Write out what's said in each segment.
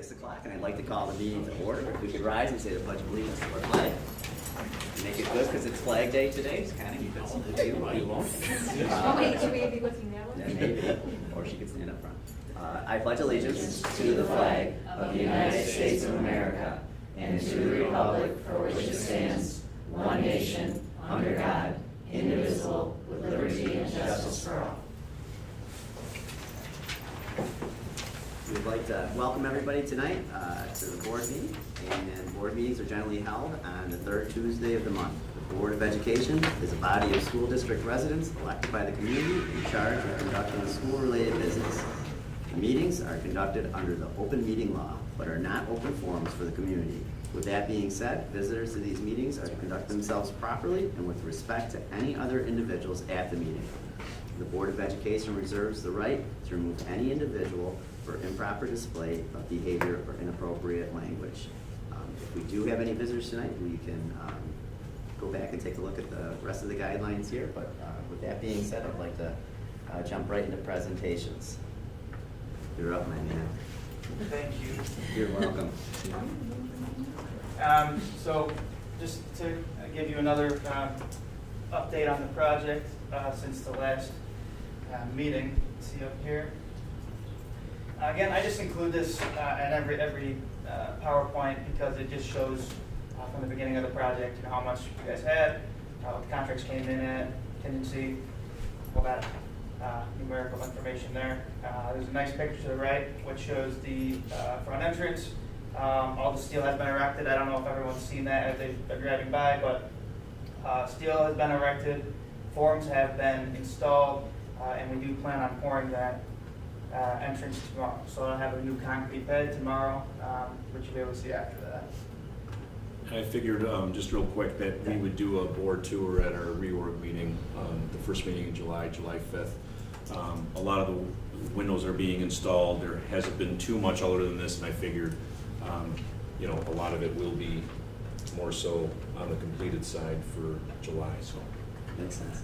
6 o'clock, and I'd like to call the meeting to order. If we could rise and say the Pledge of Allegiance to our flag. Make it good because it's Flag Day today. It's kind of, you could salute you, but you won't. Wait, should we be looking that way? Yeah, maybe. Or she could stand up front. I pledge allegiance to the flag of the United States of America and to the republic for which it stands, one nation, under God, indivisible, with liberty and justice for all. We'd like to welcome everybody tonight to the board meeting. And board meetings are generally held on the third Tuesday of the month. The Board of Education is a body of school district residents elected by the community in charge of conducting school-related business. The meetings are conducted under the open meeting law, but are not open forums for the community. With that being said, visitors to these meetings are to conduct themselves properly and with respect to any other individuals at the meeting. The Board of Education reserves the right to remove any individual for improper display of behavior or inappropriate language. If we do have any visitors tonight, we can go back and take a look at the rest of the guidelines here. But with that being said, I'd like to jump right into presentations. You're up, my man. Thank you. You're welcome. So just to give you another update on the project since the last meeting, see up here. Again, I just include this in every PowerPoint because it just shows from the beginning of the project how much you guys had, what the contracts came in at, contingency, all that numerical information there. There's a nice picture to the right which shows the front entrance. All the steel has been erected. I don't know if everyone's seen that as they've been driving by, but steel has been erected, forms have been installed, and we do plan on pouring that entrance tomorrow. So I'll have a new concrete bed tomorrow, which you'll be able to see after that. I figured just real quick that we would do a board tour at our reorg meeting, the first meeting in July 5th. A lot of the windows are being installed. There hasn't been too much other than this, and I figured a lot of it will be more so on the completed side for July. So Makes sense.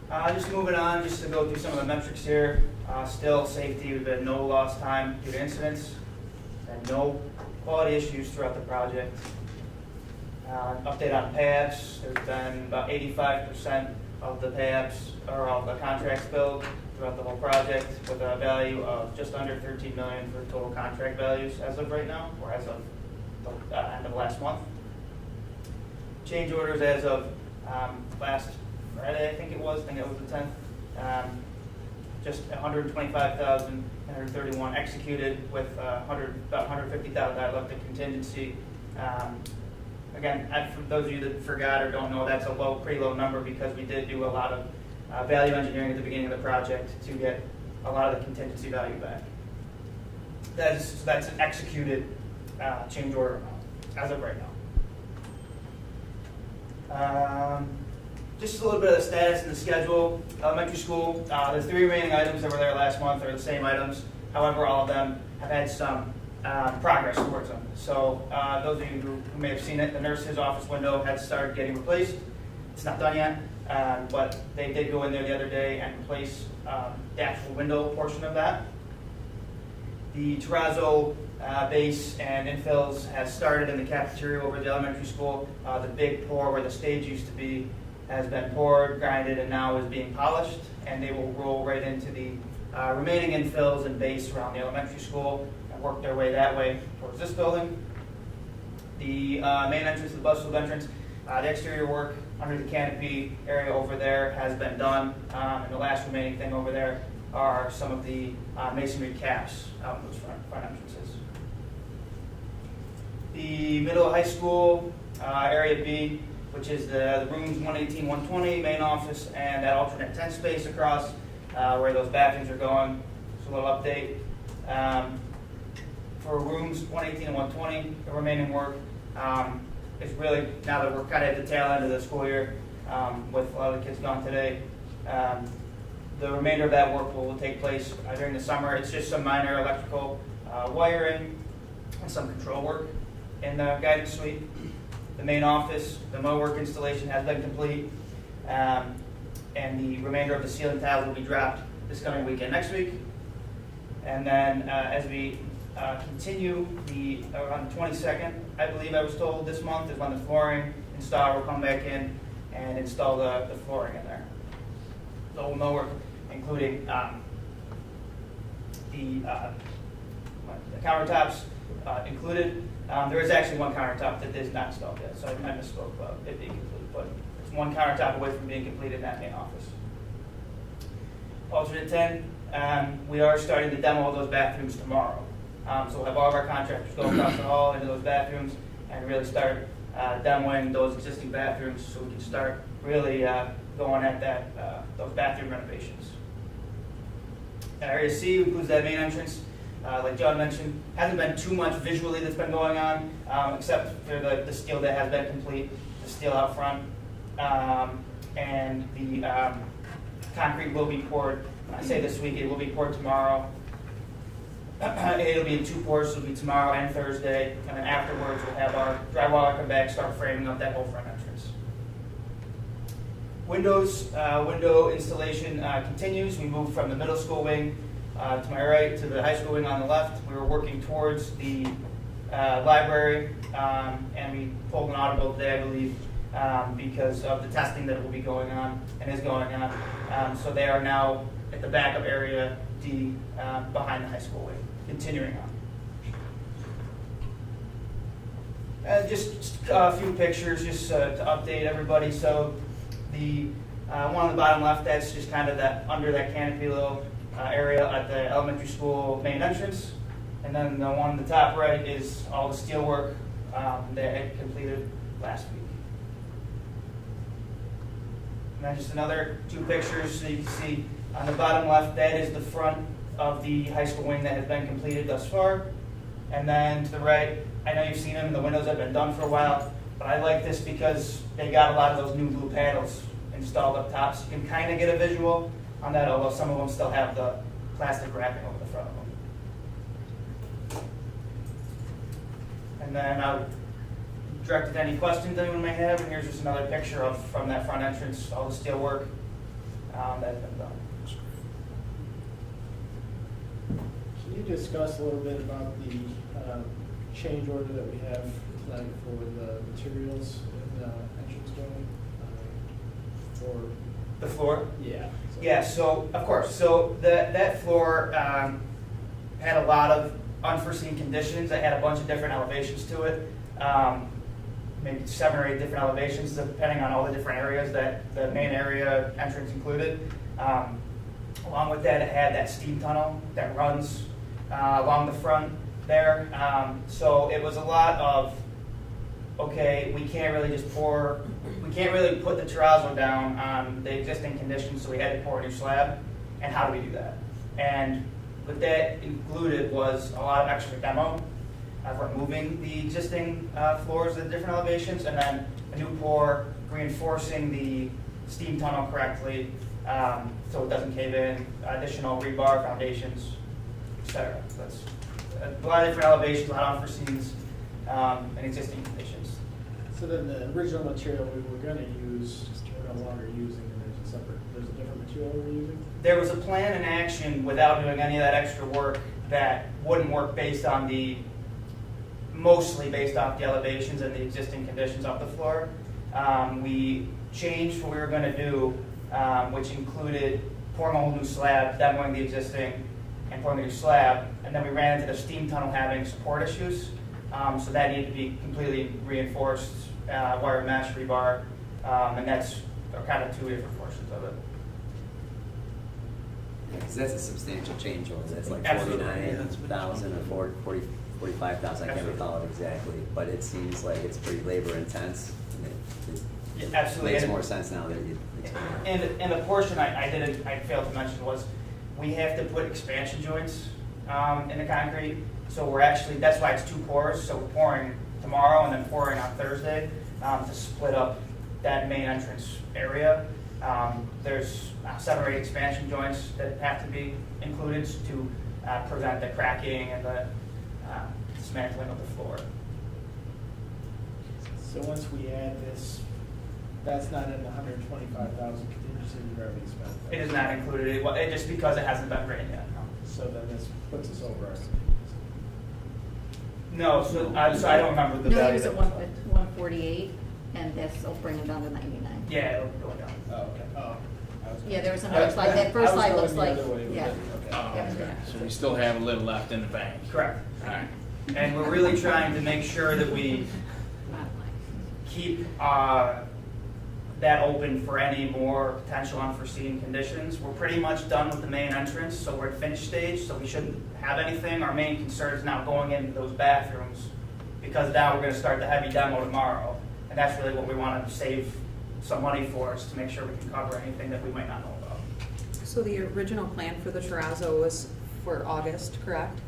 Just moving on, just to go through some of the metrics here. Still safety, we've had no lost time due to incidents, and no quality issues throughout the project. Update on payouts, there's been about 85% of the payouts or all the contracts billed throughout the whole project, with a value of just under $13 million for total contract values as of right now, or as of the end of last month. Change orders as of last Friday, I think it was the 10th. Just 125,931 executed, with about 150,000 that left in contingency. Again, for those of you that forgot or don't know, that's a pretty low number because we did do a lot of value engineering at the beginning of the project to get a lot of the contingency value back. That's an executed change order amount as of right now. Just a little bit of the status and the schedule. Elementary school, the 3 remaining items that were there last month are the same items. However, all of them have had some progress towards them. So those of you who may have seen it, the nurse's office window had started getting replaced. It's not done yet, but they did go in there the other day and replace the actual window portion of that. The terrazzo base and infills has started in the cafeteria over at the elementary school. The big pour where the stage used to be has been poured, grinded, and now is being polished, and they will roll right into the remaining infills and base around the elementary school and work their way that way towards this building. The main entrance, the bus loop entrance, the exterior work under the canopy area over there has been done, and the last remaining thing over there are some of the masonry caps out in those front entrances. The middle of high school, area B, which is the rooms 118, 120, main office, and that alternate tent space across where those bathrooms are going. Just a little update. For rooms 118 and 120, the remaining work is really, now that we're kind of at the tail end of the school year, with a lot of the kids gone today, the remainder of that work will take place during the summer. It's just some minor electrical wiring and some control work in the guidance suite. The main office, the millwork installation has been complete, and the remainder of the ceiling tiles will be dropped this coming weekend next week. And then as we continue on the 22nd, I believe I was told this month, is when the flooring installer will come back in and install the flooring in there. So we'll know we're including the countertops included. There is actually one countertop that is not installed yet, so I misspoke about it being completed, but it's one countertop away from being completed in that main office. Alternate 10, we are starting to demo those bathrooms tomorrow. So we'll have all of our contractors go across the hall into those bathrooms and really start demoing those existing bathrooms so we can start really going at those bathroom renovations. Area C includes that main entrance. Like John mentioned, hasn't been too much visually that's been going on, except for the steel that has been complete, the steel out front, and the concrete will be poured. I say this week, it will be poured tomorrow. It'll be in 2 pours, so it'll be tomorrow and Thursday, and then afterwards we'll have our drywaller come back, start framing up that whole front entrance. Window installation continues. We moved from the middle school wing to my right to the high school wing on the left. We were working towards the library, and we pulled an audible today, I believe, because of the testing that will be going on and is going on. So they are now at the backup area D behind the high school wing, continuing on. Just a few pictures just to update everybody. So the one on the bottom left, that's just kind of that under that canopy little area at the elementary school main entrance. And then the one on the top right is all the steel work that I completed last week. And then just another 2 pictures so you can see on the bottom left, that is the front of the high school wing that has been completed thus far. And then to the right, I know you've seen them, the windows have been done for a while, but I like this because they got a lot of those new blue panels installed up top, so you can kind of get a visual on that, although some of them still have the plastic wrapping over the front of them. And then I'll direct to any questions anyone may have, and here's just another picture from that front entrance, all the steel work that has been done. Can you discuss a little bit about the change order that we have tonight for the materials in the entrance building? For The floor? yeah. Yeah, so, of course, so that floor had a lot of unforeseen conditions. It had a bunch of different elevations to it, maybe 7 or 8 different elevations, depending on all the different areas that the main area entrance included. Along with that, it had that steam tunnel that runs along the front there. So it was a lot of, okay, we can't really put the terrazzo down on the existing conditions, so we had to pour a new slab. And how do we do that? And what that included was a lot of extra demo of removing the existing floors at different elevations, and then a new pour, reinforcing the steam tunnel correctly so it doesn't cave in, additional rebar foundations, etc. So that's a lot of different elevations, a lot of unforeseens, and existing conditions. So then the original material we were going to use, we're no longer using, and there's a different material we're using? There was a plan in action without doing any of that extra work that wouldn't work mostly based off the elevations and the existing conditions of the floor. We changed what we were going to do, which included pouring a whole new slab, demoing the existing, and pouring a new slab, and then we ran into the steam tunnel having support issues, so that needed to be completely reinforced, wire mesh, rebar, and that's kind of 2 different portions of it. Because that's a substantial change order. That's like Absolutely. 49,000 or 45,000. I can't recall it exactly, but it seems like it's pretty labor intense. Yeah, It absolutely. makes And- more sense now that you. And the portion I failed to mention was we have to put expansion joints in the concrete. So that's why it's 2 pours. So we're pouring tomorrow and then pouring on Thursday to split up that main entrance area. There's 7 or 8 expansion joints that have to be included to prevent the cracking and the dismantling of the floor. So once we add this, that's not in the 125,000 contingency we've already spent? It is not included, just because it hasn't been written yet. No. So then this puts us over our contingency. No, so I don't remember the No, value. he was at that- 148, and that'll bring him down to 99. Yeah, it'll go down. Oh, okay. Oh. I was- Yeah, there was another slide. That first I was slide going looks the like, other way with yeah. it. Okay. Yeah. So we still have a little left in the bank. Correct. All right. And we're really trying to make sure that we keep that open for any more potential unforeseen conditions. We're pretty much done with the main entrance, so we're at finish stage, so we shouldn't have anything. Our main concern is now going into those bathrooms, because now we're gonna start the heavy demo tomorrow. And that's really what we wanna save some money for, is to make sure we can cover anything that we might not know about. So the original plan for the terrazzo was for August, correct?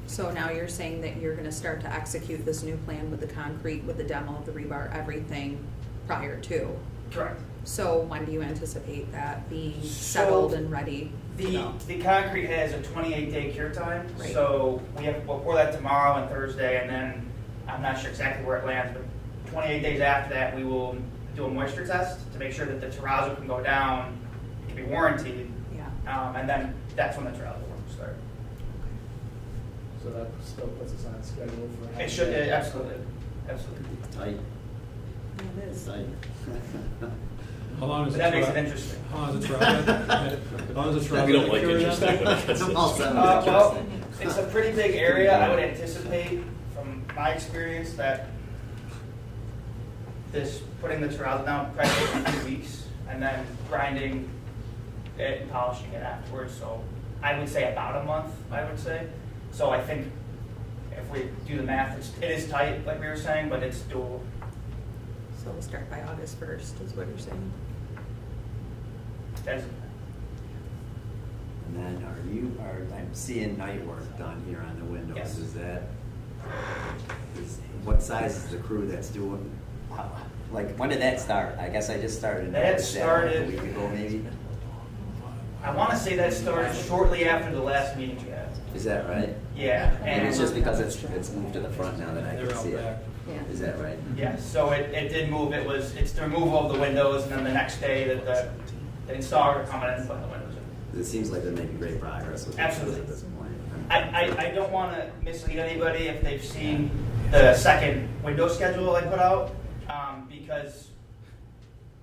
So now you're saying that you're gonna start to execute this new plan with the concrete, with the demo, the rebar, everything prior to? Correct. So when do you anticipate that being So, settled and ready to The, go? the concrete has a 28-day cure time, Right. so we'll pour that tomorrow and Thursday, and then I'm not sure exactly where it lands, but 28 days after that, we will do a moisture test to make sure that the terrazzo can go down, it can be warranted, Yeah. and then that's when the terrazzo work will start. So that still puts us on schedule for. It should, absolutely, absolutely. Tight, Yeah, it is. tight. How long is But the that makes it trial? interesting. How long is the trial? How long is the trial? We don't like Carry that? interesting, but I guess I'm all it's- set. Well, it's a pretty big area. I would anticipate, from my experience, that putting the terrazzo down probably takes a few weeks, and then grinding it and polishing it afterwards. So I would say about a month, I would say. So I think if we do the math, it is tight, like we were saying, but it's doable. So we'll start by August 1st, is what you're saying? That's, And then I'm seeing night work done here on the windows. Yes. What size is the crew that's doing? Like, when did that start? I guess I just started. That A started- week ago, maybe? I want to say that started shortly after the last meeting we had. Is that right? Yeah. And it's just because it's moved to the front now that I They're can out see it. back. Yeah. Is that right? Yeah, so it did move. It's the removal of the windows, and then the next day that the installer would come in and put the windows in. It seems like they're making great progress with this Absolutely. at this point. I don't want to mislead anybody if they've seen the second window schedule I put out, because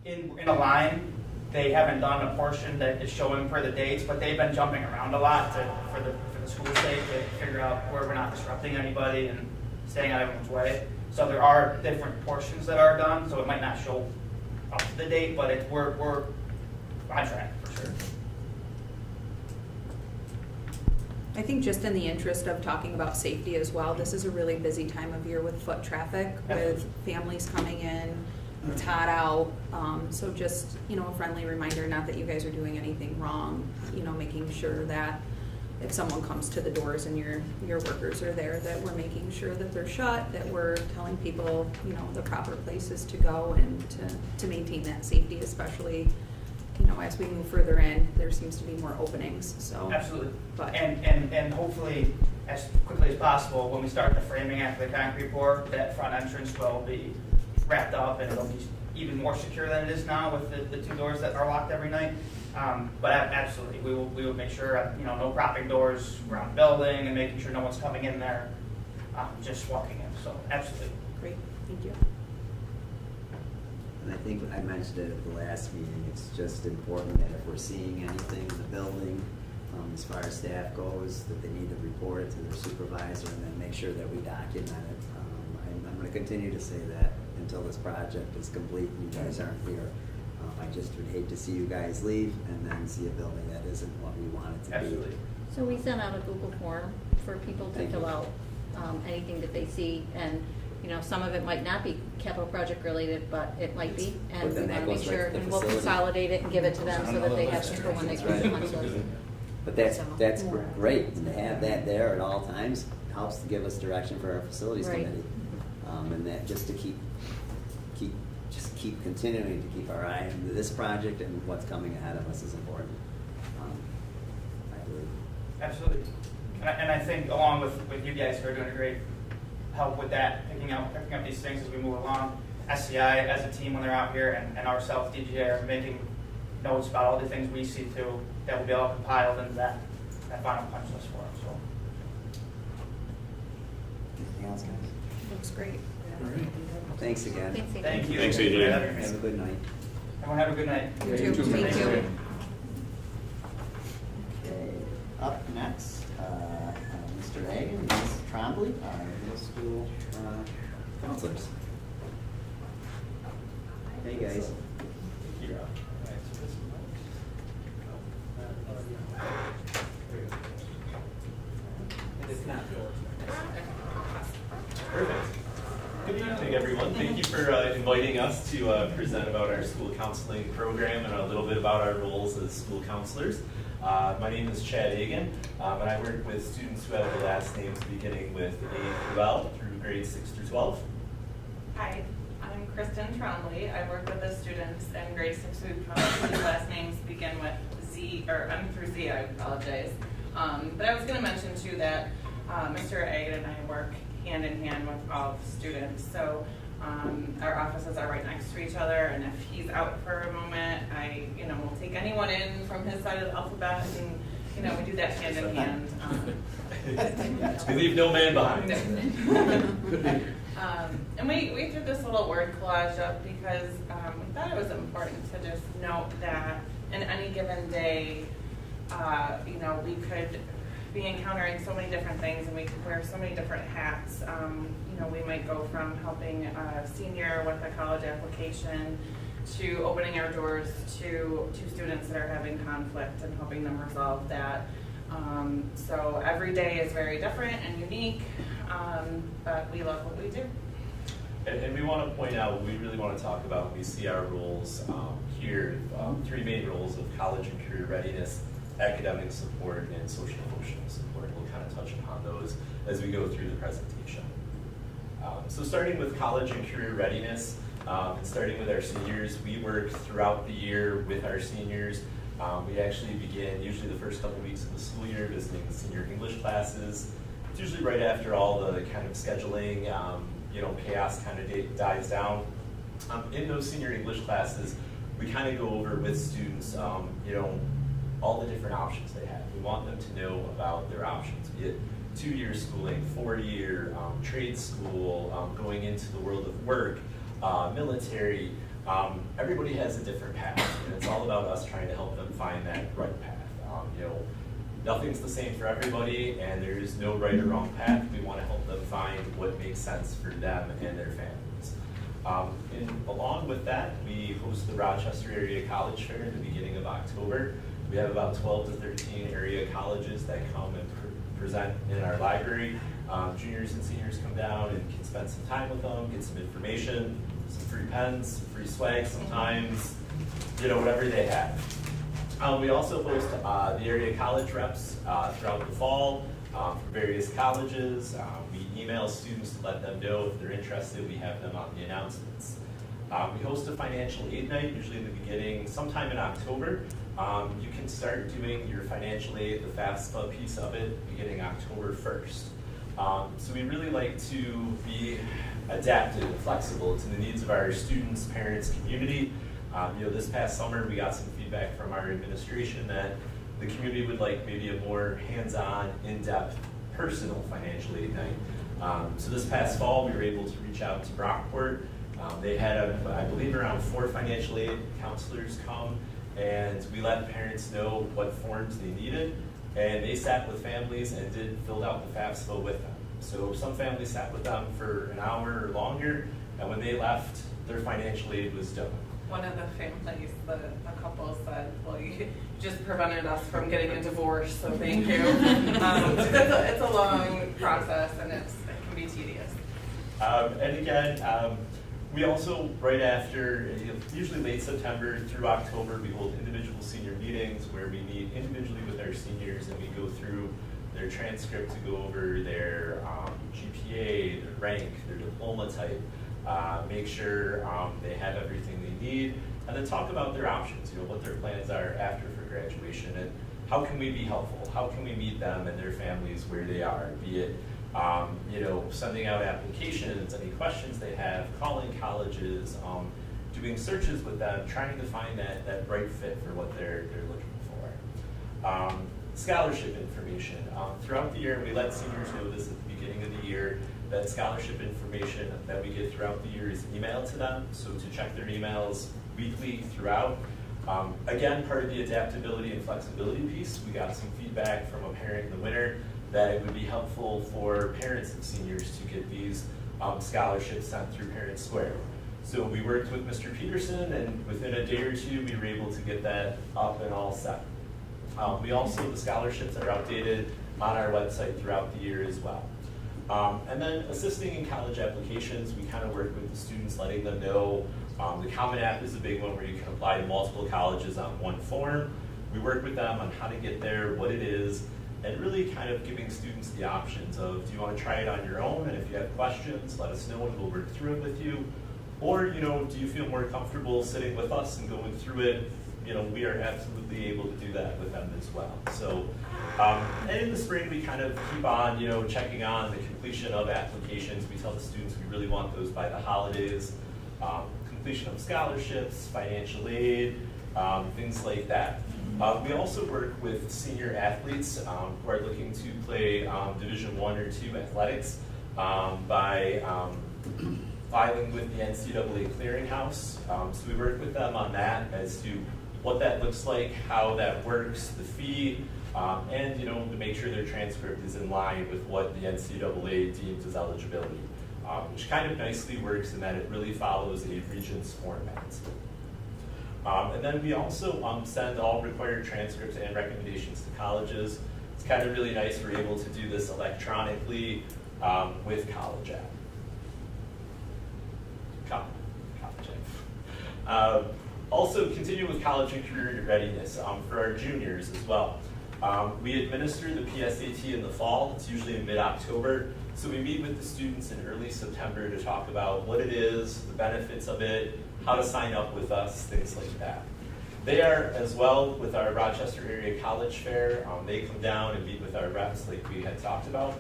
in a line, they haven't done a portion that is showing per the dates, but they've been jumping around a lot for the school's sake to figure out where we're not disrupting anybody and staying out of everyone's way. So there are different portions that are done, so it might not show up to the date, but we're on track for sure. I think just in the interest of talking about safety as well, this is a really busy time of year with foot traffic, with families coming in, it's hot out. So just, a friendly reminder, not that you guys are doing anything wrong, making sure that if someone comes to the doors and your workers are there, that we're making sure that they're shut, that we're telling people, the proper places to go and to maintain that safety, especially, as we move further in, there seems to be more openings, so. Absolutely. But- And hopefully, as quickly as possible, when we start the framing after the concrete pour, that front entrance will be wrapped up and it'll be even more secure than it is now with the two doors that are locked every night. But absolutely, we will make sure, no propping doors around the building and making sure no one's coming in there, just walking in. So absolutely. Great, thank you. And I think I mentioned it at the last meeting, it's just important that if we're seeing anything in the building, as far as staff goes, that they need to report it to their supervisor and then make sure that we document it. I'm gonna continue to say that until this project is complete and you guys aren't here. I just would hate to see you guys leave and then see a building that isn't what we want it to be. Absolutely. So we sent out a Google form for people to Thank you. fill out anything that they see, and some of it might not be capital project related, but it might be, and But we then want that to make goes right sure, to the and we'll facility. consolidate it and give it to them so that they have it for when they That's close the right. punch list. But that's So- great, and to have that there at all times helps to give us direction for our facilities Right. committee. And that just to keep continuing to keep our eye on this project and what's coming ahead of us is important. I believe. Absolutely. And I think along with you guys who are doing a great help with that, picking up these things as we move along, SCI as a team when they're out here and ourselves, DGA, are making notes about all the things we see too, that will be all compiled into that final punch list for them, so. Anything else, guys? Looks great. Thanks again. Thanks, AJ. Thank you. Thanks, AJ. Have a good night. Everyone have a good night. You too. Thank you. Okay, up next, Mr. Egg and Ms. Trombley, our middle school counselors. Hey, guys. Perfect. Good evening, everyone. Thank you for inviting us to present about our school counseling program and a little bit about our roles as school counselors. My name is Chad Egan, and I work with students who have the last names beginning with A through L through grades 6 through 12. Hi, I'm Kristen Trombley. I work with the students in grade 6 through 12 whose last names begin with Z, or M through Z, I apologize. But I was going to mention too that Mr. Agate and I work hand in hand with all the students. So our offices are right next to each other, and if he's out for a moment, I will take anyone in from his side of the alphabet, and we do that hand in hand. We leave no man behind. And we threw this little word collage up because we thought it was important to just note that in any given day, we could be encountering so many different things, and we could wear so many different hats. We might go from helping a senior with a college application to opening our doors to students that are having conflict and helping them resolve that. So every day is very different and unique, but we love what we do. And we want to point out, we really want to talk about, when we see our roles here, three main roles of college and career readiness, academic support, and social emotional support. We'll kind of touch upon those as we go through the presentation. So starting with college and career readiness, and starting with our seniors, we work throughout the year with our seniors. We actually begin usually the first couple weeks of the school year visiting the senior English classes. It's usually right after all the kind of scheduling, chaos kind of dies down. In those senior English classes, we kind of go over with students, all the different options they have. We want them to know about their options, be it 2-year schooling, 4-year trade school, going into the world of work, military. Everybody has a different path, and it's all about us trying to help them find that right path. Nothing's the same for everybody, and there's no right or wrong path. We want to help them find what makes sense for them and their families. And along with that, we host the Rochester Area College Fair in the beginning of October. We have about 12 to 13 area colleges that come and present in our library. Juniors and seniors come down and can spend some time with them, get some information, some free pens, some free swag sometimes, whatever they have. We also host the area college reps throughout the fall for various colleges. We email students to let them know if they're interested. We have them on the announcements. We host a financial aid night, usually in the beginning, sometime in October. You can start doing your financial aid, the FAFSA piece of it, beginning October 1st. So we really like to be adaptive and flexible to the needs of our students, parents, community. This past summer we got some feedback from our administration that the community would like maybe a more hands-on, in-depth, personal financial aid night. So this past fall we were able to reach out to Brockport. They had, I believe, around 4 financial aid counselors come, and we let parents know what forms they needed, and they sat with families and filled out the FAFSA with them. So some families sat with them for an hour or longer, and when they left, their financial aid was done. One of the families, the couple said, well, you just prevented us from getting a divorce, so thank you. It's a long process, and it can be tedious. And again, we also, right after, usually late September through October, we hold individual senior meetings where we meet individually with our seniors and we go through their transcript to go over their GPA, their rank, their diploma type, make sure they have everything they need, and then talk about their options, what their plans are after for graduation, and how can we be helpful? How can we meet them and their families where they are, be it sending out applications, any questions they have, calling colleges, doing searches with them, trying to find that right fit for what they're looking for. Scholarship information. Throughout the year, we let seniors know this at the beginning of the year, that scholarship information that we get throughout the year is emailed to them, so to check their emails weekly throughout. Again, part of the adaptability and flexibility piece, we got some feedback from a parent in the winter that it would be helpful for parents of seniors to get these scholarships sent through Parent Square. So we worked with Mr. Peterson, and within a day or two, we were able to get that up and all set. We also, the scholarships are updated on our website throughout the year as well. And then assisting in college applications, we kind of work with the students, letting them know the Common App is a big one where you can apply to multiple colleges on one form. We work with them on how to get there, what it is, and really kind of giving students the options of, do you want to try it on your own? And if you have questions, let us know and we'll work through it with you. Or, do you feel more comfortable sitting with us and going through it? We are absolutely able to do that with them as well. So, and in the spring, we kind of keep on, checking on the completion of applications. We tell the students we really want those by the holidays. Completion of scholarships, financial aid, things like that. We also work with senior athletes who are looking to play Division I or II athletics by filing with the NCAA clearinghouse. So we work with them on that as to what that looks like, how that works, the fee, and to make sure their transcript is in line with what the NCAA deems as eligibility, which kind of nicely works in that it really follows a Regents format. And then we also send all required transcripts and recommendations to colleges. It's kind of really nice we're able to do this electronically with College App. College App. Also, continue with college and career readiness for our juniors as well. We administer the PSAT in the fall. It's usually in mid-October. So we meet with the students in early September to talk about what it is, the benefits of it, how to sign up with us, things like that. They are as well with our Rochester Area College Fair. They come down and meet with our reps like we had talked about.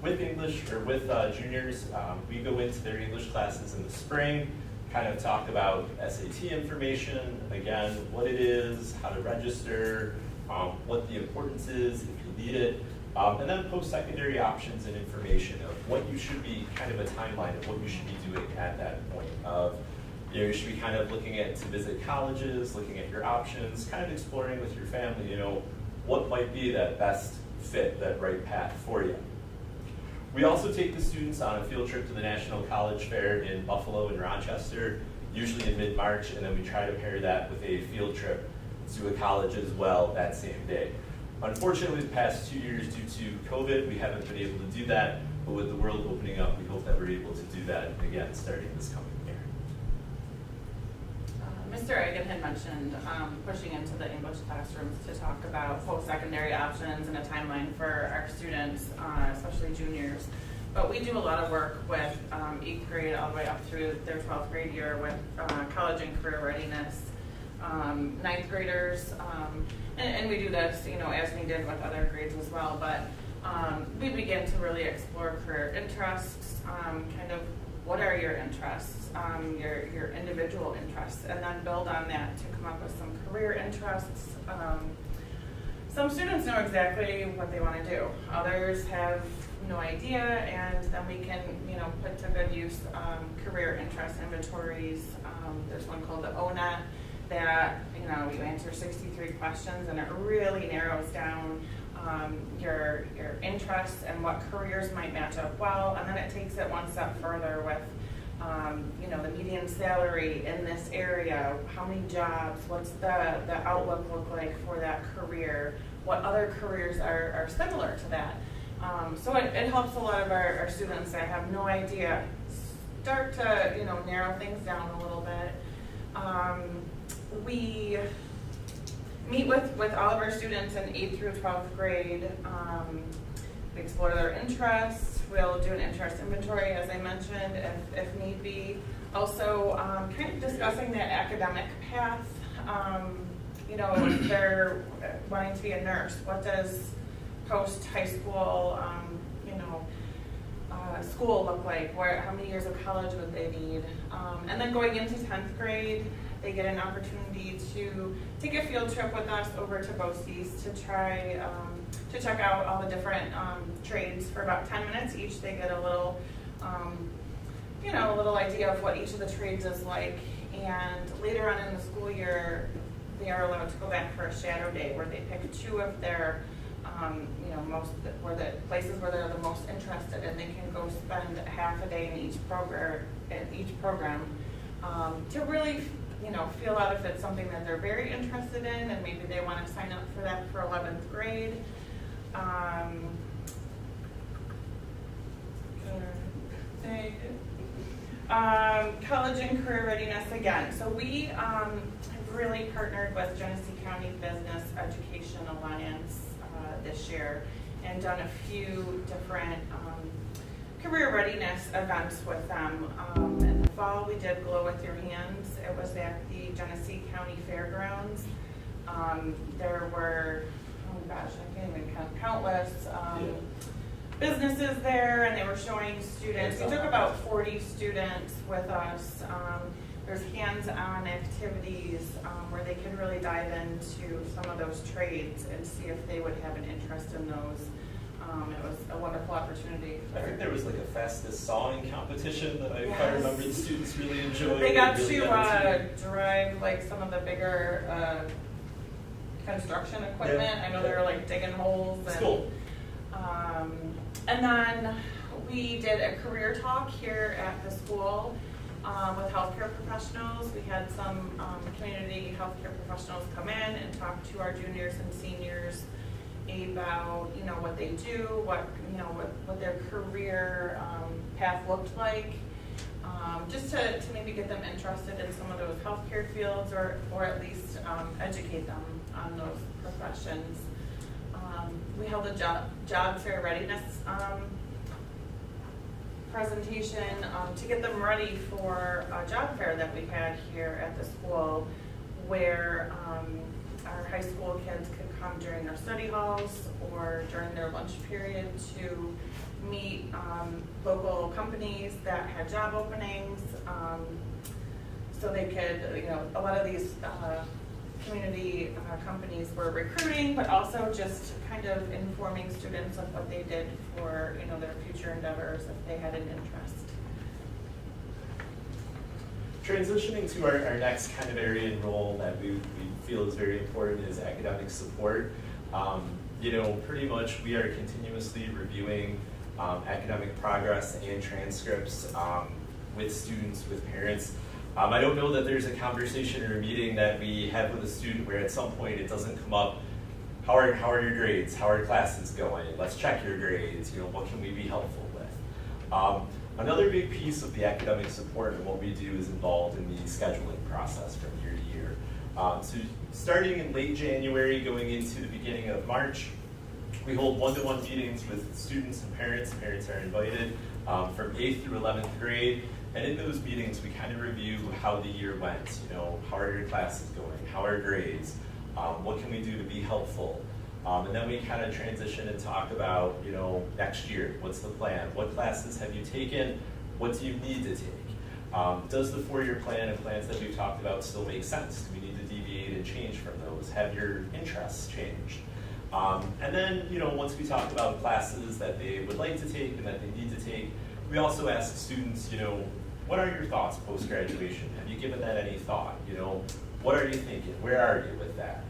With English, or with juniors, we go into their English classes in the spring, kind of talk about SAT information, again, what it is, how to register, what the importance is if you need it, and then post-secondary options and information of what you should be, kind of a timeline of what you should be doing at that point of, you should be kind of looking at to visit colleges, looking at your options, kind of exploring with your family, what might be that best fit, that right path for you. We also take the students on a field trip to the National College Fair in Buffalo and Rochester, usually in mid-March, and then we try to pair that with a field trip to a college as well that same day. Unfortunately, the past 2 years due to COVID, we haven't been able to do that, but with the world opening up, we hope that we're able to do that again starting this coming year. Mr. Egan had mentioned pushing into the English classrooms to talk about post-secondary options and a timeline for our students, especially juniors. But we do a lot of work with 8th grade all the way up through their 12th grade year with college and career readiness, 9th graders, and we do this, as we did with other grades as well. But we begin to really explore career interests, kind of what are your interests, your individual interests, and then build on that to come up with some career interests. Some students know exactly what they want to do. Others have no idea, and then we can, put to good use career interest inventories. There's one called the ONET that, you answer 63 questions, and it really narrows down your interests and what careers might match up well, and then it takes it one step further with the median salary in this area, how many jobs, what's the outlook look like for that career, what other careers are similar to that. So it helps a lot of our students that have no idea start to narrow things down a little bit. We meet with all of our students in 8th through 12th grade. We explore their interests. We'll do an interest inventory, as I mentioned, if need be. Also, kind of discussing that academic path. If they're wanting to be a nurse, what does post-high school, school look like? How many years of college would they need? And then going into 10th grade, they get an opportunity to take a field trip with us over to Boste's to try to check out all the different trades for about 10 minutes each. They get a little, a little idea of what each of the trades is like. And later on in the school year, they are allowed to go back for a shadow day where they pick 2 of their, the places where they're the most interested, and they can go spend half a day in each program, to really, feel out if it's something that they're very interested in, and maybe they want to sign up for that for 11th grade. College and career readiness again. So we have really partnered with Genesee County Business Education Alliance this year and done a few different career readiness events with them. In the fall, we did Glow With Your Hands. It was at the Genesee County Fairgrounds. There were, I can't even count, countless businesses there, and they were showing students. We took about 40 students with us. There's hands-on activities where they can really dive into some of those trades and see if they would have an interest in those. It was a wonderful opportunity. I think there was like a fastest sawing competition that if I remember the students really enjoyed. They got really to drive like some of the bigger construction equipment. Yeah. I know they were like digging holes. It's and, cool. And then we did a career talk here at the school with healthcare professionals. We had some community healthcare professionals come in and talk to our juniors and seniors about what they do, what their career path looked like, just to maybe get them interested in some of those healthcare fields, or at least educate them on those professions. We held a job fair readiness presentation to get them ready for a job fair that we had here at the school, where our high school kids could come during their study halls or during their lunch period to meet local companies that had job openings. So they could, a lot of these community companies were recruiting, but also just kind of informing students of what they did for their future endeavors if they had an interest. Transitioning to our next kind of area and role that we feel is very important is academic support. Pretty much we are continuously reviewing academic progress and transcripts with students, with parents. I don't know that there's a conversation or a meeting that we have with a student where at some point it doesn't come up, how are your grades? How are classes going? Let's check your grades. What can we be helpful with? Another big piece of the academic support and what we do is involved in the scheduling process from year to year. So starting in late January, going into the beginning of March, we hold one-to-one meetings with students and parents. Parents are invited from 8th through 11th grade. And in those meetings, we kind of review how the year went. How are your classes going? How are grades? What can we do to be helpful? And then we kind of transition and talk about, next year, what's the plan? What classes have you taken? What do you need to take? Does the 4-year plan and plans that we've talked about still make sense? Do we need to deviate and change from those? Have your interests changed? And then, once we talk about classes that they would like to take and that they need to take, we also ask students, what are your thoughts post-graduation? Have you given that any thought? What are you thinking? Where are you with that?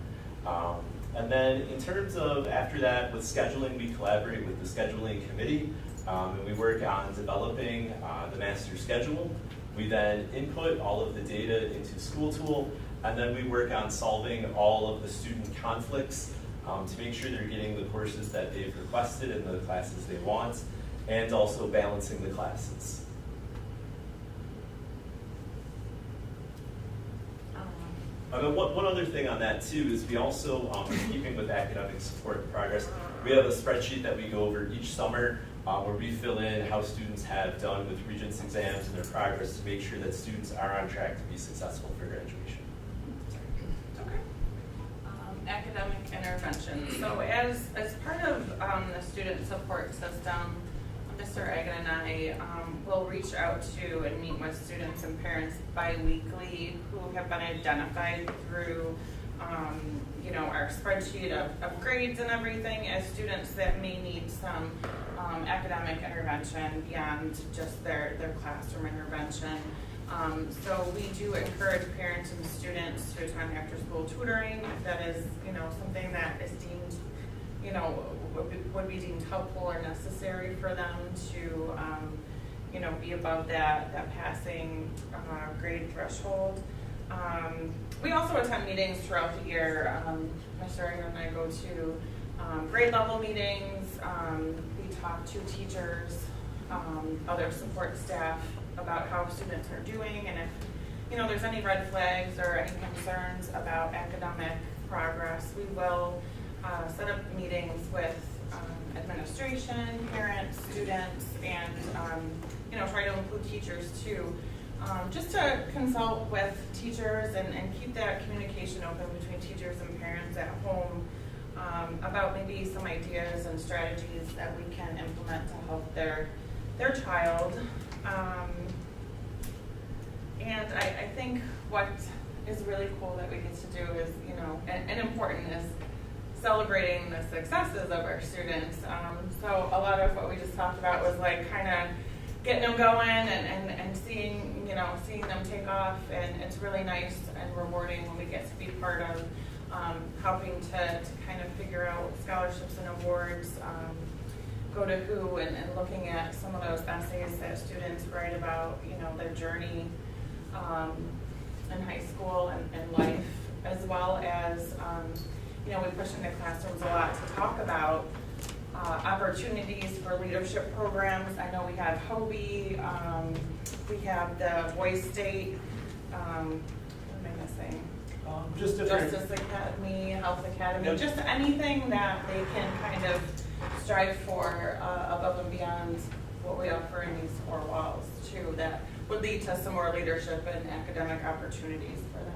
And then in terms of after that, with scheduling, we collaborate with the scheduling committee, and we work on developing the master schedule. We then input all of the data into School Tool, and then we work on solving all of the student conflicts to make sure they're getting the courses that they've requested and the classes they want, and also balancing the classes. One other thing on that too is we also, in keeping with academic support and progress, we have a spreadsheet that we go over each summer where we fill in how students have done with Regents exams and their progress to make sure that students are on track to be successful for graduation. Okay. Academic intervention. So as part of the student support system, Mr. Egan and I will reach out to and meet with students and parents bi-weekly who have been identified through our spreadsheet of grades and everything as students that may need some academic intervention beyond just their classroom intervention. So we do encourage parents and students to attend after-school tutoring if that is, something that is deemed, would be deemed helpful or necessary for them to, be above that passing grade threshold. We also attend meetings throughout the year. Mr. Egan and I go to grade level meetings. We talk to teachers, other support staff about how students are doing, and if there's any red flags or any concerns about academic progress, we will set up meetings with administration, parents, students, and try to include teachers too. Just to consult with teachers and keep that communication open between teachers and parents at home about maybe some ideas and strategies that we can implement to help their child. And I think what is really cool that we get to do is, and important is celebrating the successes of our students. So a lot of what we just talked about was like kind of getting them going and seeing them take off, and it's really nice and rewarding when we get to be part of helping to kind of figure out scholarships and awards, go to who, and looking at some of those essays that students write about, their journey in high school and life, as well as, we push into classrooms a lot to talk about opportunities for leadership programs. I know we have Hobie, we have the Voice State, what am I missing? Justice Academy, Health Academy, Yep. Just anything that they can kind of strive for above and beyond what we offer in these four walls too, that would lead to some more leadership and academic opportunities for them.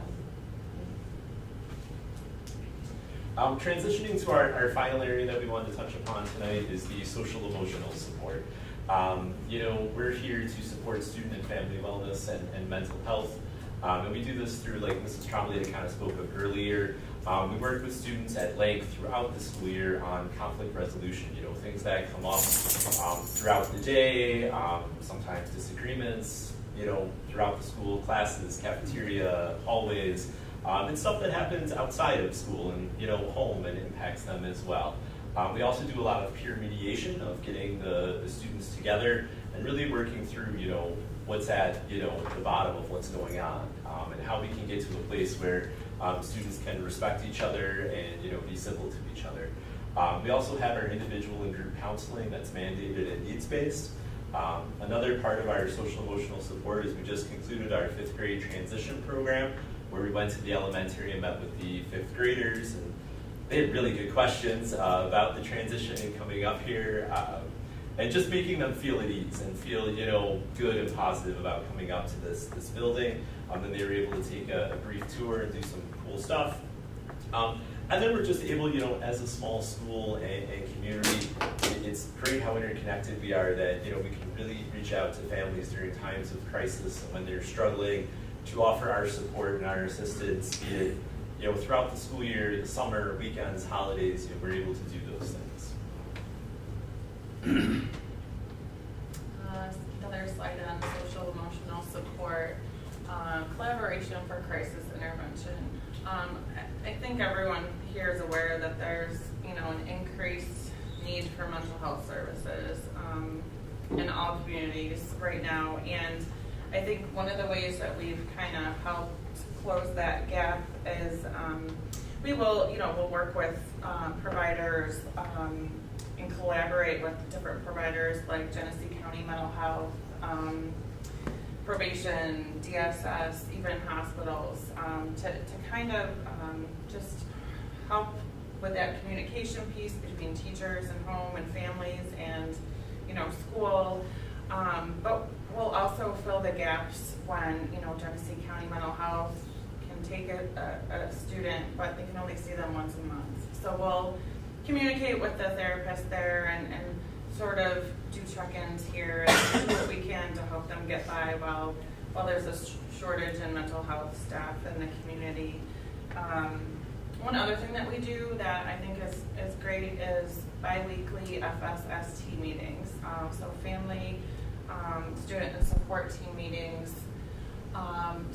Transitioning to our final area that we wanted to touch upon tonight is the social emotional support. We're here to support student and family wellness and mental health. And we do this through, like Mrs. Trombley kind of spoke of earlier, we work with students at length throughout the school year on conflict resolution, things that come up throughout the day, sometimes disagreements, throughout the school, classes, cafeteria, hallways, and stuff that happens outside of school and, home and impacts them as well. We also do a lot of peer mediation of getting the students together and really working through, what's at, the bottom of what's going on, and how we can get to a place where students can respect each other and, be civil to each other. We also have our individual and group counseling that's mandated and needs-based. Another part of our social emotional support is we just concluded our 5th grade transition program, where we went to the elementary and met with the 5th graders, and they had really good questions about the transition and coming up here, and just making them feel at ease and feel, good and positive about coming up to this building. Then they were able to take a brief tour and do some cool stuff. And then we're just able, as a small school and community, it's great how interconnected we are that, we can really reach out to families during times of crisis and when they're struggling, to offer our support and our assistance, be it, throughout the school year, the summer, weekends, holidays, we're able to do those things. Another slide on social emotional support, collaboration for crisis intervention. I think everyone here is aware that there's, an increased need for mental health services in all communities right now, and I think one of the ways that we've kind of helped close that gap is we'll work with providers and collaborate with different providers like Genesee County Mental Health, probation, DSS, even hospitals, to kind of just help with that communication piece between teachers and home and families and school. But we'll also fill the gaps when Genesee County Mental Health can take a student, but they can only see them once a month. So we'll communicate with the therapist there and sort of do check-ins here and do what we can to help them get by while there's a shortage in mental health staff in the community. One other thing that we do that I think is great is bi-weekly Fsst meetings. So family, student and support team meetings.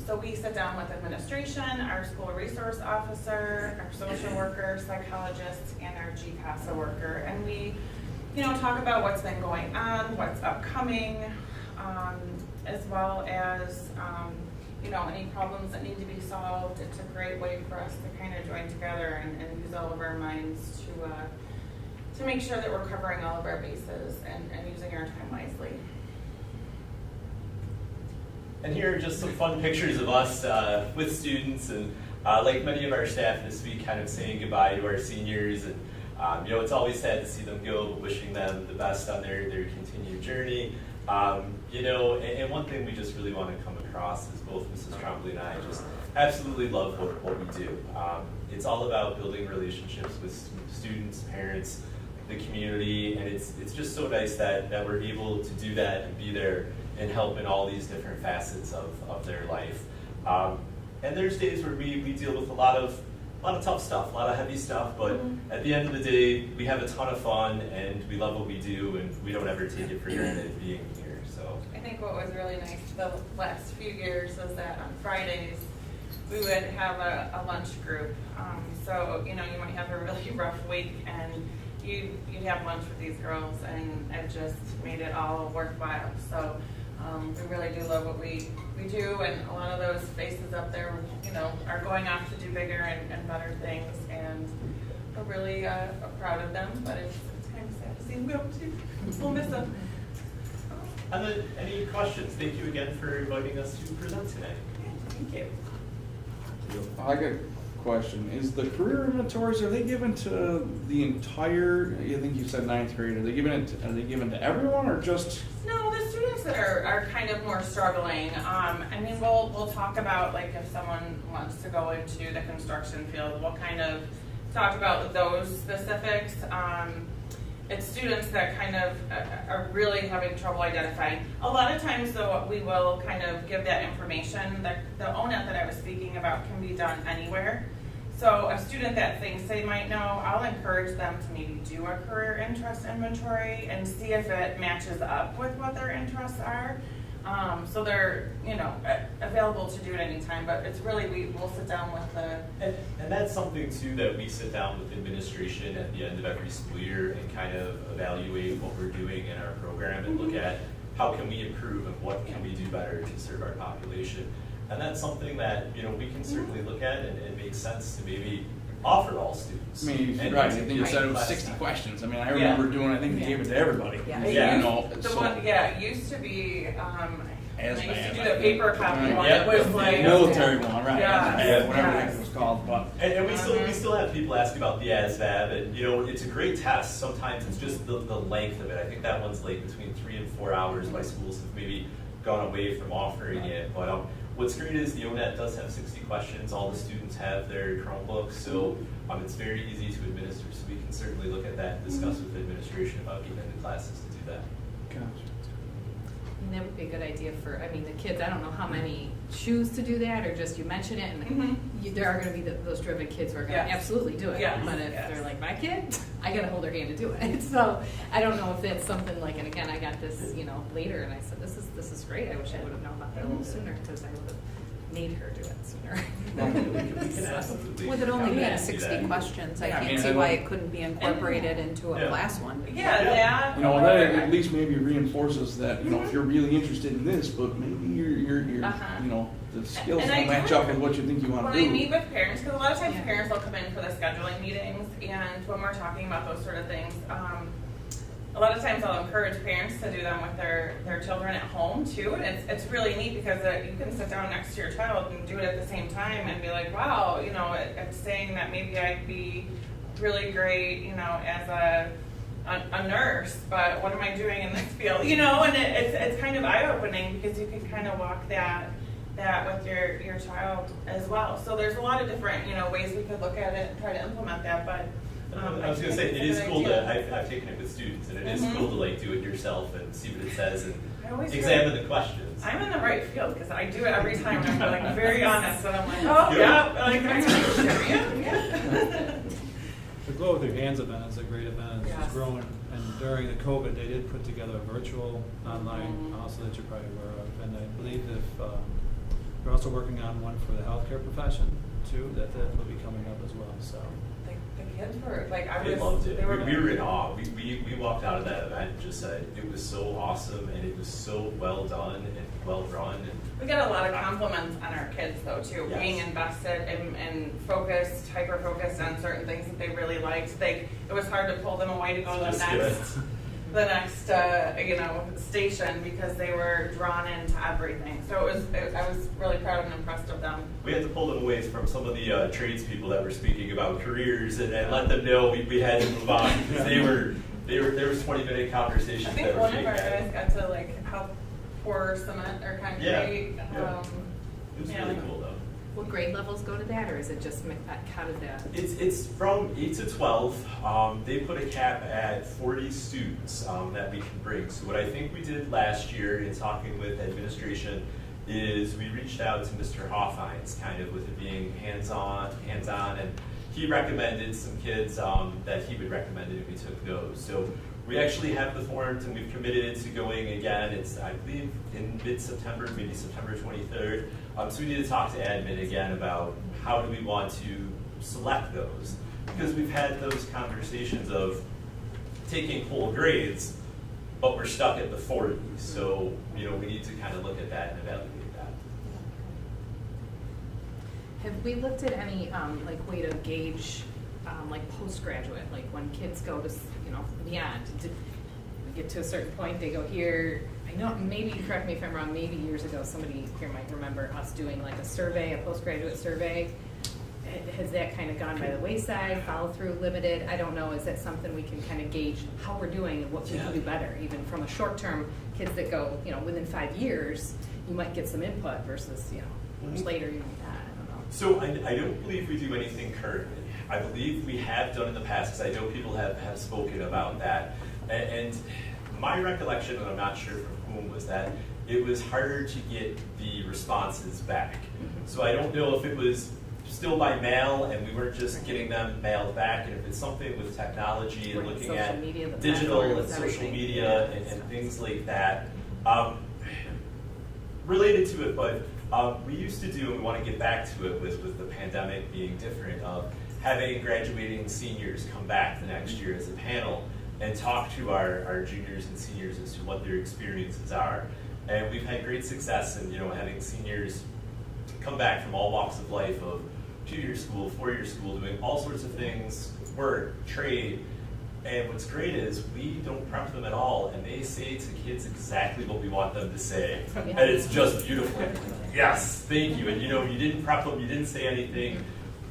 So we sit down with administration, our school resource officer, our social worker, psychologist, and our GCASA worker. And we, talk about what's been going on, what's upcoming, as well as, any problems that need to be solved. It's a great way for us to kind of join together and use all of our minds to make sure that we're covering all of our bases and using our time wisely. And here are just some fun pictures of us with students, and like many of our staff this week, kind of saying goodbye to our seniors. And it's always sad to see them go, but wishing them the best on their continued journey. And one thing we just really want to come across is both Mrs. Trombley and I just absolutely love what we do. It's all about building relationships with students, parents, the community, and it's just so nice that we're able to do that and be there and help in all these different facets of their life. And there's days where we deal with a lot of tough stuff, a lot of heavy stuff, but at the end of the day, we have a ton of fun and we love what we do, and we don't ever take it for granted being here. So I think what was really nice the last few years was that on Fridays we would have a lunch group. So you might have a really rough week and you'd have lunch with these girls, and it just made it all worthwhile. So we really do love what we do, and a lot of those faces up there, are going off to do bigger and better things, and we're really proud of them, but it's kind of sad to see them go too. We'll miss them. And then, any questions? Thank you again for inviting us to present today. Thank you. I got a question. Is the career inventories, are they given to the entire, I think you said 9th grade, are they given to everyone or just? No, the students that are kind of more struggling, we'll talk about, like, if someone wants to go into the construction field, we'll kind of talk about those specifics. It's students that kind of are really having trouble identifying. A lot of times, though, we will kind of give that information. The ONET that I was speaking about can be done anywhere. So a student that thinks they might know, I'll encourage them to maybe do a career interest inventory and see if it matches up with what their interests are. So they're, available to do it anytime, but it's really, we'll sit down with the... And that's something, too, that we sit down with administration at the end of every school year and kind of evaluate what we're doing in our program and look at how can we improve and what can we do better to serve our population. And that's something that, we can certainly look at, and it makes sense to maybe offer all students. I mean, right, I think you said it was 60 questions. I mean, I remember doing, I think they gave it to everybody. Yeah. It used to be, As I used bad, to do I the think. paper copy one. Yep. It was like Military one, right? Yeah. Whatever the Yes. heck it was called, but. And we still have people ask about the ASVAB, and it's a great test. Sometimes it's just the length of it. I think that one's like between 3 and 4 hours. My schools have maybe gone away from offering it, but what's great is the ONET does have 60 questions. All the students have their Chromebooks, so it's very easy to administer. So we can certainly look at that and discuss with the administration about getting into classes to do that. Gotcha. And that would be a good idea for, the kids, I don't know how many choose to do that, or just you mention it, and there are gonna be those driven kids who are gonna Yes. absolutely do it. Yes. But if Yes. they're like, my kid, I gotta hold their hand to do it. So I don't know if that's something like, and again, I got this, later, and I said, this is great. I wish I would have known about that a little sooner, because I would have made her do it sooner. We can absolutely With it only being do 60 that. questions, I Yeah, I can't mean, see I why don't- it couldn't be incorporated into a Yeah. class one. Yeah, that. That at least maybe reinforces that, if you're really interested in this, but maybe you're the skills And don't I match do- up with what you think you want When to I do. meet with parents, because a lot of times Yeah. parents will come in for the scheduling meetings, and when we're talking about those sort of things, a lot of times I'll encourage parents to do them with their children at home too, and it's really neat because you can sit down next to your child and do it at the same time and be like, wow, it's saying that maybe I'd be really great, as a nurse, but what am I doing in this field? And it's kind of eye-opening because you can kind of walk that with your child as well. So there's a lot of different, ways we could look at it and try to implement that, but I was gonna say, it is cool to, I've taken it with students, and it is Mhm. cool to like do it yourself and see what it says and I always examine the questions. I'm in the right field because I do it every time. And I'm like very honest, and I'm like, oh yeah, like I'm sure, yeah. The Glow with Your Hands event is a great event. It's Yes. growing, and during the COVID, they did put together a virtual online Mhm. also that you're probably aware of. And I believe if, they're also working on one for the healthcare profession too, that will be coming up as well, so. The kids were like, I They was. loved it. They were, We were in awe. We walked out of that event and just said, it was so awesome and it was so well done and well run. And We got a lot of compliments on our kids though too, Yes. being invested and focused, hyper focused on certain things that they really liked. It was hard to pull them away to go to the Just next station because they were drawn into everything. So I was really proud and impressed of them. we had to pull them away from some of the tradespeople that were speaking about careers and let them know we had to move on because there was 20-minute conversations I that think were one being of our had. guys got to like help pour cement or concrete. Yeah. It was yeah. really cool though. What grade levels go to that, or is it just, how did that? It's from 8 to 12. They put a cap at 40 students that we can bring. So what I think we did last year in talking with administration is we reached out to Mr. Hoffines, kind of with it being hands-on, and he recommended some kids that he would recommend, and we took those. So we actually have the forms, and we've committed to going again. It's, I believe, in mid-September, maybe September 23rd. So we need to talk to admin again about how do we want to select those, because we've had those conversations of taking full grades, but we're stuck at the 40. So we need to kind of look at that and evaluate that. Have we looked at any, way to gauge, postgraduate, like when kids go to, beyond? We get to a certain point, they go here. I know, maybe, correct me if I'm wrong, maybe years ago, somebody here might remember us doing like a survey, a postgraduate survey. Has that kind of gone by the wayside, follow through limited? I don't know, is that something we can kind of gauge how we're doing and what we can do better? Even from a short term, kids that go, within 5 years, you might get some input versus, years later, you might not, I don't know. So I don't believe we do anything currently. I believe we have done in the past, because I know people have spoken about that. And my recollection, and I'm not sure from whom, was that it was harder to get the responses back. So I don't know if it was still by mail and we weren't just getting them mailed back, and if it's something with technology and Right, looking social at media, the digital and platforms, social everything. media and things like that. Related to it, but we used to do, and we want to get back to it with the pandemic being different, of having graduating seniors come back the next year as a panel and talk to our juniors and seniors as to what their experiences are. And we've had great success in having seniors come back from all walks of life, of 2-year school, 4-year school, doing all sorts of things, work, trade. And what's great is we don't prep them at all, and they say to kids exactly what we want them to say. And it's just beautiful. Yes, thank you. And you didn't prep them, you didn't say anything,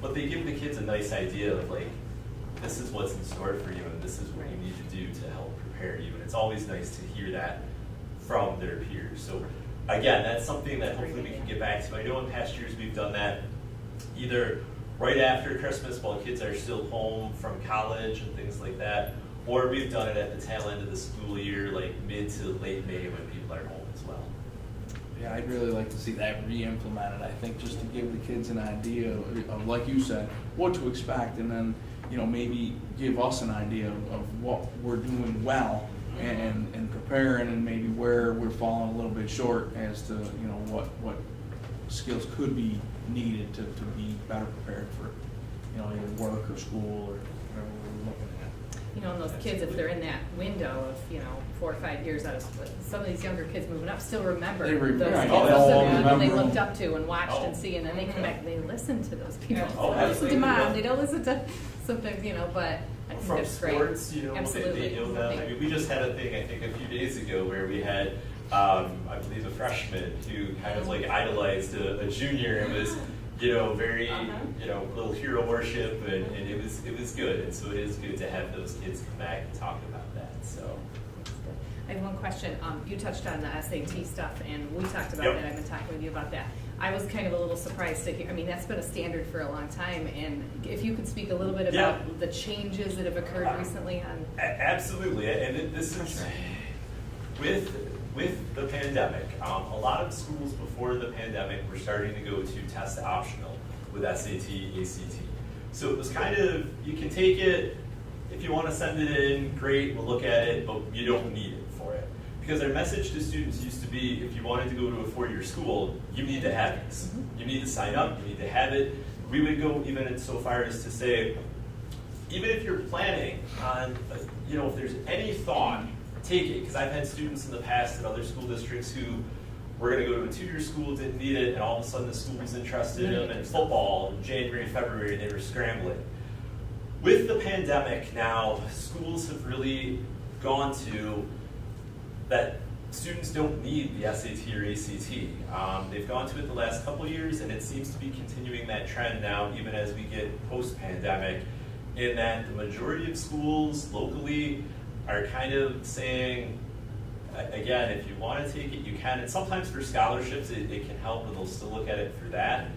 but they give the kids a nice idea of like, this is what's in store for you, and this is what you need to do to help prepare you. And it's always nice to hear that from their peers. So again, that's something that hopefully we can get back to. I know in past years we've done that either right after Christmas while kids are still home from college and things like that, or we've done it at the tail end of the school year, like mid to late May when people are home as well. Yeah, I'd really like to see that re-implemented, I think, just to give the kids an idea of, like you said, what to expect, and then, maybe give us an idea of what we're doing well and preparing, and maybe where we're falling a little bit short as to, what skills could be needed to be better prepared for, either work or school or whatever we're looking at. And those kids, if they're in that window of, 4 or 5 years out of school, some of these younger kids moving up still remember They remember, those right. kids They all that they remember looked them. up to and watched Oh. and see, and then they come back and they listen to those people. Oh, They don't listen to absolutely. mom, they don't listen to sometimes, but I think From that's great. sports, Absolutely. they know them. I mean, we just had a thing, I think, a few days ago where we had, I believe, a freshman who kind of like idolized a junior and was, very, little hero worship, and it was good. And so it is good to have those kids come back and talk about that. So. I have one question. You touched on the SAT stuff, and we talked about Yep. that. I've been talking with you about that. I was kind of a little surprised to hear, I mean, that's been a standard for a long time, and if you could speak a little bit Yeah. about the changes that have occurred recently on. Absolutely, and this is, with the pandemic, a lot of schools before the pandemic were starting to go to test optional with SAT, ACT. So it was kind of, you can take it, if you want to send it in, great, we'll look at it, but you don't need it for it. Because our message to students used to be, if you wanted to go to a four-year school, you need to have this. You need to sign up, you need to have it. We would go even so far as to say, even if you're planning on, if there's any thought, take it. Because I've had students in the past at other school districts who were going to go to a two-year school, didn't need it, and all of a sudden the school was interested in them in football in January, February, they were scrambling. With the pandemic now, schools have really gone to that students don't need the SAT or ACT. They've gone to it the last couple of years, and it seems to be continuing that trend now, even as we get post-pandemic, in that the majority of schools locally are kind of saying, again, if you want to take it, you can. And sometimes for scholarships, it can help, and they'll still look at it for that.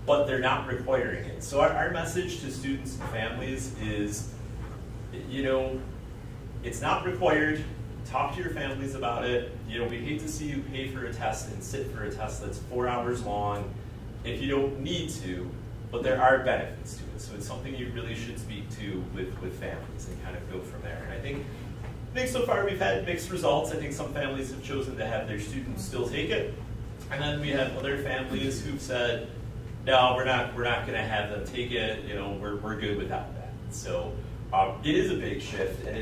But they're not requiring it. So our message to students and families is, it's not required. Talk to your families about it. We hate to see you pay for a test and sit for a test that's 4 hours long if you don't need to, but there are benefits to it. So it's something you really should speak to with families and kind of go from there. And I think so far we've had mixed results. I think some families have chosen to have their students still take it. And then we have other families who've said, no, we're not going to have them take it. We're good without that. So it is a big shift, and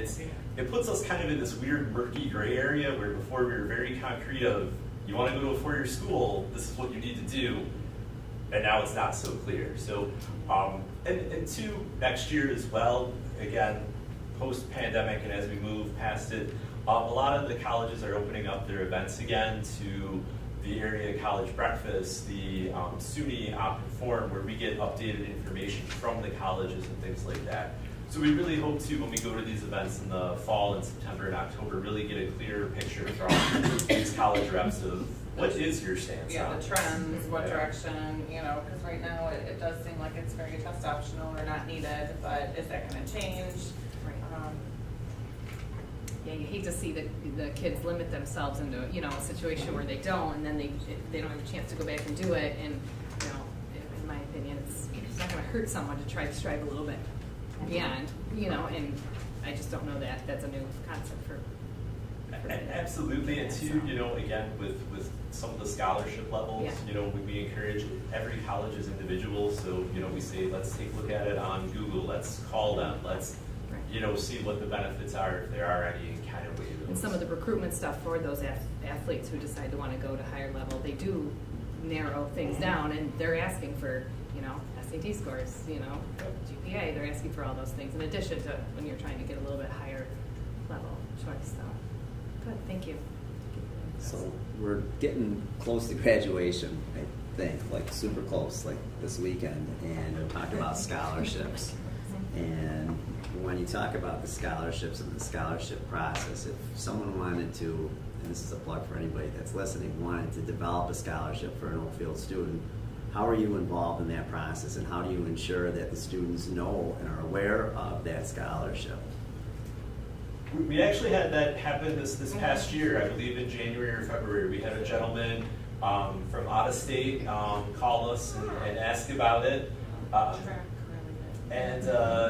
it puts us kind of in this weird murky gray area where before we were very concrete of, you want to go to a four-year school, this is what you need to do, and now it's not so clear. So, and two, next year as well, again, post-pandemic and as we move past it, a lot of the colleges are opening up their events again to the area college breakfast, the SUNY Open Forum, where we get updated information from the colleges and things like that. So we really hope to, when we go to these events in the fall and September and October, really get a clearer picture from these college reps of what is your stance Yeah, on the trends, what direction, because right now it does seem like it's very test optional or not needed, but is that going to change? Yeah, you hate to see the kids limit themselves into a situation where they don't, and then they don't have a chance to go back and do it. And in my opinion, it's not going to hurt someone to try to strive a little bit beyond. And I just don't know that that's a new concept for Absolutely, and two, again, with some of the scholarship levels, we encourage every college as individuals. So we say, let's take a look at it on Google. Let's call them. Let's see what the benefits are, if there are any, and kind of weigh those. And some of the recruitment stuff for those athletes who decide to want to go to higher level, they do narrow things down, and they're asking for, SAT scores, GPA, they're asking for all those things in addition to when you're trying to get a little bit higher level choice. So, good, thank you. So we're getting close to graduation, I think, like super close, like this weekend, and we're talking about scholarships. And when you talk about the scholarships and the scholarship process, if someone wanted to, and this is a plug for anybody that's listening, wanted to develop a scholarship for an Oakfield student, how are you involved in that process, and how do you ensure that the students know and are aware of that scholarship? We actually had that happen this past year, I believe in January or February. We had a gentleman from out of state call us and ask about it.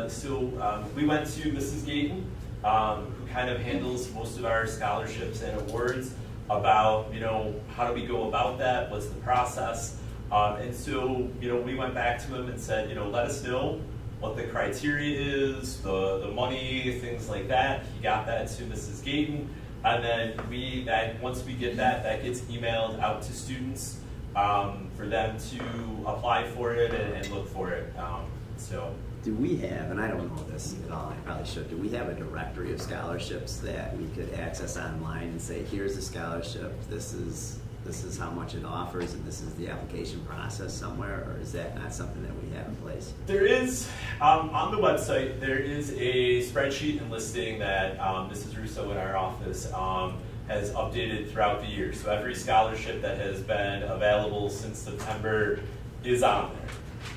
So we went to Mrs. Gayton, who kind of handles most of our scholarships and awards, about, how do we go about that? What's the process? And so, we went back to him and said, let us know what the criteria is, the money, things like that. He got that to Mrs. Gayton, and then once we get that gets emailed out to students for them to apply for it and look for it. Do we have, and I don't know this at all, I probably should, do we have a directory of scholarships that we could access online and say, here's a scholarship, this is how much it offers, and this is the application process somewhere, or is that not something that we have in place? There is, on the website, there is a spreadsheet and listing that Mrs. Russo in our office has updated throughout the year. So every scholarship that has been available since September is on there.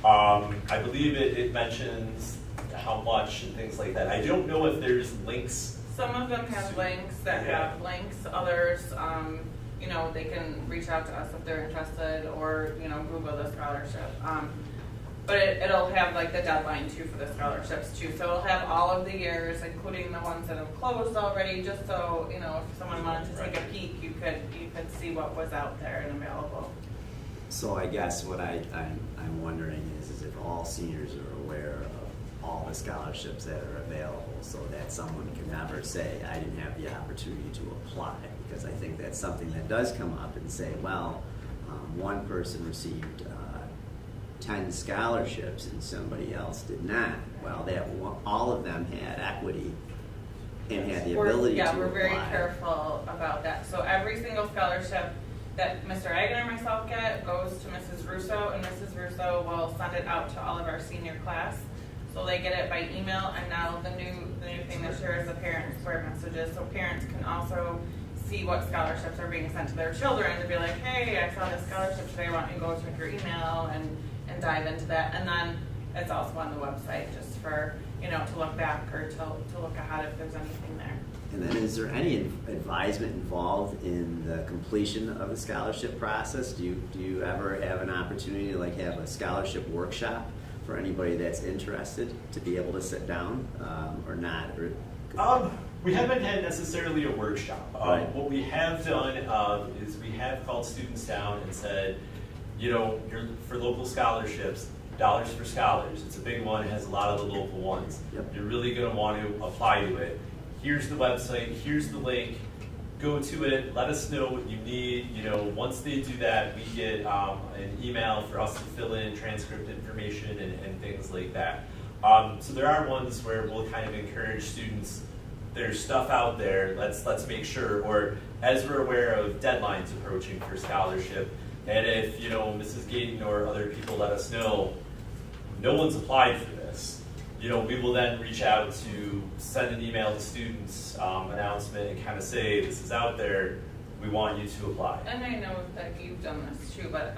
I believe it mentions how much and things like that. I don't know if there's links. Some of them have links that Yeah. have links, others, you know, they can reach out to us if they're interested, or, you know, Google the scholarship. But it'll have like the deadline too for the scholarships too. So it'll have all of the years, including the ones that have closed already, just so, you know, if someone wanted to take a peek, you could see what was out there and available. So I guess what I'm wondering is if all seniors are aware of all the scholarships that are available, so that someone can never say, I didn't have the opportunity to apply, because I think that's something that does come up and say, well, one person received 10 scholarships and somebody else did not. Well, all of them had equity and had the ability to apply. We're very careful about that. So every single scholarship that Mr. Agan and myself get goes to Mrs. Russo, and Mrs. Russo will send it out to all of our senior class. So they get it by email, and now the new thing this year is the parent square messages. So parents can also see what scholarships are being sent to their children to be like, hey, I saw this scholarship today, why don't you go check your email and dive into that. And then it's also on the website just for, you know, to look back or to look ahead if there's anything there. And then is there any advisement involved in the completion of the scholarship process? Do you ever have an opportunity to like have a scholarship workshop for anybody that's interested to be able to sit down or not? We haven't had necessarily a workshop. Right. What we have done is we have called students down and said, you know, for local scholarships, Dollars for Scholars, it's a big one, it has a lot of the local ones. Yep. You're really going to want to apply to it. Here's the website, here's the link, go to it, let us know what you need. You know, once they do that, we get an email for us to fill in transcript information and things like that. So there are ones where we'll kind of encourage students, there's stuff out there, let's make sure, or as we're aware of deadlines approaching for scholarship, and if, you know, Mrs. Gayton or other people let us know, no one's applied for this, you know, we will then reach out to send an email to students, announcement, and kind of say, this is out there, we want you to apply. And I know that you've done this too, but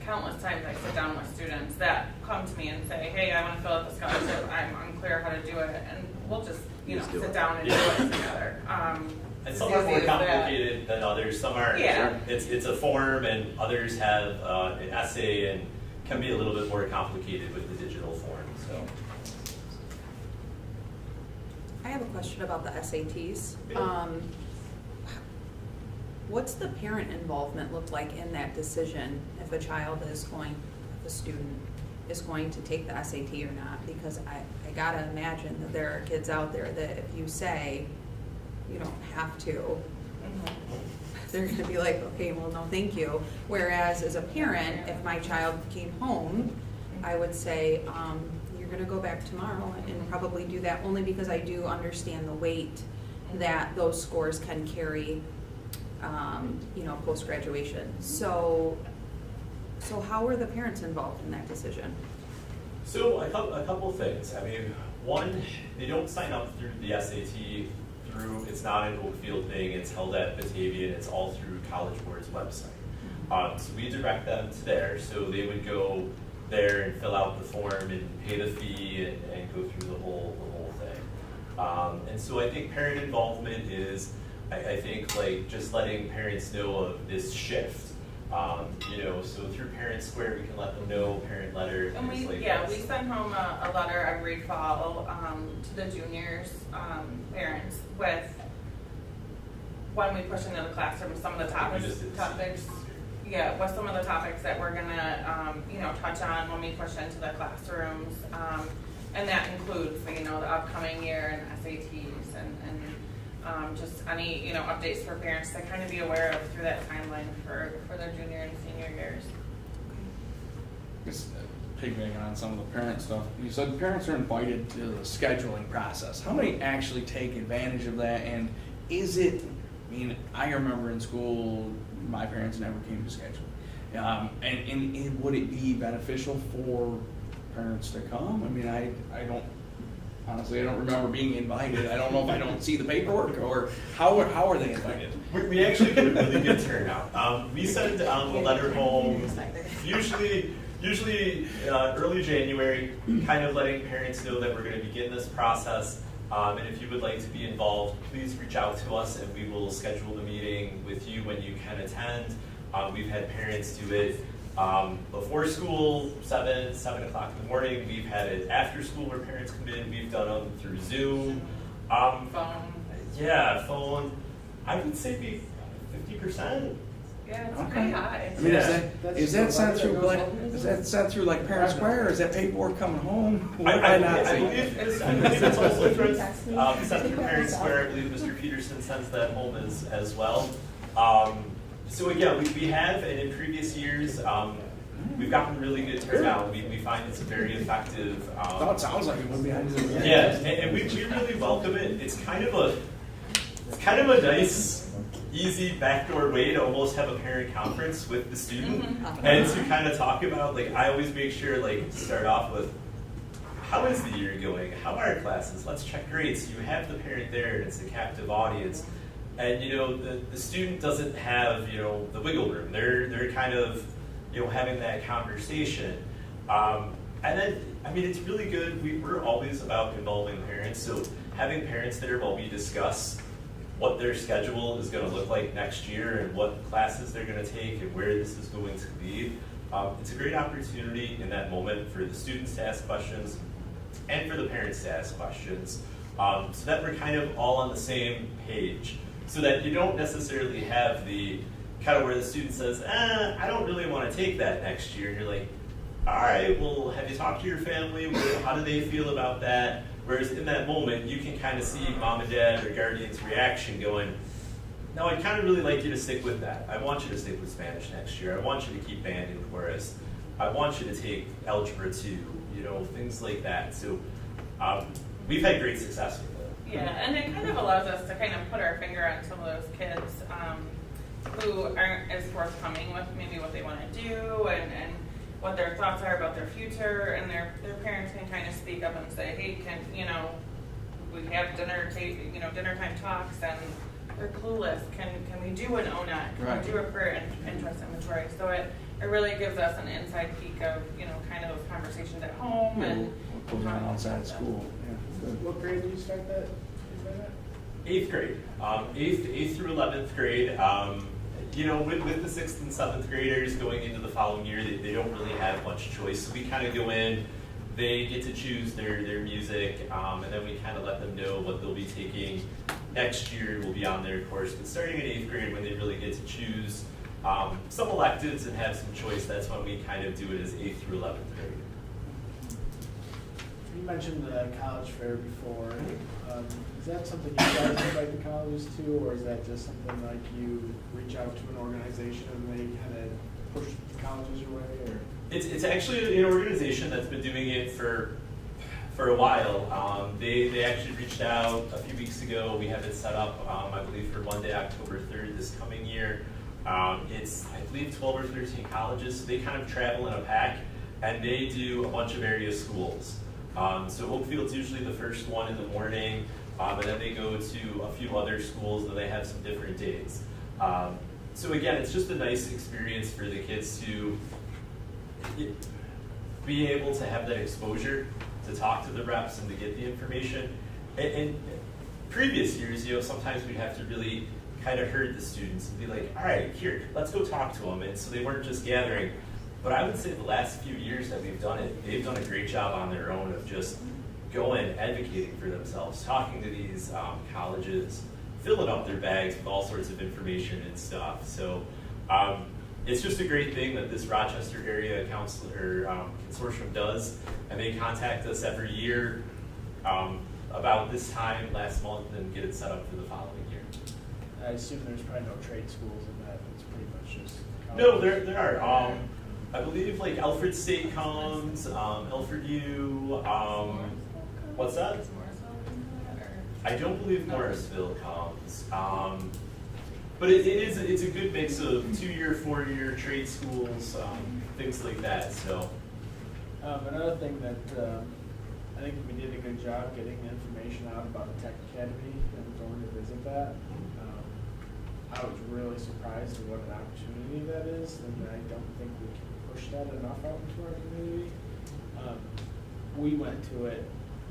countless times I sit down with students that come to me and say, hey, I want to fill out the scholarship, I'm unclear how to do it, and we'll just, you know, sit down and do it together. And some are more complicated than others. Some are, Yeah. it's a form, and others have an essay and can be a little bit more complicated with the digital form. So, I have a question about the SATs. Yeah. What's the parent involvement look like in that decision if a student is going to take the SAT or not? Because I gotta imagine that there are kids out there that if you say you don't have to, they're gonna be like, okay, well, no, thank you. Whereas as a parent, if my child came home, I would say, you're gonna go back tomorrow and probably do that, only because I do understand the weight that those scores can carry, you know, post-graduation. So how were the parents involved in that decision? so a couple things. I mean, one, they don't sign up through the SAT. It's not an Oakfield thing. It's held at Batavia. It's all through College Board's website. So we direct them to there. So they would go there and fill out the form and pay the fee and go through the whole thing. And so I think parent involvement is, I think, like just letting parents know of this shift. You know, so through Parent Square, we can let them know, parent letter, And things like we this. send home a letter every fall to the juniors' parents with, when we push into the classroom, some of the topics, with some of the topics that we're gonna, you know, touch on when we push into the classrooms. And that includes, you know, the upcoming year and SATs and just any, you know, updates for parents to kind of be aware of through that timeline for their junior and senior years. Just piggybacking on some of the parent stuff, you said parents are invited to the scheduling process. How many actually take advantage of that? And is it, I mean, I remember in school, my parents never came to scheduling. And would it be beneficial for parents to come? I mean, I don't Honestly, I don't remember being invited. I don't know if I don't see the paperwork, or how are they invited? We actually get a really good turnout. We send a letter home, usually early January, kind of letting parents know that we're going to begin this process. And if you would like to be involved, please reach out to us and we will schedule the meeting with you when you can attend. We've had parents do it before school, 7 o'clock in the morning. We've had it after school where parents come in. We've done them through Zoom. Phone. Yeah, phone. I would say be 50%. Yeah, it's Okay. pretty high. I mean, Yeah. is that sent through like Parent Square, or is that paperwork coming home? What have I not seen? believe it's also through, sent through Parent Square. I believe Mr. Peterson sends that home as well. So again, we have, and in previous years, we've gotten really good turnout. We find it's a very effective. Oh, it sounds like it would be. Yeah, and we really welcome it. It's kind of a nice, easy backdoor way to almost have a parent conference with the student and to kind of talk about, like, I always make sure, like, to start off with, how is the year going? How are classes? Let's check grades. You have the parent there, and it's a captive audience. And, you know, the student doesn't have, you know, the wiggle room. They're kind of, you know, having that conversation. And then, I mean, it's really good. We're always about involving parents. So having parents there while we discuss what their schedule is going to look like next year and what classes they're going to take and where this is going to lead. It's a great opportunity in that moment for the students to ask questions and for the parents to ask questions, so that we're kind of all on the same page, so that you don't necessarily have the kind of where the student says, I don't really want to take that next year. And you're like, all right, well, have you talked to your family? How do they feel about that? Whereas in that moment, you can kind of see mom and dad or guardian's reaction going, no, I'd kind of really like you to stick with that. I want you to stick with Spanish next year. I want you to keep band and chorus. I want you to take Algebra 2, you know, things like that. So we've had great success with it. Yeah, and it kind of allows us to kind of put our finger on some of those kids who aren't as forthcoming with maybe what they want to do and what their thoughts are about their future, and their parents can kind of speak up and say, hey, we have dinner time talks, and they're clueless. Can we do an ONET? Can we do a career interest inventory? So it really gives us an inside peek of, you know, kind of those conversations at home and What goes on outside school. Yeah. What grade did you start that? 8th grade, 8th through 11th grade. You know, with the 6th and 7th graders going into the following year, they don't really have much choice. So we kind of go in, they get to choose their music, and then we kind of let them know what they'll be taking next year will be on their course. But starting in 8th grade, when they really get to choose some electives and have some choice, that's when we kind of do it as 8th through 11th grade. You mentioned the college fair before. Is that something you guys invite the colleges to, or is that just something like you reach out to an organization and they kind of push the colleges your way? Or? It's actually an organization that's been doing it for a while. They actually reached out a few weeks ago. We have it set up, I believe, for Monday, October 3rd this coming year. It's, I believe, 12 or 13 colleges. So they kind of travel in a pack, and they do a bunch of area schools. So Oakfield's usually the first one in the morning, and then they go to a few other schools, and they have some different days. So again, it's just a nice experience for the kids to be able to have that exposure, to talk to the reps and to get the information. In previous years, you know, sometimes we'd have to really kind of herd the students and be like, all right, here, let's go talk to them. And so they weren't just gathering. But I would say the last few years that we've done it, they've done a great job on their own of just going, advocating for themselves, talking to these colleges, filling up their bags with all sorts of information and stuff. So it's just a great thing that this Rochester area consortium does, and they contact us every year about this time last month and get it set up for the following year. I assume there's probably no trade schools in that. It's pretty much just college. No, there are. I believe like Alfred State comes, Ilford U. What's that? Is Morrisville into that, or? I don't believe Morrisville comes. But it's a good mix of 2-year, 4-year trade schools, things like that. So Another thing that I think we did a good job getting the information out about the Tech Academy and going to visit that. I was really surprised at what an opportunity that is, and I don't think we can push that enough out into our community. We went to it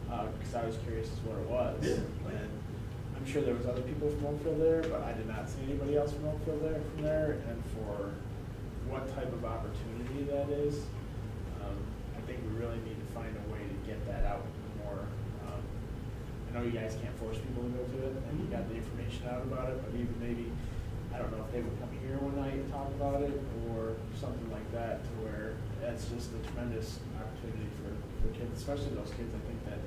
because I was curious as to what it was. Yeah. And I'm sure there was other people from Oakfield there, but I did not see anybody else from Oakfield there from there. And for what type of opportunity that is, I think we really need to find a way to get that out more. I know you guys can't force people to go to it, and you got the information out about it, but even maybe, I don't know if they would come here one night and talk about it, or something like that, to where that's just a tremendous opportunity for kids, especially those kids, I think that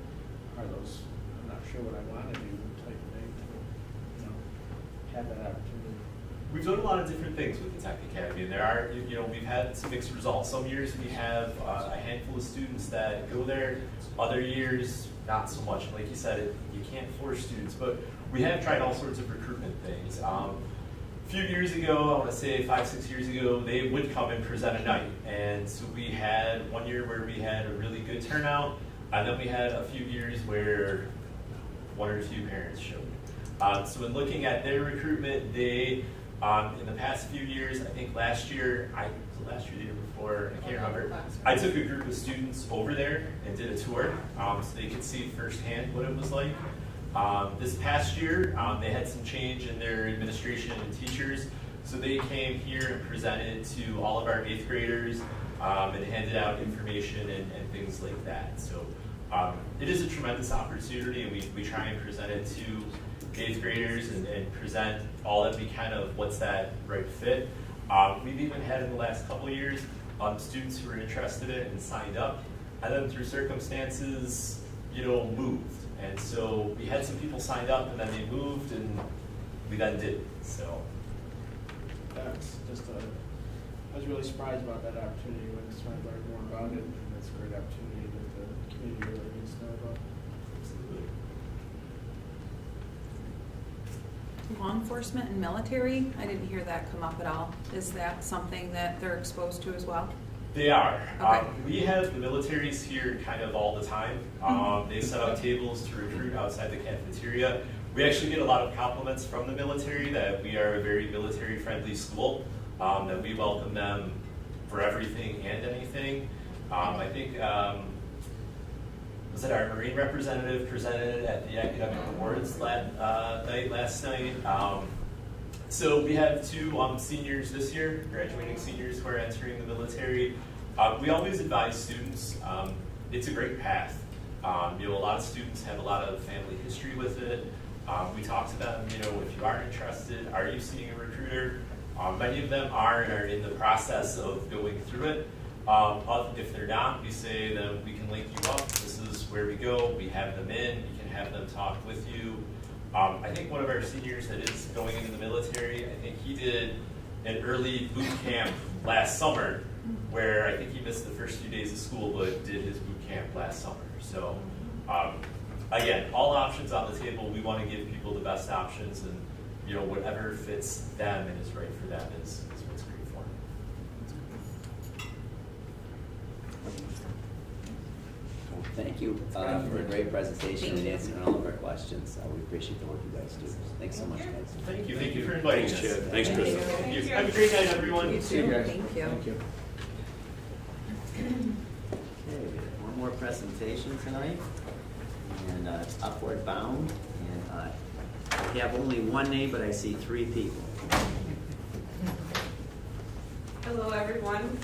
are those, I'm not sure what I want to do type of thing, to, you know, have that opportunity. We've done a lot of different things with the Tech Academy, and there are, you know, we've had some mixed results. Some years we have a handful of students that go there. Other years, not so much. Like you said, you can't force students, but we have tried all sorts of recruitment things. A few years ago, I want to say 5-6 years ago, they would come and present a night. And so we had one year where we had a really good turnout, and then we had a few years where 1 or 2 parents showed. So in looking at their recruitment, they, in the past few years, I think last year, the year before, I can't remember, I took a group of students over there and did a tour so they could see firsthand what it was like. This past year, they had some change in their administration and teachers, so they came here and presented to all of our 8th graders and handed out information and things like that. So it is a tremendous opportunity, and we try and present it to 8th graders and present all that we can of what's that right fit. We've even had in the last couple of years students who were interested in it and signed up, and then through circumstances, you know, moved. And so we had some people signed up, and then they moved, and we then did. So That's just I was really surprised about that opportunity when I started learning more about it, and that's a great opportunity that the community really needs to know about. absolutely. Law enforcement and military, I didn't hear that come up at all. Is that something that they're exposed to as well? They are. Okay. We have the militaries here kind of all the time. They set up tables to recruit outside the cafeteria. We actually get a lot of compliments from the military that we are a very military-friendly school, that we welcome them for everything and anything. I think, was it our Marine representative presented at the academic awards last night? So we have 2 seniors this year, graduating seniors who are entering the military. We always advise students, it's a great path. You know, a lot of students have a lot of family history with it. We talk to them, you know, if you are interested, are you seeing a recruiter? Many of them are and are in the process of going through it. If they're not, we say that we can link you up. This is where we go. We have them in. We can have them talk with you. I think one of our seniors that is going into the military, I think he did an early boot camp last summer where I think he missed the first few days of school but did his boot camp last summer. So again, all options on the table. We want to give people the best options, and you know, whatever fits them and is right for them is what's great for them. Well, thank you for a great presentation and answering all of our questions. We appreciate the work you guys do. Thanks so much, guys. Thank you. Thank you for inviting us. Thanks, Chad. Thanks, Chris. Thank you. Have a great night, everyone. You too. Thank you. Thank you. Okay, one more presentation tonight, and it's Upward Bound, and I have only one name, but I see 3 people. Hello, everyone.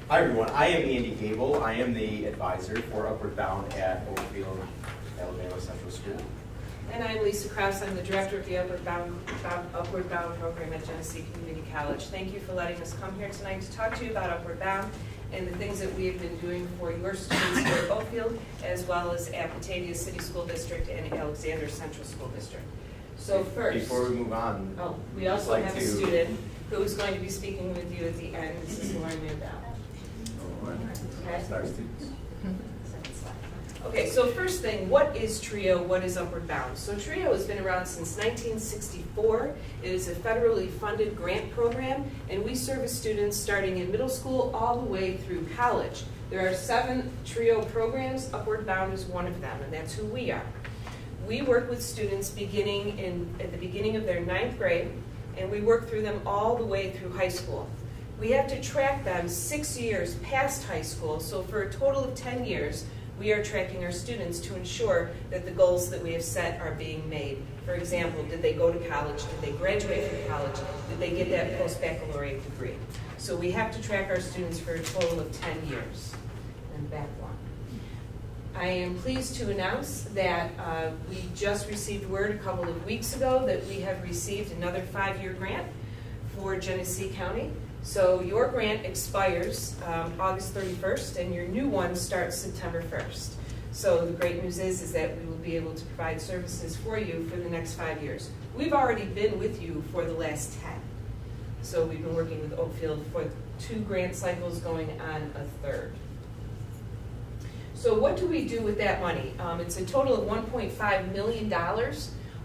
Hi, everyone. I am Andy Gable. I am the advisor for Upward Bound at Oakfield-Alabama Central School. And I'm Lisa Krause. I'm the director of the Upward Bound program at Genesee Community College. Thank you for letting us come here tonight to talk to you about Upward Bound and the things that we have been doing for your students here at Oakfield, as well as at Batavia City School District and Alexander Central School District. So first, Before we move on, we also have a student who is going to be speaking with you at the end. This is Lauren Mandel. Okay. Our students. Okay, so first thing, what is TRIO? What is Upward Bound? So TRIO has been around since 1964. It is a federally funded grant program, and we service students starting in middle school all the way through college. There are 7 TRIO programs. Upward Bound is one of them, and that's who we are. We work with students beginning at the beginning of their 9th grade, and we work through them all the way through high school. We have to track them 6 years past high school, so for a total of 10 years, we are tracking our students to ensure that the goals that we have set are being made. For example, did they go to college? Did they graduate from college? Did they get that post-baccalaureate degree? So we have to track our students for a total of 10 years. And back one. I am pleased to announce that we just received word a couple of weeks ago that we have received another 5-year grant for Genesee County. So your grant expires August 31st, and your new one starts September 1st. So the great news is that we will be able to provide services for you for the next 5 years. We've already been with you for the last 10. So we've been working with Oakfield for 2 grant cycles going on a 3rd. So what do we do with that money? It's a total of $1.5 million.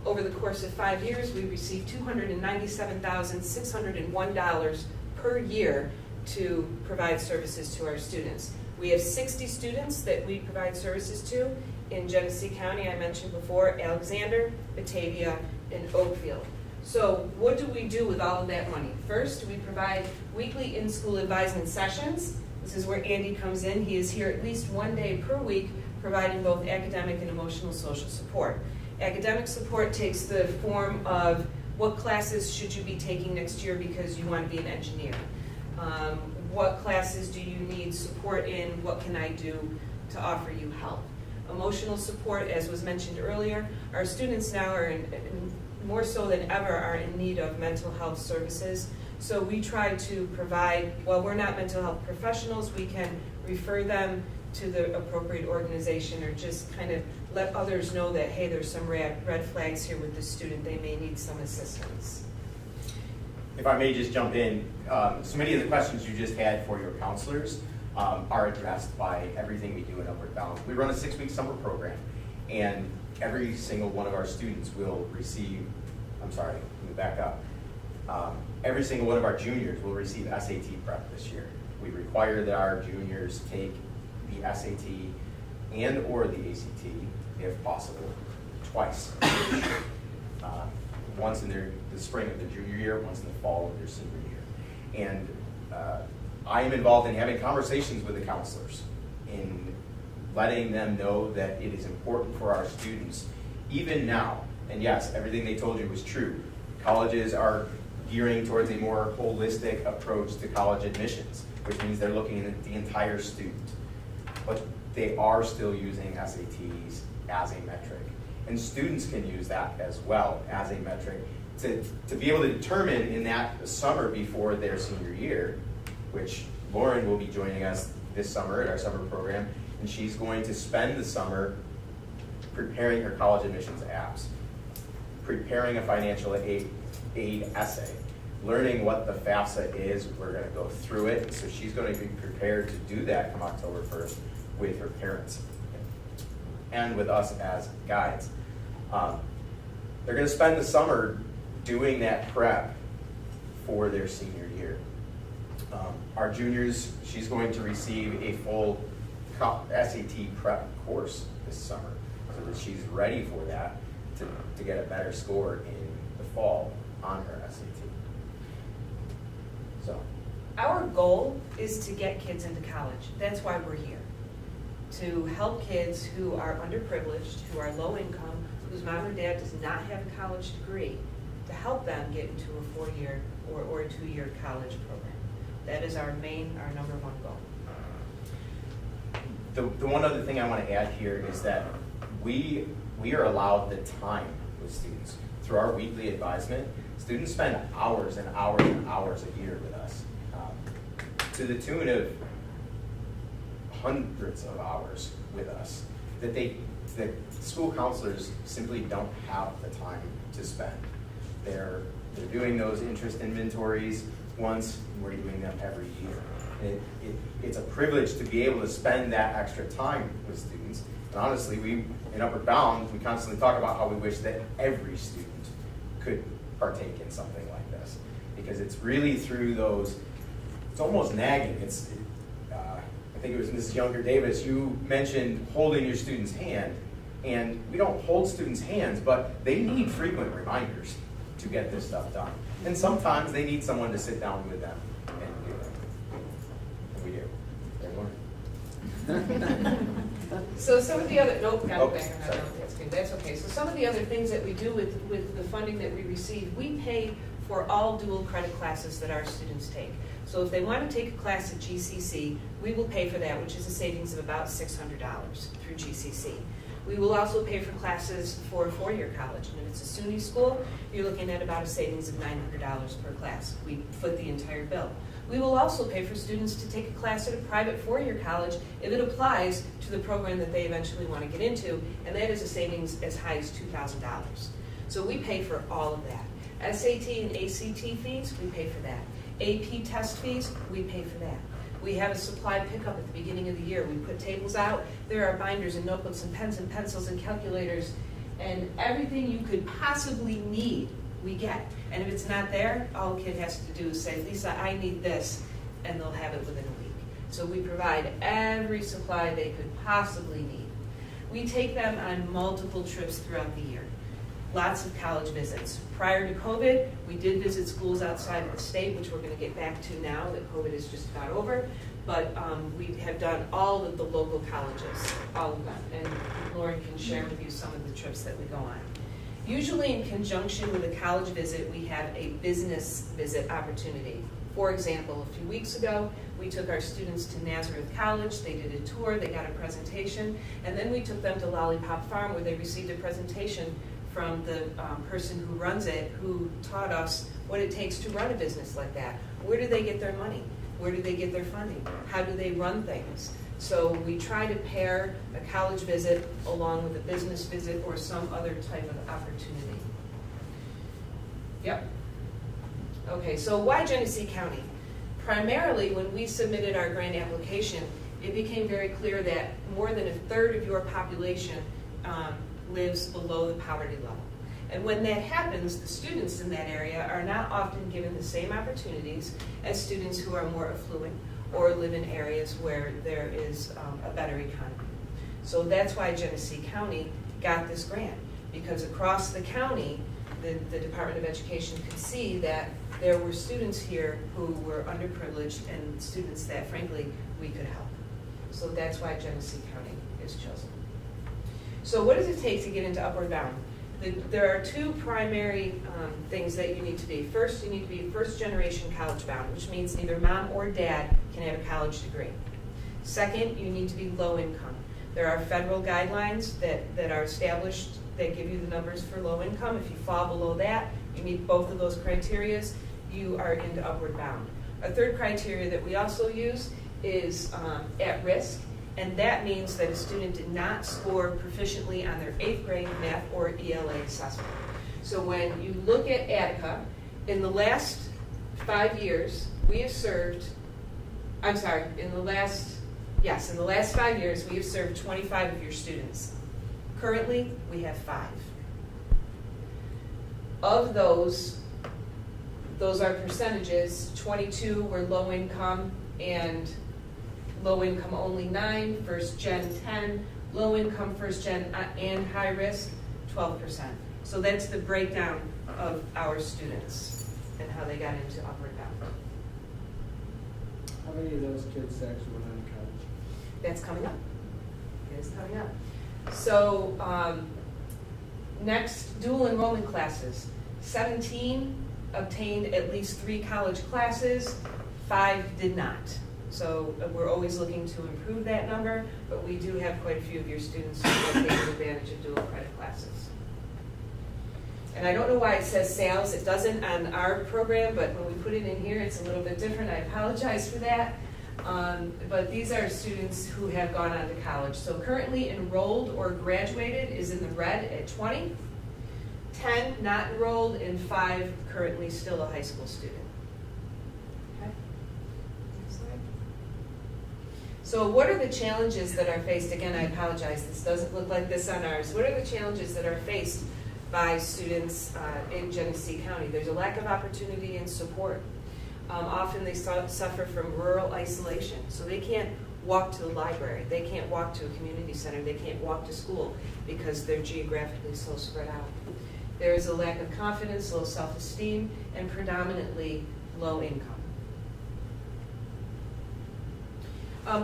Over the course of 5 years, we received $297,601 per year to provide services to our students. We have 60 students that we provide services to in Genesee County. I mentioned before, Alexander, Batavia, and Oakfield. So what do we do with all of that money? First, we provide weekly in-school advisement sessions. This is where Andy comes in. He is here at least 1 day per week, providing both academic and emotional social support. Academic support takes the form of what classes should you be taking next year because you want to be an engineer? What classes do you need support in? What can I do to offer you help? Emotional support, as was mentioned earlier, our students now are more so than ever are in need of mental health services. So we try to provide, while we're not mental health professionals, we can refer them to the appropriate organization or just kind of let others know that, hey, there's some red flags here with this student, they may need some assistance. If I may just jump in, so many of the questions you just had for your counselors are addressed by everything we do in Upward Bound. We run a 6-week summer program, and every single one of our students will receive, let me back up. Every single one of our juniors will receive SAT prep this year. We require that our juniors take the SAT and or the ACT, if possible, twice this year. Once in the spring of their junior year, once in the fall of their senior year. And I am involved in having conversations with the counselors, in letting them know that it is important for our students, even now, and yes, everything they told you was true. Colleges are gearing towards a more holistic approach to college admissions, which means they're looking at the entire student. But they are still using SATs as a metric. And students can use that as well as a metric to be able to determine in that summer before their senior year, which Lauren will be joining us this summer at our summer program, and she's going to spend the summer preparing her college admissions apps, preparing a financial aid essay, learning what the FAFSA is. We're going to go through it, so she's going to be prepared to do that come October 1st with her parents and with us as guides. They're going to spend the summer doing that prep for their senior year. Our juniors, she's going to receive a full SAT prep course this summer, so that she's ready for that to get a better score in the fall on her SAT. So, Our goal is to get kids into college. That's why we're here. To help kids who are underprivileged, who are low income, whose mom or dad does not have a college degree, to help them get into a 4-year or a 2-year college program. That is our number one goal. the one other thing I want to add here is that we are allowed the time with students. Through our weekly advisement, students spend hours and hours and hours a year with us, to the tune of hundreds of hours with us, that the school counselors simply don't have the time to spend. They're doing those interest inventories once, we're doing them every year. And it's a privilege to be able to spend that extra time with students. And honestly, in Upward Bound, we constantly talk about how we wish that every student could partake in something like this. Because it's really through those, it's almost nagging. I think it was Mrs. Younger-Davis, you mentioned holding your student's hand. And we don't hold students' hands, but they need frequent reminders to get this stuff done. And sometimes they need someone to sit down with them and do it. And we do. Anyone? So some of the other, nope, got Oh, it back on that, sorry. that's good, that's okay. So some of the other things that we do with the funding that we receive, we pay for all dual credit classes that our students take. So if they want to take a class at GCC, we will pay for that, which is a savings of about $600 through GCC. We will also pay for classes for a four-year college, and if it's a SUNY school, you're looking at about a savings of $900 per class. We foot the entire bill. We will also pay for students to take a class at a private four-year college if it applies to the program that they eventually want to get into, and that is a savings as high as $2,000. So we pay for all of that. SAT and ACT fees, we pay for that. AP test fees, we pay for that. We have a supply pickup at the beginning of the year. We put tables out. There are binders and notebooks and pens and pencils and calculators and everything you could possibly need, we get. And if it's not there, all a kid has to do is say, Lisa, I need this, and they'll have it within a week. So we provide every supply they could possibly need. We take them on multiple trips throughout the year. Lots of college visits. Prior to COVID, we did visit schools outside of the state, which we're going to get back to now that COVID is just about over. But we have done all of the local colleges, all of them. And Lauren can share with you some of the trips that we go on. Usually in conjunction with a college visit, we have a business visit opportunity. For example, a few weeks ago, we took our students to Nazareth College. They did a tour, they got a presentation, and then we took them to Lollipop Farm where they received a presentation from the person who runs it, who taught us what it takes to run a business like that. Where do they get their money? Where do they get their funding? How do they run things? So we try to pair a college visit along with a business visit or some other type of opportunity. Yep. Okay, so why Genesee County? Primarily, when we submitted our grant application, it became very clear that more than a third of your population lives below the poverty level. And when that happens, the students in that area are not often given the same opportunities as students who are more affluent or live in areas where there is a better economy. So that's why Genesee County got this grant, because across the county, the Department of Education could see that there were students here who were underprivileged and students that, frankly, we could help. So that's why Genesee County is chosen. So what does it take to get into Upward Bound? There are two primary things that you need to be. First, you need to be first-generation college bound, which means either mom or dad can have a college degree. Second, you need to be low income. There are federal guidelines that are established that give you the numbers for low income. If you fall below that, you meet both of those criteria, you are into Upward Bound. A third criteria that we also use is at risk. And that means that a student did not score proficiently on their 8th grade math or ELA assessment. So when you look at Attica, in the last 5 years, we have served, in the last 5 years, we have served 25 of your students. Currently, we have 5. Of those are percentages. 22 were low income and low income only 9, first gen 10, low income first gen and high risk 12%. So that's the breakdown of our students and how they got into Upward Bound. How many of those kids actually went on to college? That's coming up. It is coming up. So next, dual enrollment classes. 17 obtained at least 3 college classes, 5 did not. So we're always looking to improve that number, but we do have quite a few of your students who have taken advantage of dual credit classes. And I don't know why it says sales. It doesn't on our program, but when we put it in here, it's a little bit different. I apologize for that. But these are students who have gone on to college. So currently enrolled or graduated is in the red at 20, 10 not enrolled, and 5 currently still a high school student. Okay. Next slide. So what are the challenges that are faced, again, I apologize, this doesn't look like this on ours. What are the challenges that are faced by students in Genesee County? There's a lack of opportunity and support. Often they suffer from rural isolation, so they can't walk to the library, they can't walk to a community center, they can't walk to school because they're geographically so spread out. There is a lack of confidence, low self-esteem, and predominantly low income.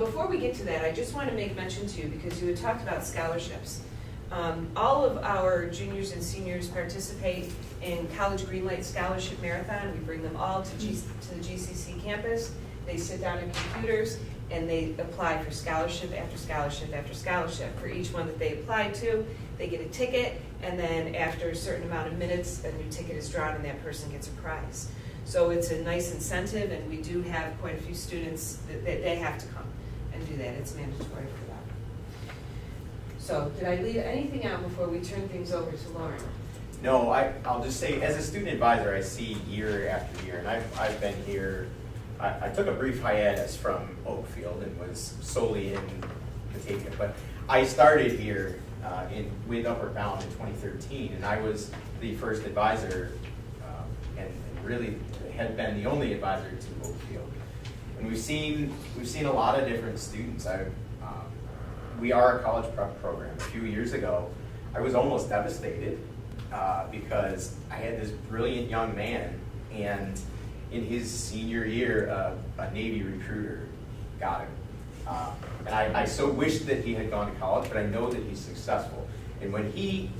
Before we get to that, I just want to make mention to you, because you had talked about scholarships. All of our juniors and seniors participate in College Greenlight Scholarship Marathon. We bring them all to the GCC campus. They sit down at computers and they apply for scholarship after scholarship after scholarship. For each one that they apply to, they get a ticket, and then after a certain amount of minutes, a new ticket is drawn and that person gets a prize. So it's a nice incentive, and we do have quite a few students that they have to come and do that. It's mandatory for them. So did I leave anything out before we turn things over to Lauren? No, I'll just say, as a student advisor, I see year after year, and I've been here. I took a brief hiatus from Oakfield and was solely in Batavia, but I started here with Upward Bound in 2013, and I was the first advisor, and really had been the only advisor to Oakfield. And we've seen a lot of different students. We are a college prep program. A few years ago, I was almost devastated because I had this brilliant young man, and in his senior year, a Navy recruiter got him. And I so wished that he had gone to college, but I know that he's successful. And when he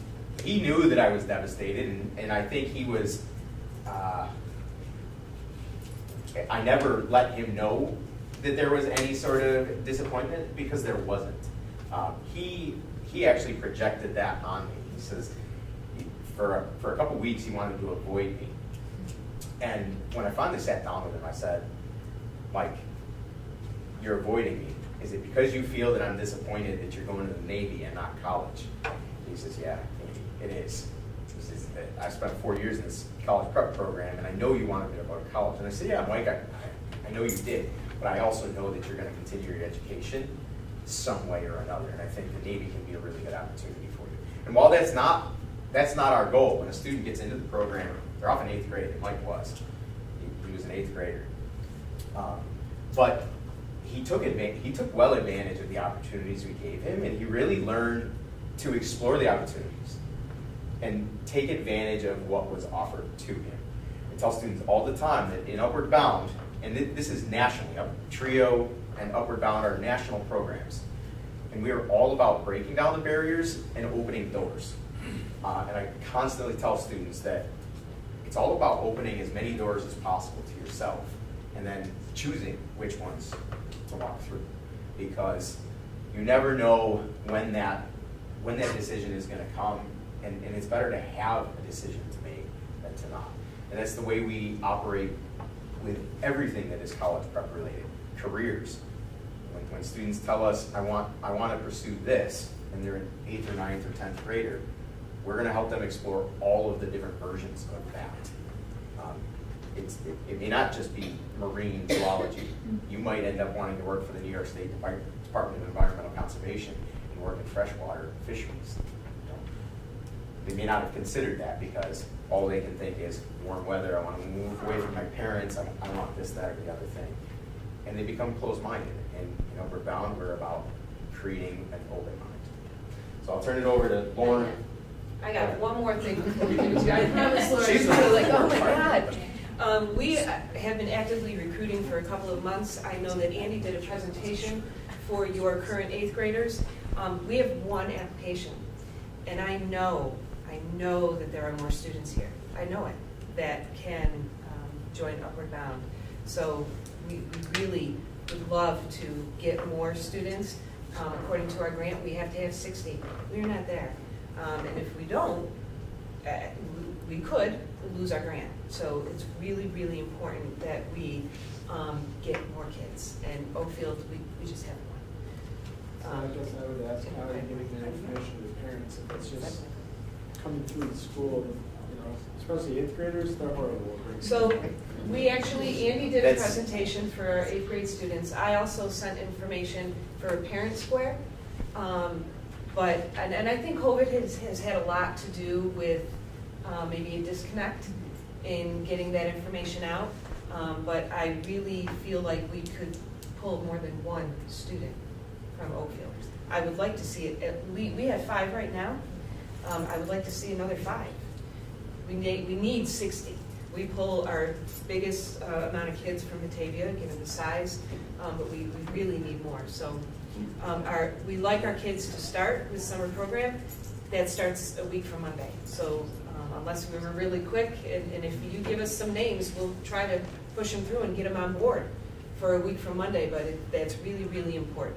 knew that I was devastated, and I think he was, I never let him know that there was any sort of disappointment, because there wasn't. He actually projected that on me. He says, for a couple weeks, he wanted to avoid me. And when I finally sat down with him, I said, Mike, you're avoiding me. Is it because you feel that I'm disappointed that you're going to the Navy and not college? He says, yeah, maybe it is. He says, I spent 4 years in this college prep program, and I know you wanted me to go to college. And I said, yeah, Mike, I know you did, but I also know that you're going to continue your education some way or another, and I think the Navy can be a really good opportunity for you. And while that's not our goal, when a student gets into the program, they're off in 8th grade, and Mike was. He was an 8th grader. But he took well advantage of the opportunities we gave him, and he really learned to explore the opportunities and take advantage of what was offered to him. I tell students all the time that in Upward Bound, and this is nationally, TRIO and Upward Bound are national programs, and we are all about breaking down the barriers and opening doors. And I constantly tell students that it's all about opening as many doors as possible to yourself, and then choosing which ones to walk through, because you never know when that decision is going to come, and it's better to have a decision to make than to not. And that's the way we operate with everything that is college prep related. Careers. When students tell us, I want to pursue this, and they're an 8th or 9th or 10th grader, we're going to help them explore all of the different versions of that. It may not just be marine zoology. You might end up wanting to work for the New York State Department of Environmental Conservation and work in freshwater fisheries. They may not have considered that because all they can think is warm weather, I want to move away from my parents, I want this, that, or the other thing. And they become closed-minded. And Upward Bound, we're about creating an open mind. So I'll turn it over to Lauren. I got one more thing before we do. I promise Lauren, she's like, oh my God. We have been actively recruiting for a couple of months. I know that Andy did a presentation for your current 8th graders. We have one application, and I know that there are more students here. I know it, that can join Upward Bound. So we really would love to get more students. According to our grant, we have to have 60. We're not there. And if we don't, we could lose our grant. So it's really, really important that we get more kids. And Oakfield, we just have one. I guess I would ask, how are you getting that information to parents? If it's just coming through the school, especially 8th graders, they're horrible. So we actually, Andy did a That's- presentation for our 8th grade students. I also sent information for Parent Square. And I think COVID has had a lot to do with maybe a disconnect in getting that information out. But I really feel like we could pull more than one student from Oakfield. I would like to see it at least, we have 5 right now. I would like to see another 5. We need 60. We pull our biggest amount of kids from Batavia, given the size, but we really need more. So we like our kids to start with summer program. That starts a week from Monday. So unless we were really quick, and if you give us some names, we'll try to push them through and get them on board for a week from Monday, but that's really, really important.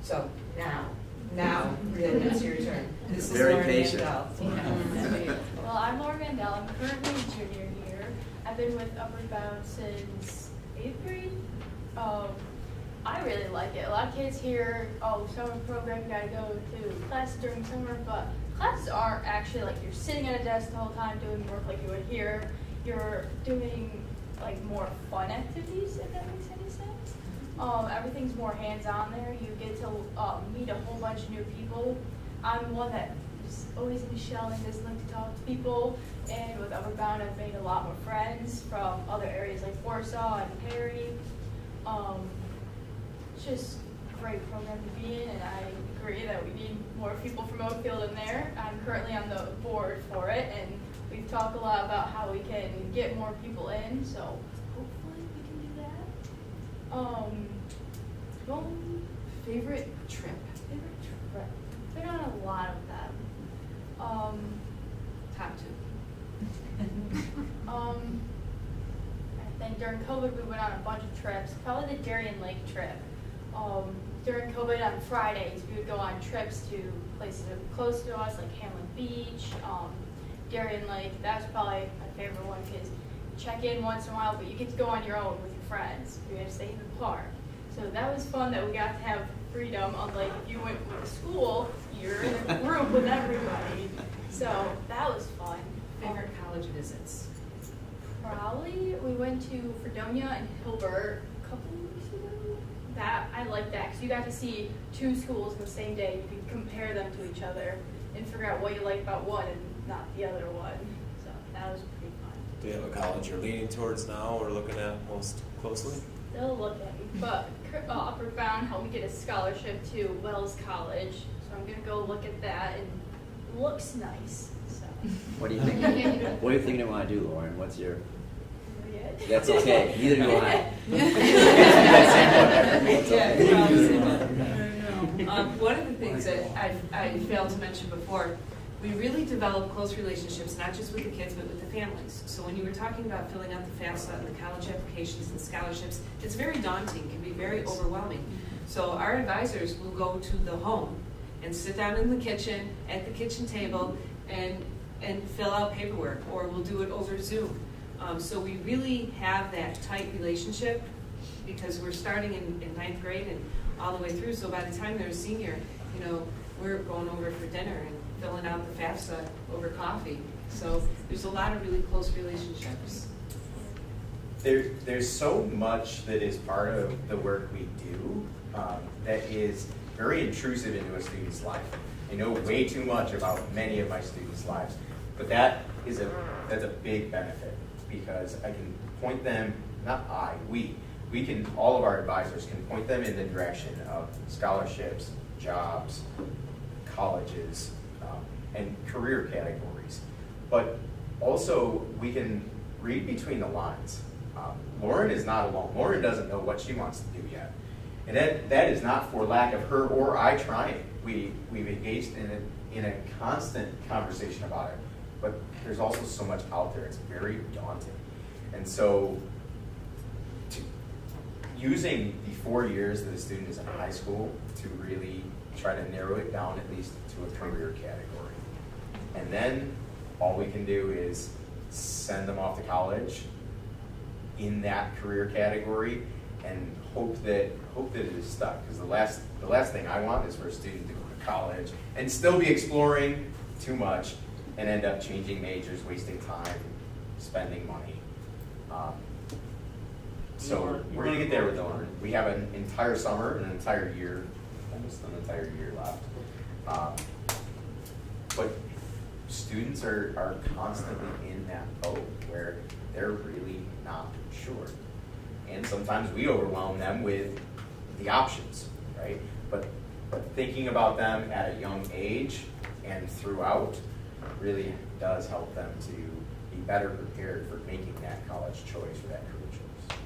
So now, then it's your turn. This is Very Lauren patient. Mandel. Well, I'm Lauren Mandel. I'm currently a junior here. I've been with Upward Bound since 8th grade. I really like it. A lot of kids here, summer program, you gotta go to class during summer, but classes aren't actually like you're sitting at a desk the whole time doing work like you would here. You're doing like more fun activities, if that makes any sense. Everything's more hands-on there. You get to meet a whole bunch of new people. I'm one that is always in the shell and doesn't like to talk to people. And with Upward Bound, I've made a lot more friends from other areas like Warsaw and Perry. It's just a great program to be in, and I agree that we need more people from Oakfield in there. I'm currently on the board for it, and we've talked a lot about how we can get more people in, so hopefully we can do that. Well, Favorite trip? favorite trip. Been on a lot of them. Top 2. I think during COVID we went on a bunch of trips. Probably the Darien Lake trip. During COVID on Fridays we would go on trips to places that were close to us, like Hamlin Beach, Darien Lake. That's probably my favorite one because you check in once in a while, but you get to go on your own with your friends. You have to stay in the park. So that was fun that we got to have freedom. Unlike if you went with school, you're in a group with everybody. So that was fun. Favorite college visits? Probably we went to Fredonia and Hilbert a couple weeks ago. I like that because you got to see 2 schools in the same day. You could compare them to each other and figure out what you like about one and not the other one. So that was pretty fun. Do you have a college you're leaning towards now or looking at most closely? Still looking, but Upward Bound helped me get a scholarship to Wells College, so I'm gonna go look at that, and it looks nice. So. What do you think? What do you think you want to do, Lauren? What's your? Forget. That's okay. Neither do I. One of the things that I failed to mention before, we really develop close relationships, not just with the kids, but with the families. So when you were talking about filling out the FAFSA and the college applications and scholarships, it's very daunting, can be very overwhelming. So our advisors will go to the home and sit down in the kitchen, at the kitchen table, and fill out paperwork, or we'll do it over Zoom. So we really have that tight relationship because we're starting in 9th grade and all the way through. So by the time they're a senior, we're going over for dinner and filling out the FAFSA over coffee. So there's a lot of really close relationships. There's so much that is part of the work we do that is very intrusive into a student's life. I know way too much about many of my students' lives, but that's a big benefit because I can point them, we can, all of our advisors can point them in the direction of scholarships, jobs, colleges, and career categories. But also we can read between the lines. Lauren is not alone. Lauren doesn't know what she wants to do yet. And that is not for lack of her or I trying. We've engaged in a constant conversation about it. But there's also so much out there. It's very daunting. And so using the 4 years that a student is in high school to really try to narrow it down at least to a career category. And then all we can do is send them off to college in that career category and hope that it is stuck. Because the last thing I want is for a student to go to college and still be exploring too much and end up changing majors, wasting time, spending money. So we're gonna get there with Lauren. We have an entire summer, an entire year, almost an entire year left. But students are constantly in that boat where they're really not sure. And sometimes we overwhelm them with the options, right? But thinking about them at a young age and throughout really does help them to be better prepared for making that college choice or that career choice.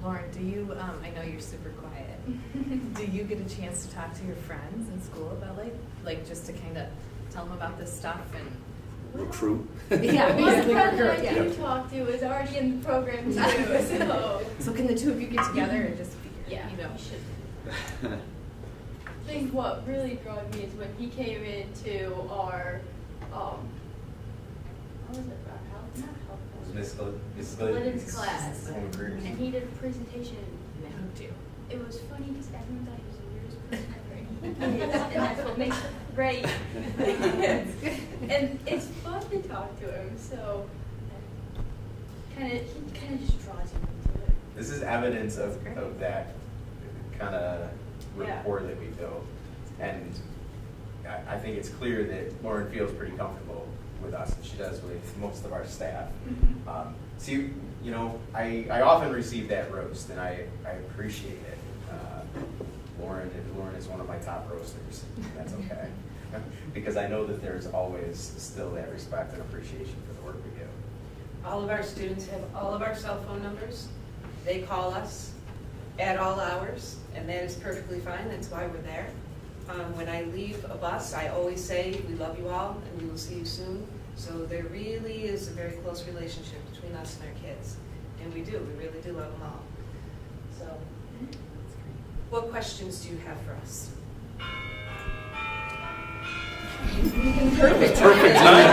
Lauren, do you, I know you're super quiet, do you get a chance to talk to your friends in school about like just to kind of tell them about this stuff and? Recruit. Yeah, One basically friend that recruit, I yeah. do talk to is already in the program too, so. So can the two of you get together and just figure, Yeah, you know? we should. I think what really drove me is when he came into our, what was it, about health, not health. Mrs. Glidden's class, Home agreement. and he did a presentation. Who do? It was funny because everyone thought he was the weirdest person ever, and he is, and that's what makes it great. And it's fun to talk to him, so he kind of just draws you into it. This is evidence of that kind of Yeah. rapport that we built. And I think it's clear that Lauren feels pretty comfortable with us, and she does with most of our staff. See, you know, I often receive that roast, and I appreciate it. Lauren is one of my top roasters, and that's okay. Because I know that there's always still that respect and appreciation for the work we do. All of our students have all of our cell phone numbers. They call us at all hours, and that is perfectly fine. That's why we're there. When I leave a bus, I always say, we love you all, and we will see you soon. So there really is a very close relationship between us and our kids. And we really do love them all. So, what questions do you have for us? Perfect. Perfect timing.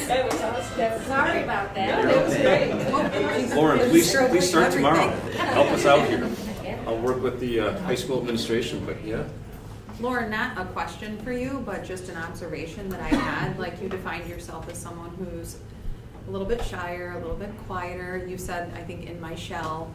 That was awesome. Sorry about that. That was great. Lauren, please start tomorrow. Help us out here. I'll work with the high school administration, but yeah. Lauren, not a question for you, but just an observation that I had. Like, you defined yourself as someone who's a little bit shyer, a little bit quieter. You said, I think, in my shell,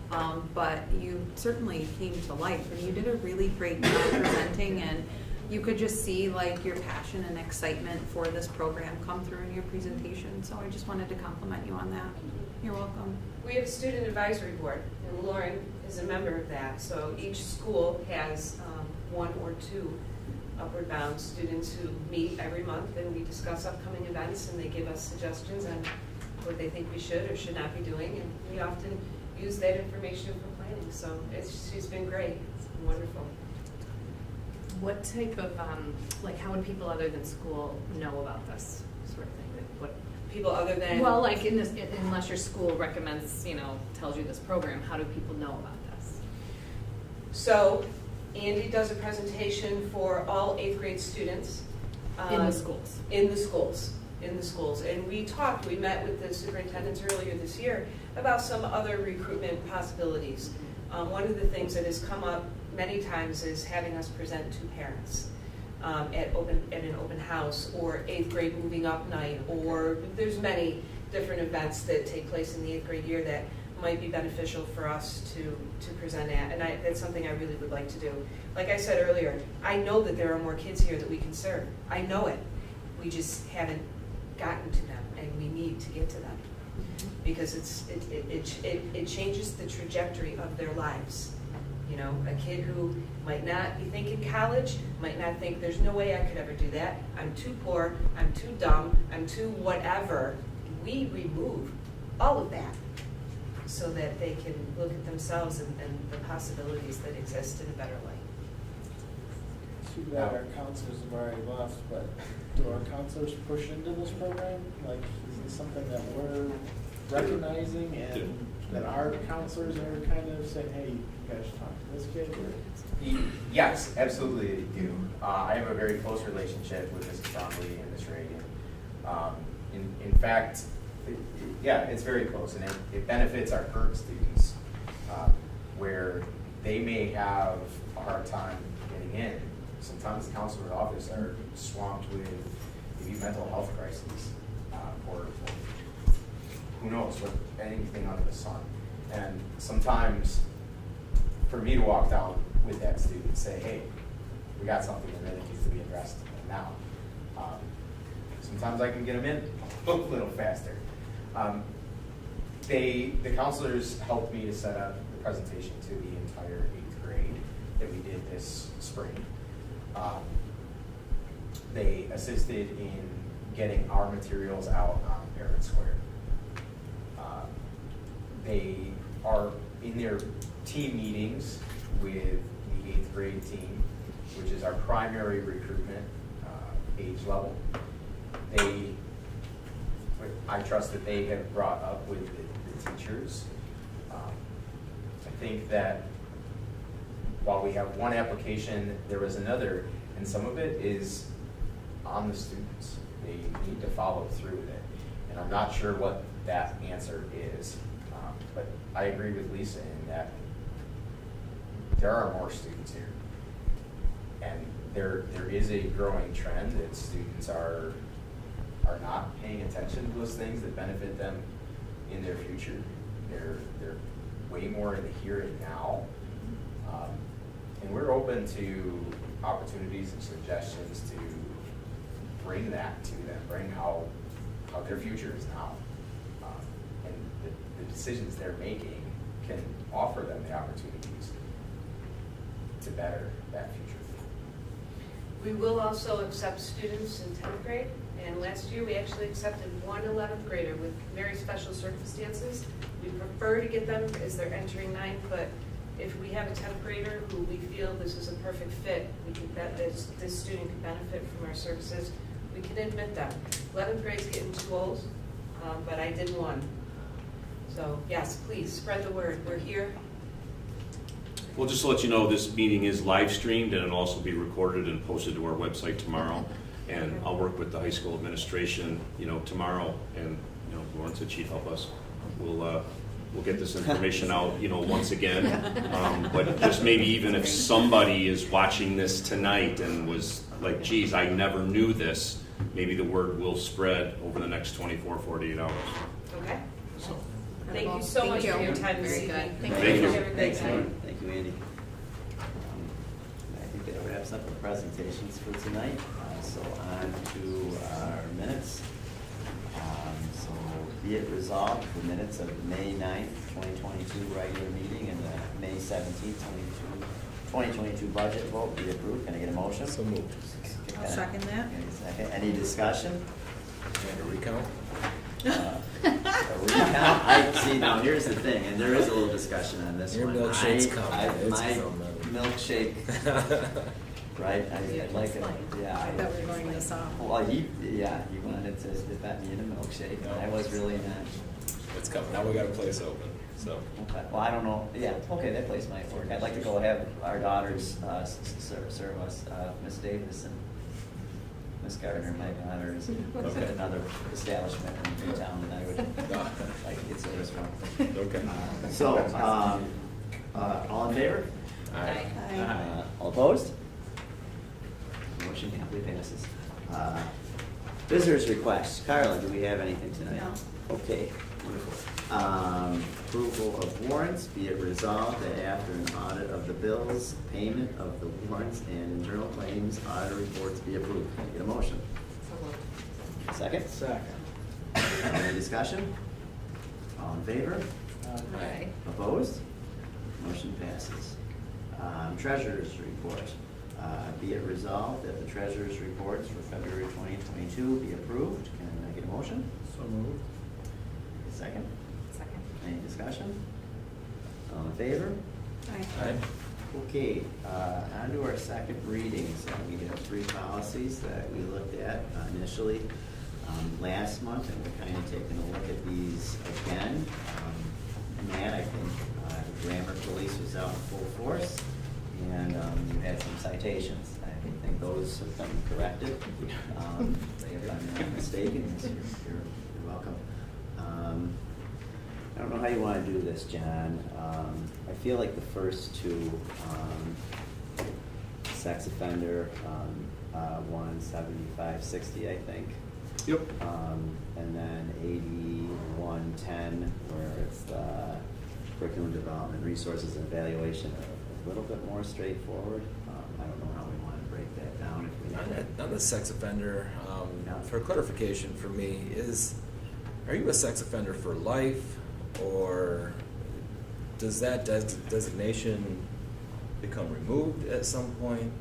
but you certainly came to life, and you did a really great job presenting, and you could just see like your passion and excitement for this program come through in your presentation. So I just wanted to compliment you on that. You're welcome. We have a student advisory board, and Lauren is a member of that. So each school has one or two Upward Bound students who meet every month, and we discuss upcoming events, and they give us suggestions on what they think we should or should not be doing, and we often use that information for planning. So she's been great. It's been wonderful. What type of, like, how would people other than school know about this sort of thing? What? People other than? Well, like in this, unless your school recommends, tells you this program, how do people know about this? So Andy does a presentation for all 8th grade students. In the schools? In the schools. And we met with the superintendents earlier this year about some other recruitment possibilities. One of the things that has come up many times is having us present to parents at an open house, or 8th grade moving up night, or there's many different events that take place in the 8th grade year that might be beneficial for us to present at, and that's something I really would like to do. Like I said earlier, I know that there are more kids here that we can serve. I know it. We just haven't gotten to them, and we need to get to them because it changes the trajectory of their lives. A kid who might not be thinking college, might not think there's no way I could ever do that. I'm too poor, I'm too dumb, I'm too whatever. We remove all of that so that they can look at themselves and the possibilities that exist in a better light. Too bad our counselors have already left, but do our counselors push into this program? Like, is this something that we're recognizing and that our counselors are kind of saying, hey, you guys should talk to this kid? Or? Yes, absolutely they do. I have a very close relationship with Mrs. Trombley and Ms. Reagan. In fact, it's very close, and it benefits our current students where they may have a hard time getting in. Some sometimes the counselor's office are swamped with maybe mental health crises, or who knows, what, anything under the sun. And sometimes for me to walk down with that student and say, hey, we got something that really needs to be addressed now. Sometimes I can get them in a little faster. The counselors helped me to set up the presentation to the entire 8th grade that we did this spring. They assisted in getting our materials out on Parent Square. They are in their team meetings with the 8th grade team, which is our primary recruitment age level. I trust that they have brought up with the teachers. I think that while we have one application, there was another, and some of it is on the students. They need to follow through with it. And I'm not sure what that answer is, but I agree with Lisa in that there are more students here. And there is a growing trend that students are not paying attention to those things that benefit them in their future. They're way more in the here and now. And we're open to opportunities and suggestions to bring that to them, bring how their future is now. And the decisions they're making can offer them the opportunities to better that future. We will also accept students in 10th grade, and last year we actually accepted one 11th grader with very special circumstances. We prefer to get them as they're entering 9th, but if we have a 10th grader who we feel this is a perfect fit, we can bet this student can benefit from our services, we can admit them. 11th grade's getting too old, but I did one. So yes, please spread the word. We're here. Well, just to let you know, this meeting is live streamed and it'll also be recorded and posted to our website tomorrow. And I'll work with the high school administration, tomorrow, and, Lawrence and Chief help us. We'll get this information out, once again. But just maybe even if somebody is watching this tonight and was like, geez, I never knew this, maybe the word will spread over the next 24, 48 hours. Okay. So. Thank you so much for your time this Very evening. good. Thank you. Thanks, Lauren. Thank you, Andy. I think that wraps up the presentations for tonight. So on to our minutes. So be it resolved, the minutes of the May 9th, 2022 regular meeting and the May 17th, 2022 budget vote be approved. Can I get a motion? So moved. I'll second that. Any discussion? And a recount? A recount? I see, now here's the thing, and there is a little discussion on this Your one. milkshake's coming. My It's coming. milkshake, right, I'd like it, yeah. I thought we were going this off. Well, he wanted to dip me in a milkshake, and I was really not. It's coming. Now we got a place open, so. Okay, well, I don't know, yeah, okay, that place might work. I'd like to go have our daughters serve us, Miss Davis and Miss Gardner, my daughter, is Okay. at another establishment in town that I would like to get service from. Okay. So, all in favor? Aye. All opposed? Motion happily passes. Visitors' requests. Carla, do we have anything tonight? No. Okay, wonderful. Approval of warrants, be it resolved that after an audit of the bills, payment of the warrants and internal claims, audit reports be approved. Can I get a motion? Second? Second. Any discussion? All in favor? Aye. Opposed? Motion passes. Treasurer's report. Be it resolved that the treasurer's reports for February 2022 be approved. Can I get a motion? So moved. Second? Second. Any discussion? All in favor? Aye. Okay, on to our second reading. So we have 3 policies that we looked at initially last month, and we're kind of taking a look at these again. Matt, I think the grammar police was out in full force, and you had some citations. I think those have been corrected. If I'm not mistaken, you're welcome. I don't know how you want to do this, John. I feel like the first 2 sex offender, 17560, I think. Yep. And then 8110, where it's the curriculum development, resources, and evaluation, a little bit more straightforward. I don't know how we want to break that down. If we On the sex offender, Yeah. for clarification for me, are you a sex offender for life, or does that designation become removed at some point?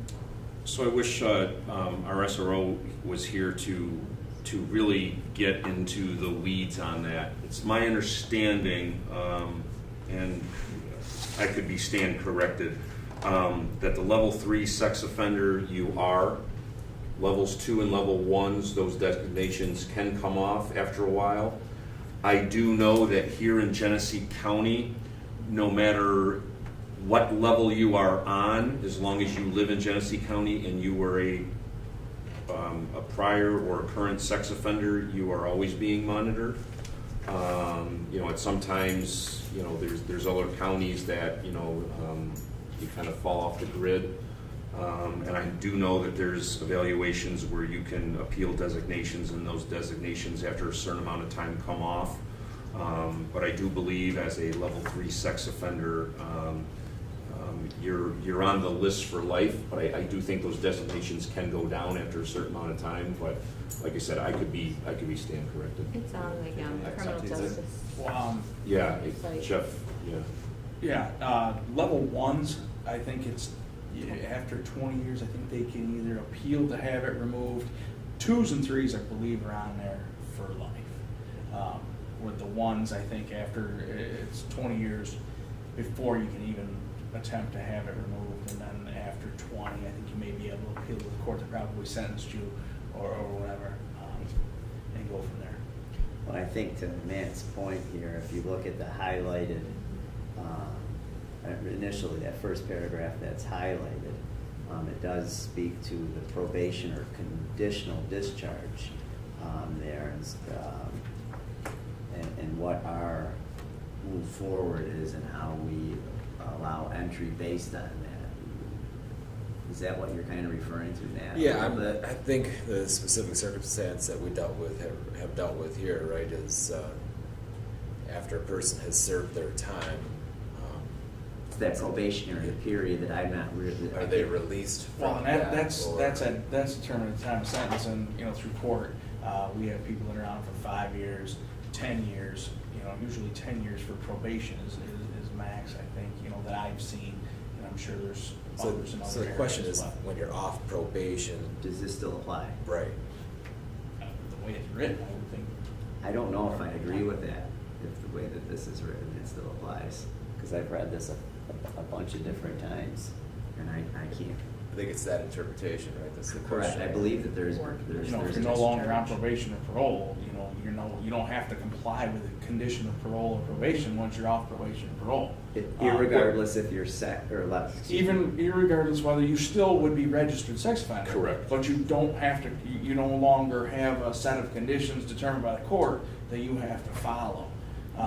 So I wish our SRO was here to really get into the weeds on that. It's my understanding, and I could be stand corrected, that the level 3 sex offender you are, levels 2 and level 1s, those designations can come off after a while. I do know that here in Genesee County, no matter what level you are on, as long as you live in Genesee County and you were a prior or current sex offender, you are always being monitored. At sometimes, there's other counties that, you kind of fall off the grid. And I do know that there's evaluations where you can appeal designations, and those designations after a certain amount of time come off. But I do believe as a level 3 sex offender, you're on the list for life, but I do think those designations can go down after a certain amount of time. But like I said, I could be stand corrected. It's on the criminal justice. Yeah, Site. Jeff. Yeah. Yeah, level 1s, I think it's, after 20 years, I think they can either appeal to have it removed. 2s and 3s, I believe, are on there for life. With the 1s, I think after it's 20 years before you can even attempt to have it removed, and then after 20, I think you may be able to appeal to the court that probably sentenced you or whatever, and go from there. Well, I think to Matt's point here, if you look at the highlighted, initially that first paragraph that's highlighted, it does speak to the probation or conditional discharge there, and what our move forward is and how we allow entry based on that. Is that what you're kind of referring to, Nat? Yeah, I think the specific circumstance that we have dealt with here, right, is after a person has served their time. It's that probationary period that I'm not really. Are they released from Well, and that? that's determined time of sentence, and through court, we have people that are on for 5 years, 10 years. Usually 10 years for probation is max. I think that I've seen, and I'm sure there's others in other So the question areas, is, but when you're off probation, Does this still apply? right? the way it's written, I would think. I don't know if I agree with that, if the way that this is written, it still applies. Because I've read this a bunch of different times, and I can't. I think it's that interpretation, right? That's the Correct, question. I believe that there's If a you're no longer on discharge. probation or parole, you don't have to comply with the condition of parole or probation once you're off probation or parole. Irregardless if you're sec or left. Even irregardless whether you still would be registered sex offender. Correct. But you don't have to, you no longer have a set of conditions determined by the court that you have to follow.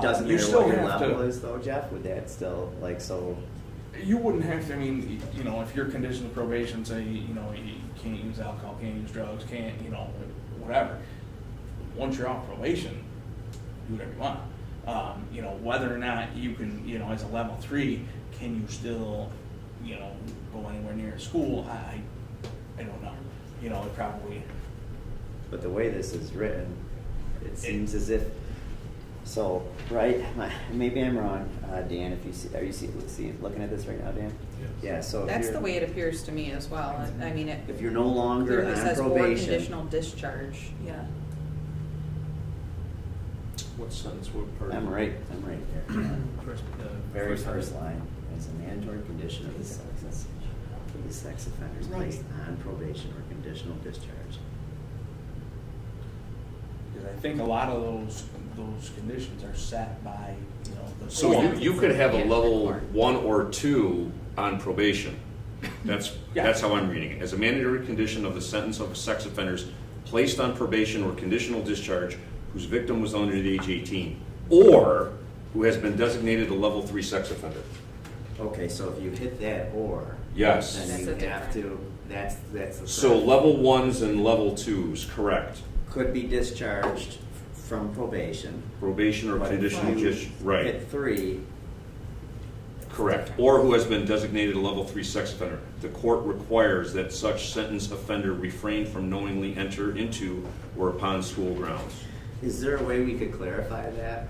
Doesn't You matter still what your have level to- is though, Jeff, would that still, so, You wouldn't have to, if your condition of probation say, you can't use alcohol, can't use drugs, can't, whatever. Once you're off probation, do whatever you want. Whether or not you can, as a level 3, can you still, go anywhere near school? I don't know. It probably. but the way this is written, it seems as if, so, right, maybe I'm wrong, Dan, if you see, are you looking at this right now, Dan? Yes. Yeah, so if That's you're- the way it appears to me as well. I mean, it If you're no longer clearly on says or probation. conditional discharge, yeah. What sentence? What part? I'm right there. First, Very first first line, as a mandatory condition of the sentence, the sex offenders placed on probation or conditional discharge. Because I think a lot of those conditions are set by, the. So court. you could have a Yeah. level 1 or 2 on probation. That's how I'm reading it. As a mandatory condition of the sentence of sex offenders placed on probation or conditional discharge whose victim was under the age 18, or who has been designated a level 3 sex offender. Okay, so if you hit that or, Yes. Then That's you a have to, that's the. So correct. level 1s and level 2s, correct. Could be discharged from probation. Probation or But if conditional you just, right, hit 3, correct. Or who has been designated a level 3 sex offender. The court requires that such sentenced offender refrain from knowingly enter into or upon school grounds. is there a way we could clarify that?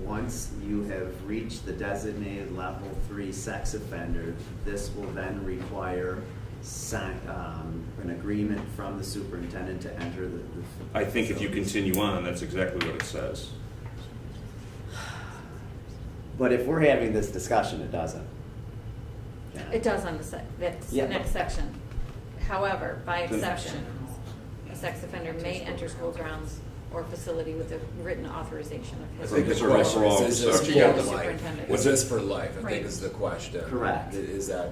Once you have reached the designated level 3 sex offender, this will then require an agreement from the superintendent to enter the. I think if you facilities. continue on, that's exactly what it says. But if we're having this discussion, it doesn't. Yeah. It does on the Yeah. next section. However, by Then- exception, a sex offender may enter school grounds or facility with a written authorization of I his. think the It's a question referral is officer. this You got for the life? superintendent. Is this for life? I Right. think is the question. Correct. Is that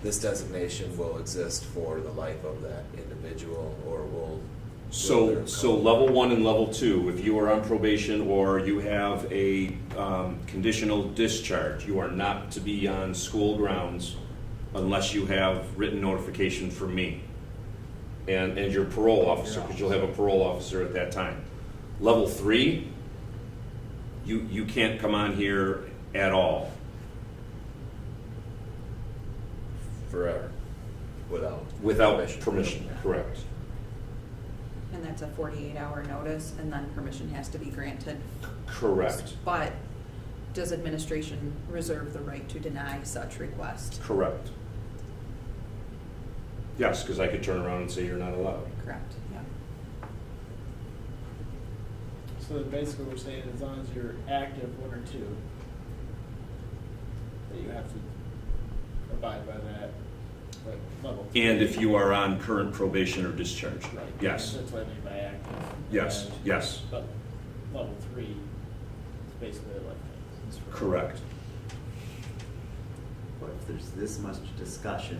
this designation will exist for the life of that individual, or will So level 1 and level 2, if you are on probation or you have a conditional discharge, you are not to be on school grounds unless you have written notification from me and your parole officer, because you'll have a parole officer at that time. Level 3, you can't come on here at all. forever Without permission, correct. And that's a 48-hour notice, and then permission has to be granted. Correct, But does administration reserve the right to deny such request? correct. Yes, because I could turn around and say you're not allowed. Correct, yeah. So then basically we're saying as long as you're active 1 or 2, that you have to abide by that, like level 3. And if you are on current probation or discharge, Right. yes, That's what I mean by active. yes, And- yes, But level 3 is basically like. it's for- correct. But if there's this much discussion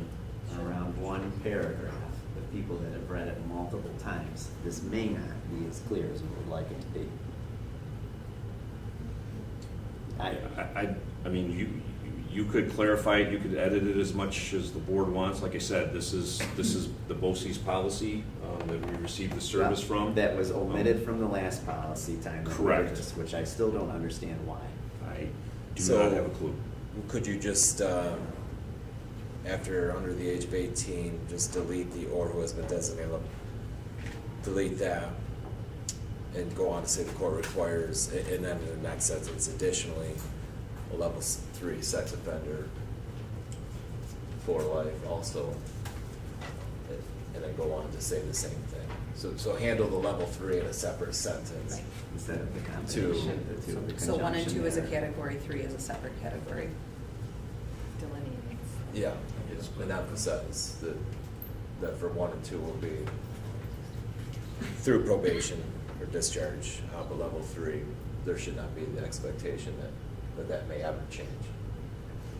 around one paragraph, with people that have read it multiple times, this may not be as clear as we would like it to be. I mean, you could clarify it, you could edit it as much as the board wants. Like I said, this is the BOCES policy that we received the service from. That was omitted from the last policy time. that we Correct. did this, which I still don't understand why. I do So- not have a clue. Could you just, after under the age of 18, just delete the "or who has been designated," delete that, and go on to say the court requires, and then in the next sentence, additionally, a level 3 sex offender for life also, and then go on to say the same thing. So handle the level 3 in a separate sentence. Right. Instead of the combination of the two. the So 1 and 2 is a conjunction there. category, 3 is a separate category. Delineating. Yeah, and emphasize that for 1 and 2 will be through probation or discharge, but level 3, there should not be the expectation that may ever change.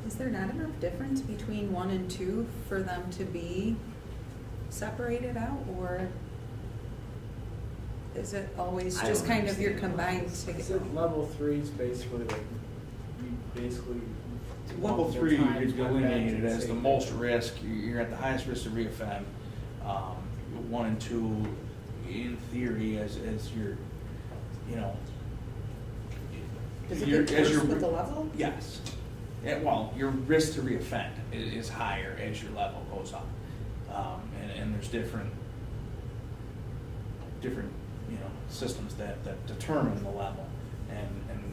Is there not enough difference between 1 and 2 for them to be separated out, or is it always I just don't kind of your understand why. combined So together? level 3 is basically like, you basically. Level 3, multiple you're times went back to delineated the as the same most thing. risk, you're at the highest risk to reoffend. 1 and 2, in theory, as your, you know. Does it your- get as worse your- with the level? Yes. Yeah, well, your risk to reoffend is higher as your level goes up. And there's different, you know, systems that determine the level and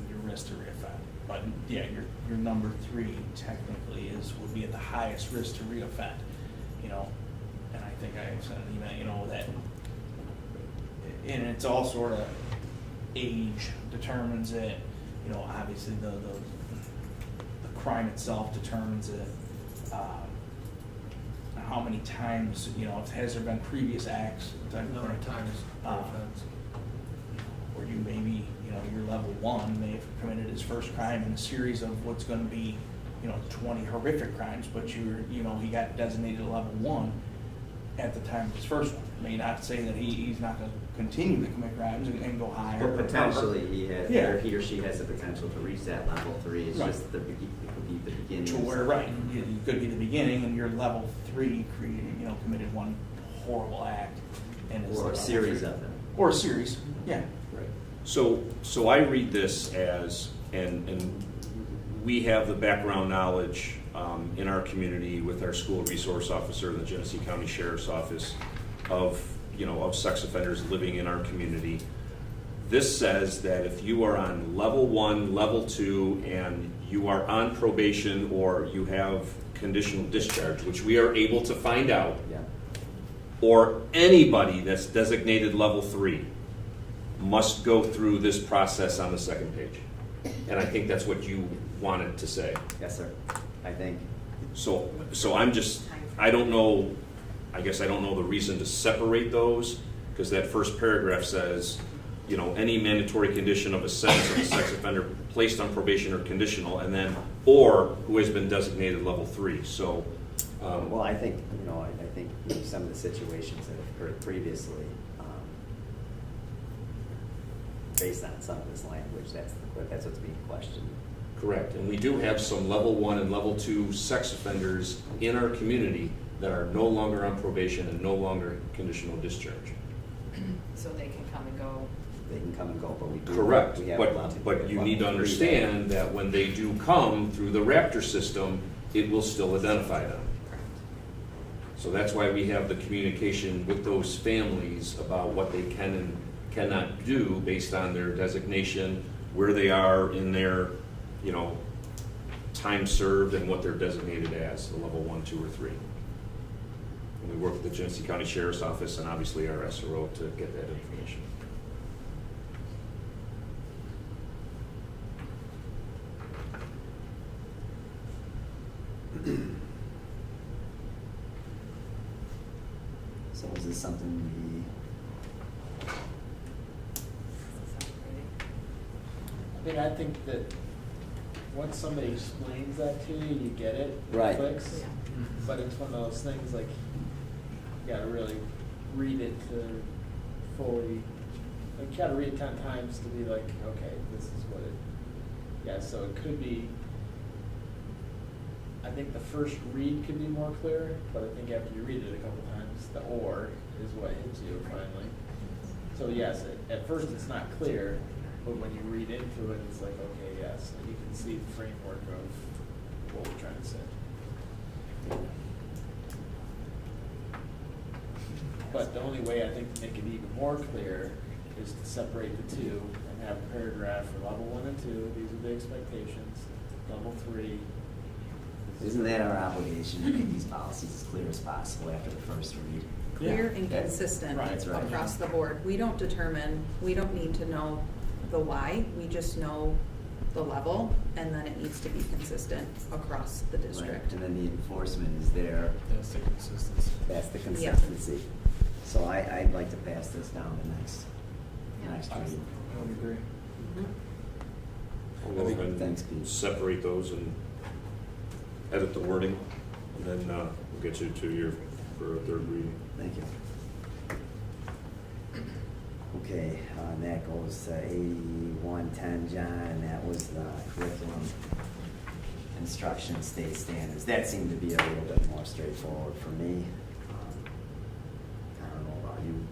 your risk to reoffend. But yeah, your number 3 technically would be at the highest risk to reoffend, you know. And I think I sent an email, you know, that, and it's all sort of age determines it, you know, obviously the crime itself determines it. How many times, you know, has there been previous acts? Type of Number of thing. times per offense. Or you maybe, you know, your level 1 may have committed his first crime in a series of what's gonna be, you know, 20 horrific crimes, but you know, he got designated a level 1. at the time of his first one. I mean, not saying that he's not gonna continue to commit crimes and go higher. But potentially, he Yeah. or she has the potential to reach that level 3. It's Right. just it could be the beginning. To of where, something. right, you could be the beginning and you're level 3, committed one horrible act. And it's Or a level series 3. of them. Or a series, yeah. Right. So I read this as, and we have the background knowledge in our community with our school resource officer in the Genesee County Sheriff's Office of sex offenders living in our community. This says that if you are on level 1, level 2, and you are on probation or you have conditional discharge, which we are able to find out, Yeah. or anybody that's designated level 3 must go through this process on the second page. And I think that's what you wanted to say. Yes, sir. I think. So I don't know, I guess I don't know the reason to separate those, because that first paragraph says, any mandatory condition of a sentence of a sex offender placed on probation or conditional, and then, or who has been designated level 3. So, Well, I think, I think some of the situations that have occurred previously, based on some of this language, that's what's being questioned. correct. And we do have some level 1 and level 2 sex offenders in our community that are no longer on probation and no longer conditional discharge. So they can come and go. They can come and go, but we do. Correct, we have a level- but you need to level 3 understand that when they do come through the Raptor system, it will still identify them. So that's why we have the communication with those families about what they can and cannot do based on their designation, where they are in their, time served and what they're designated as, a level 1, 2, or 3. And we work with the Genesee County Sheriff's Office and obviously our SRO to get that information. So is this something I think that once somebody explains that to you, you get it, Right. it clicks. Yeah. But it's one of those things like, you gotta really read it to fully, like, you gotta read it 10 times to be like, okay, this is what it, yeah, so it could be, I think the first read could be more clear, but I think after you read it a couple times, the or is what hits you finally. So yes, at first it's not clear, but when you read into it, it's like, okay, yes, and you can see the framework of what we're trying to say. But the only way I think to make it even more clear is to separate the two and have a paragraph for level 1 and 2, these are the expectations, level 3. isn't that our obligation to make these policies as clear as possible after the first read? Clear and Yeah. consistent Right. That's right. across the board. We don't need to know the why, we just know the level, and then it needs to be consistent across the district. Right. And then the enforcement is there. That's the consistency. That's the Yeah. consistency. So I'd like to pass this down to next read. I would agree. We'll go ahead and Thanks, Pete. separate those and edit the wording, and then we'll get you to your, for a third reading. Thank you. Okay, and that goes to 8110, John, and that was the curriculum instruction state standards. That seemed to be a little bit more straightforward for me. I don't know about you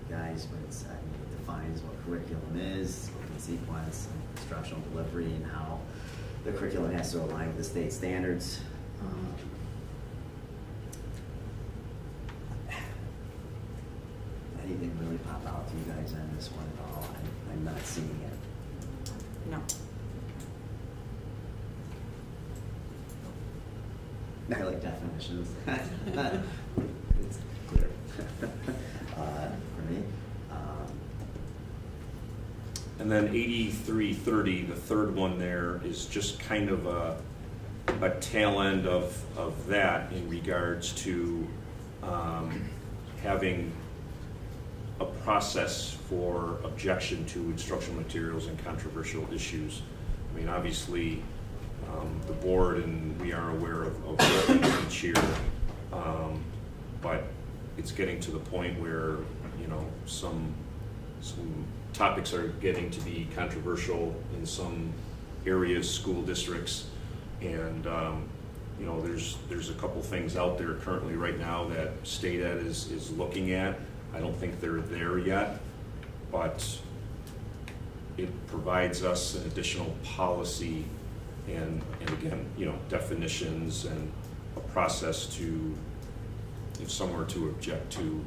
guys, but it defines what curriculum is, the sequence, and instructional delivery, and how the curriculum has to align with the state standards. Anything really pop out to you guys on this one at all? I'm not seeing it. No. I like definitions. It's clear for me. And then 8330, the third one there, is just kind of a tail end of that in regards to having a process for objection to instructional materials and controversial issues. I mean, obviously, the board and we are aware of what we teach here, but it's getting to the point where, you know, some topics are getting to be controversial in some areas, school districts, and you know, there's a couple things out there currently right now that state ed is looking at. I don't think they're there yet, but it provides us an additional policy and again, you know, definitions and a process to, if someone were to object to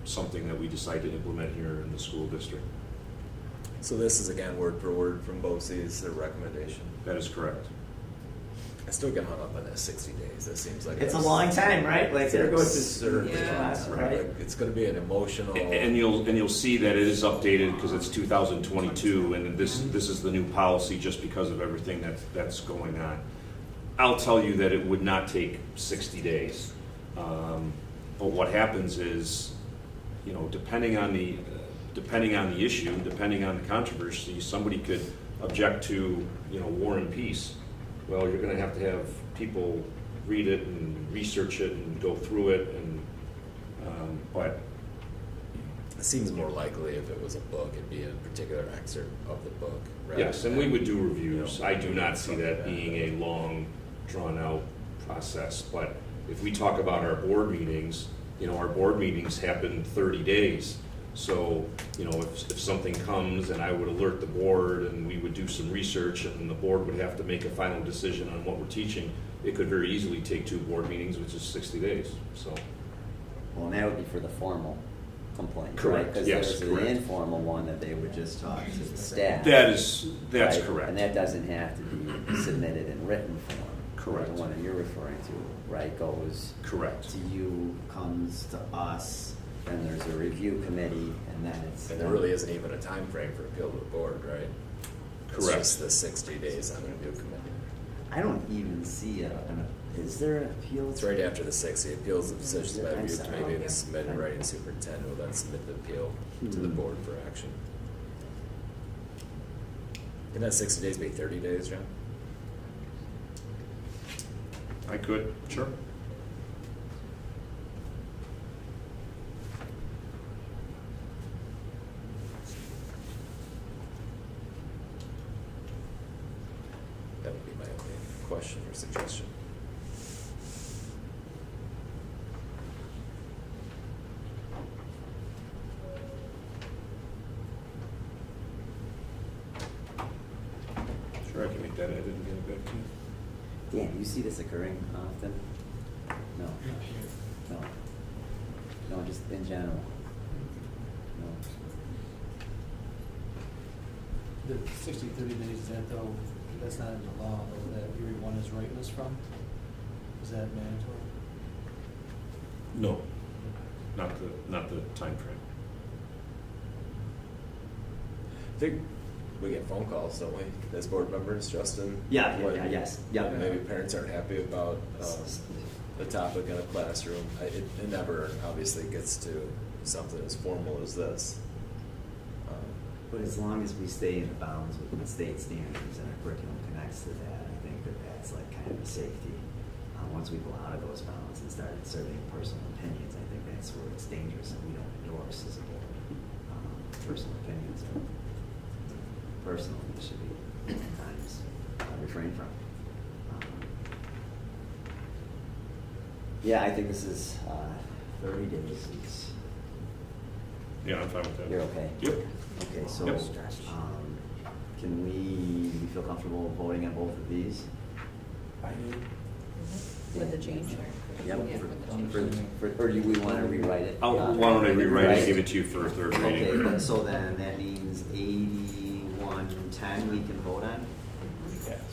something that we decide to implement here in the school district. So this is again word for word from BOCES, their recommendation. That is correct. I still get hung up on that 60 days. That seems like It's a long time, right? Like there goes absurd. to class, right? Like, it's going to be an emotional. And you'll see that it is updated because it's 2022, and this is the new policy just because of everything that's going on. I'll tell you that it would not take 60 days, but what happens is, you know, depending on the issue, depending on the controversy, somebody could object to, you know, War and Peace. Well, you're going to have people read it and research it and go through it, and but It seems more likely if it was a book, it'd be a particular excerpt of the book. yes, and we would do reviews. I do not see that being a long, drawn-out process. But if we talk about our board meetings, you know, our board meetings happen 30 days. So, you know, if something comes and I would alert the board and we would do some research and the board would have to make a final decision on what we're teaching, it could very easily take 2 board meetings, which is 60 days, so. Well, and that would be for the formal complaint, Correct, right? Because yes, there's correct. the informal one that they would just talk to the staff. That's right? correct. And that doesn't have to be submitted in written form. Correct. The one that you're referring to, right, goes Correct. to you, comes to us, then there's a review committee, and then it's. And there really isn't even a time frame for appeal to the board, right? Correct. It's just the 60 days on the review committee. I don't even see is there an appeal? It's right after the 60. Appeals of decisions by the I'm review sorry. committee Okay. and submitted in writing, superintendent will then submit the appeal to the board for action. Can that 60 days be 30 days, John? I could, sure. That would be my only question or suggestion. Sure, I can make that edit and get it back to you. Dan, do you see this occurring often? No. No. No, just in general. No. The 60, 30 days, is that though, that's not in the law, though, that everyone is writing this from? Is that mandatory? No, not the time frame. I think we get phone calls, don't we, as board members, Justin? Yeah, When yes. Yeah. Maybe parents aren't happy about the topic in a classroom. It never obviously gets to something as formal as this. But as long as we stay in the bounds with the state standards and our curriculum connects to that, I think that that's like kind of a safety. Once we go out of those bounds and start inserting personal opinions, I think that's where it's dangerous and we don't endorse as a board. Personal opinions are personal, and should be at times refrained from. Yeah, I think this is 30 days. Yeah, I'm fine with that. You're okay? Yep. Okay, so, Yep. can we feel comfortable voting on both of these? With the change? Yep. Yeah, with the change. Or do we want to rewrite it? Why don't I rewrite it and give it to you for a third reading? Okay, but so then that means 8110 we can vote on?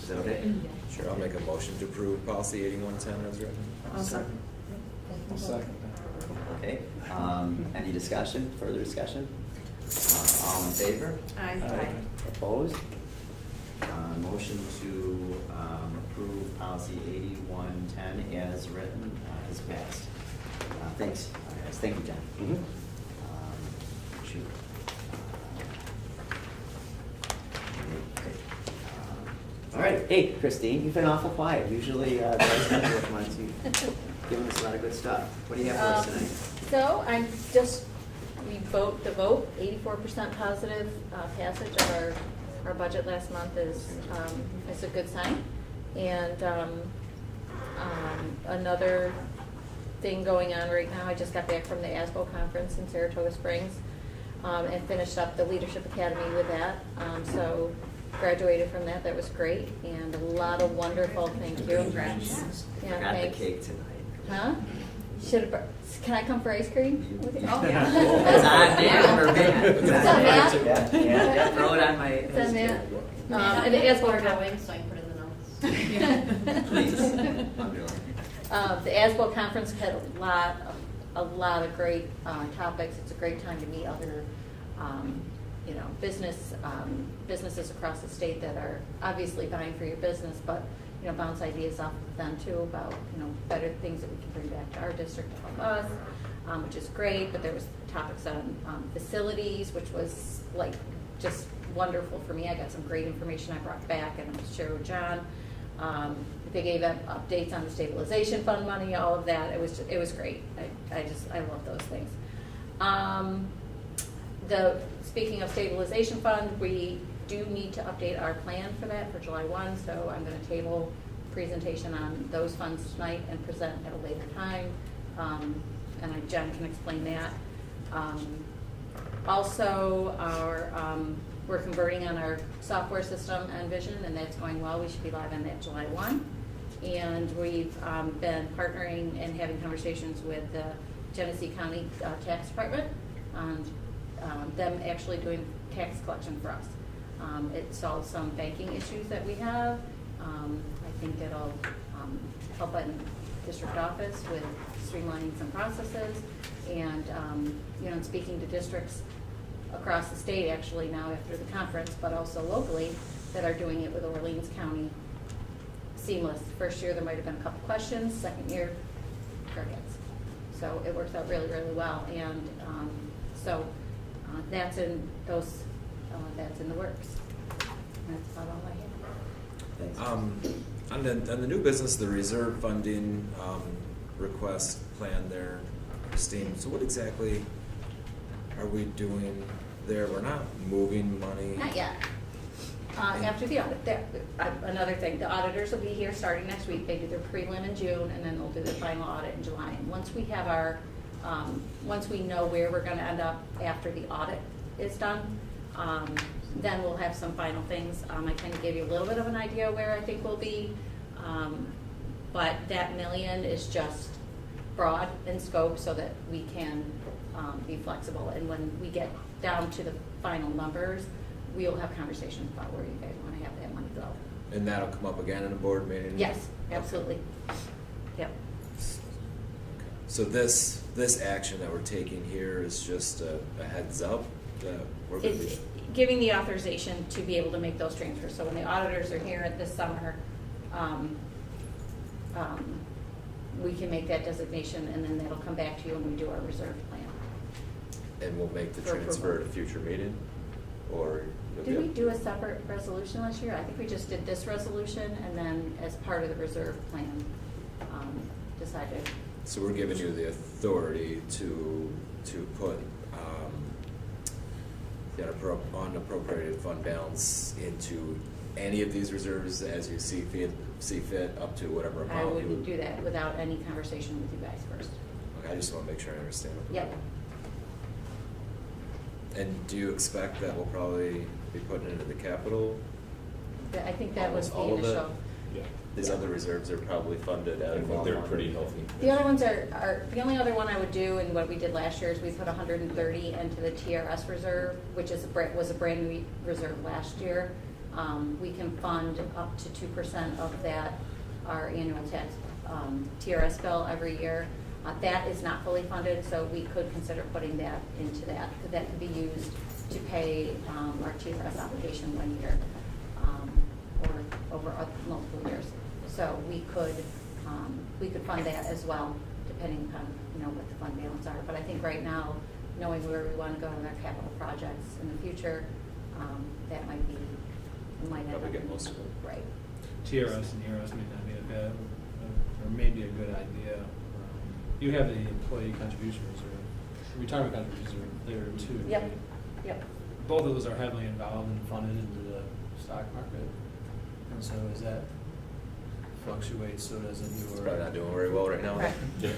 Is that okay? Sure, I'll make a motion to approve policy 8110 as written. I'll second. I'll second Okay, any discussion, further discussion? All in favor? Aye. Opposed? Motion to approve policy 8110 as written is passed. Thanks, guys. Thank you, John. Mhm. Shoot. Okay. All right, hey, Christine, you've been awful quiet. Usually, the vice president wants you giving us a lot of good stuff. What do you have for us tonight? So we vote, 84% positive passage of our budget last month is a good sign. And another thing going on right now, I just got back from the ASBO conference in Saratoga Springs and finished up the Leadership Academy with that. So graduated from that, that was great, and a lot of wonderful, thank you. Congratulations. Yeah, Forgot thanks. the cake tonight. Huh? Can I come for ice cream? with you? Oh, yeah. It's on Matt or Matt. It's on Matt? Yeah, throw it on my. It's on Matt. And the ASBO order wings, so I can put it in the notes. Please. The ASBO conference had a lot of great topics. It's a great time to meet other, businesses across the state that are obviously vying for your business, but bounce ideas off of them too about better things that we can bring back to our district to help us, which is great. But there was topics on facilities, which was like just wonderful for me. I got some great information I brought back and I'll share with John. They gave updates on the stabilization fund money, all of that. It was great. I love those things. Speaking of stabilization fund, we do need to update our plan for that for July 1, so I'm going to table presentation on those funds tonight and present at a later time. And Jen can explain that. Also, we're converting on our software system Envision, and that's going well. We should be live on that July 1. And we've been partnering and having conversations with the Genesee County Tax Department on them actually doing tax collection for us. It solves some banking issues that we have. I think it'll help in district office with streamlining some processes and speaking to districts across the state actually now after the conference, but also locally that are doing it with Orleans County seamless. First year there might have been a couple questions, second year crickets. So it works out really, really well. And that's in the works. That's about all I have. Thanks. On the new business, the reserve funding request plan there, Christine, so what exactly are we doing there? We're not moving money. Not yet. After the audit, another thing, the auditors will be here starting next week. They do their prelim in June, and then they'll do their final audit in July. And once we have once we know where we're going to end up after the audit is done, then we'll have some final things. I kind of gave you a little bit of an idea where I think we'll be, but that $1 million is just broad in scope so that we can be flexible. And when we get down to the final numbers, we'll have conversations about where you guys want to have that money go. And that'll come up again in a board meeting? Yes, absolutely. Yep. So this action that we're taking here is just a heads up that we're going to be... It's giving the authorization to be able to make those transfers. So when the auditors are here this summer, we can make that designation, and then that'll come back to you when we do our reserve plan. And we'll make the For transfer at approval. a future meeting? Or... Did we do a separate resolution last year? I think we just did this resolution, and then as part of the reserve plan, decided. So we're giving you the authority to put the unappropriated fund balance into any of these reserves as you see fit up to whatever amount. I you wouldn't do that without any conversation with you guys first. Okay, I just want to make sure I understand. Yep. And do you expect that we'll probably be putting it into the capital? I think that was the All of it? initial. Yeah. These other reserves are probably funded at I think they're pretty healthy. The other ones are, the only other one I would do, and what we did last year is we put 130 into the TRS reserve, which was a brand new reserve last year. We can fund up to 2% of that, our annual tax TRS bill every year. That is not fully funded, so we could consider putting that into that. That could be used to pay our TRS obligation 1 year or over multiple years. So we could fund that as well, depending on what the fund balance are. But I think right now, knowing where we want to go with our capital projects in the future, that might Probably get most of it. TRS and ERS may not be a bad, or maybe a good idea. You have the employee contribution reserve, retirement contributions are there too. Yep, right? yep. Both of those are heavily involved and funded into the stock market. And so as that fluctuates, so does It's your. probably not doing very well right now. Right. Hard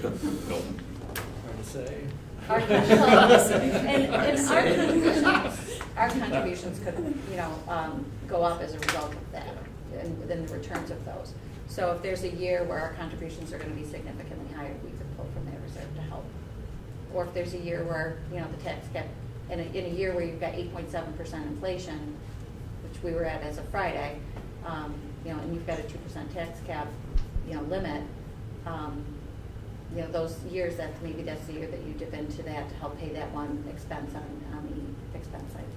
to say. Our our contributions could, go up as a result of that, and within the returns of those. So if there's a year where our contributions are gonna be significantly higher, we could pull from that reserve to help. Or if there's a year where, the tax cap, in a year where you've got 8.7% inflation, which we were at as of Friday, and you've got a 2% tax cap, limit, those years, that's the year that you dip into that to help pay that one expense on the expense side of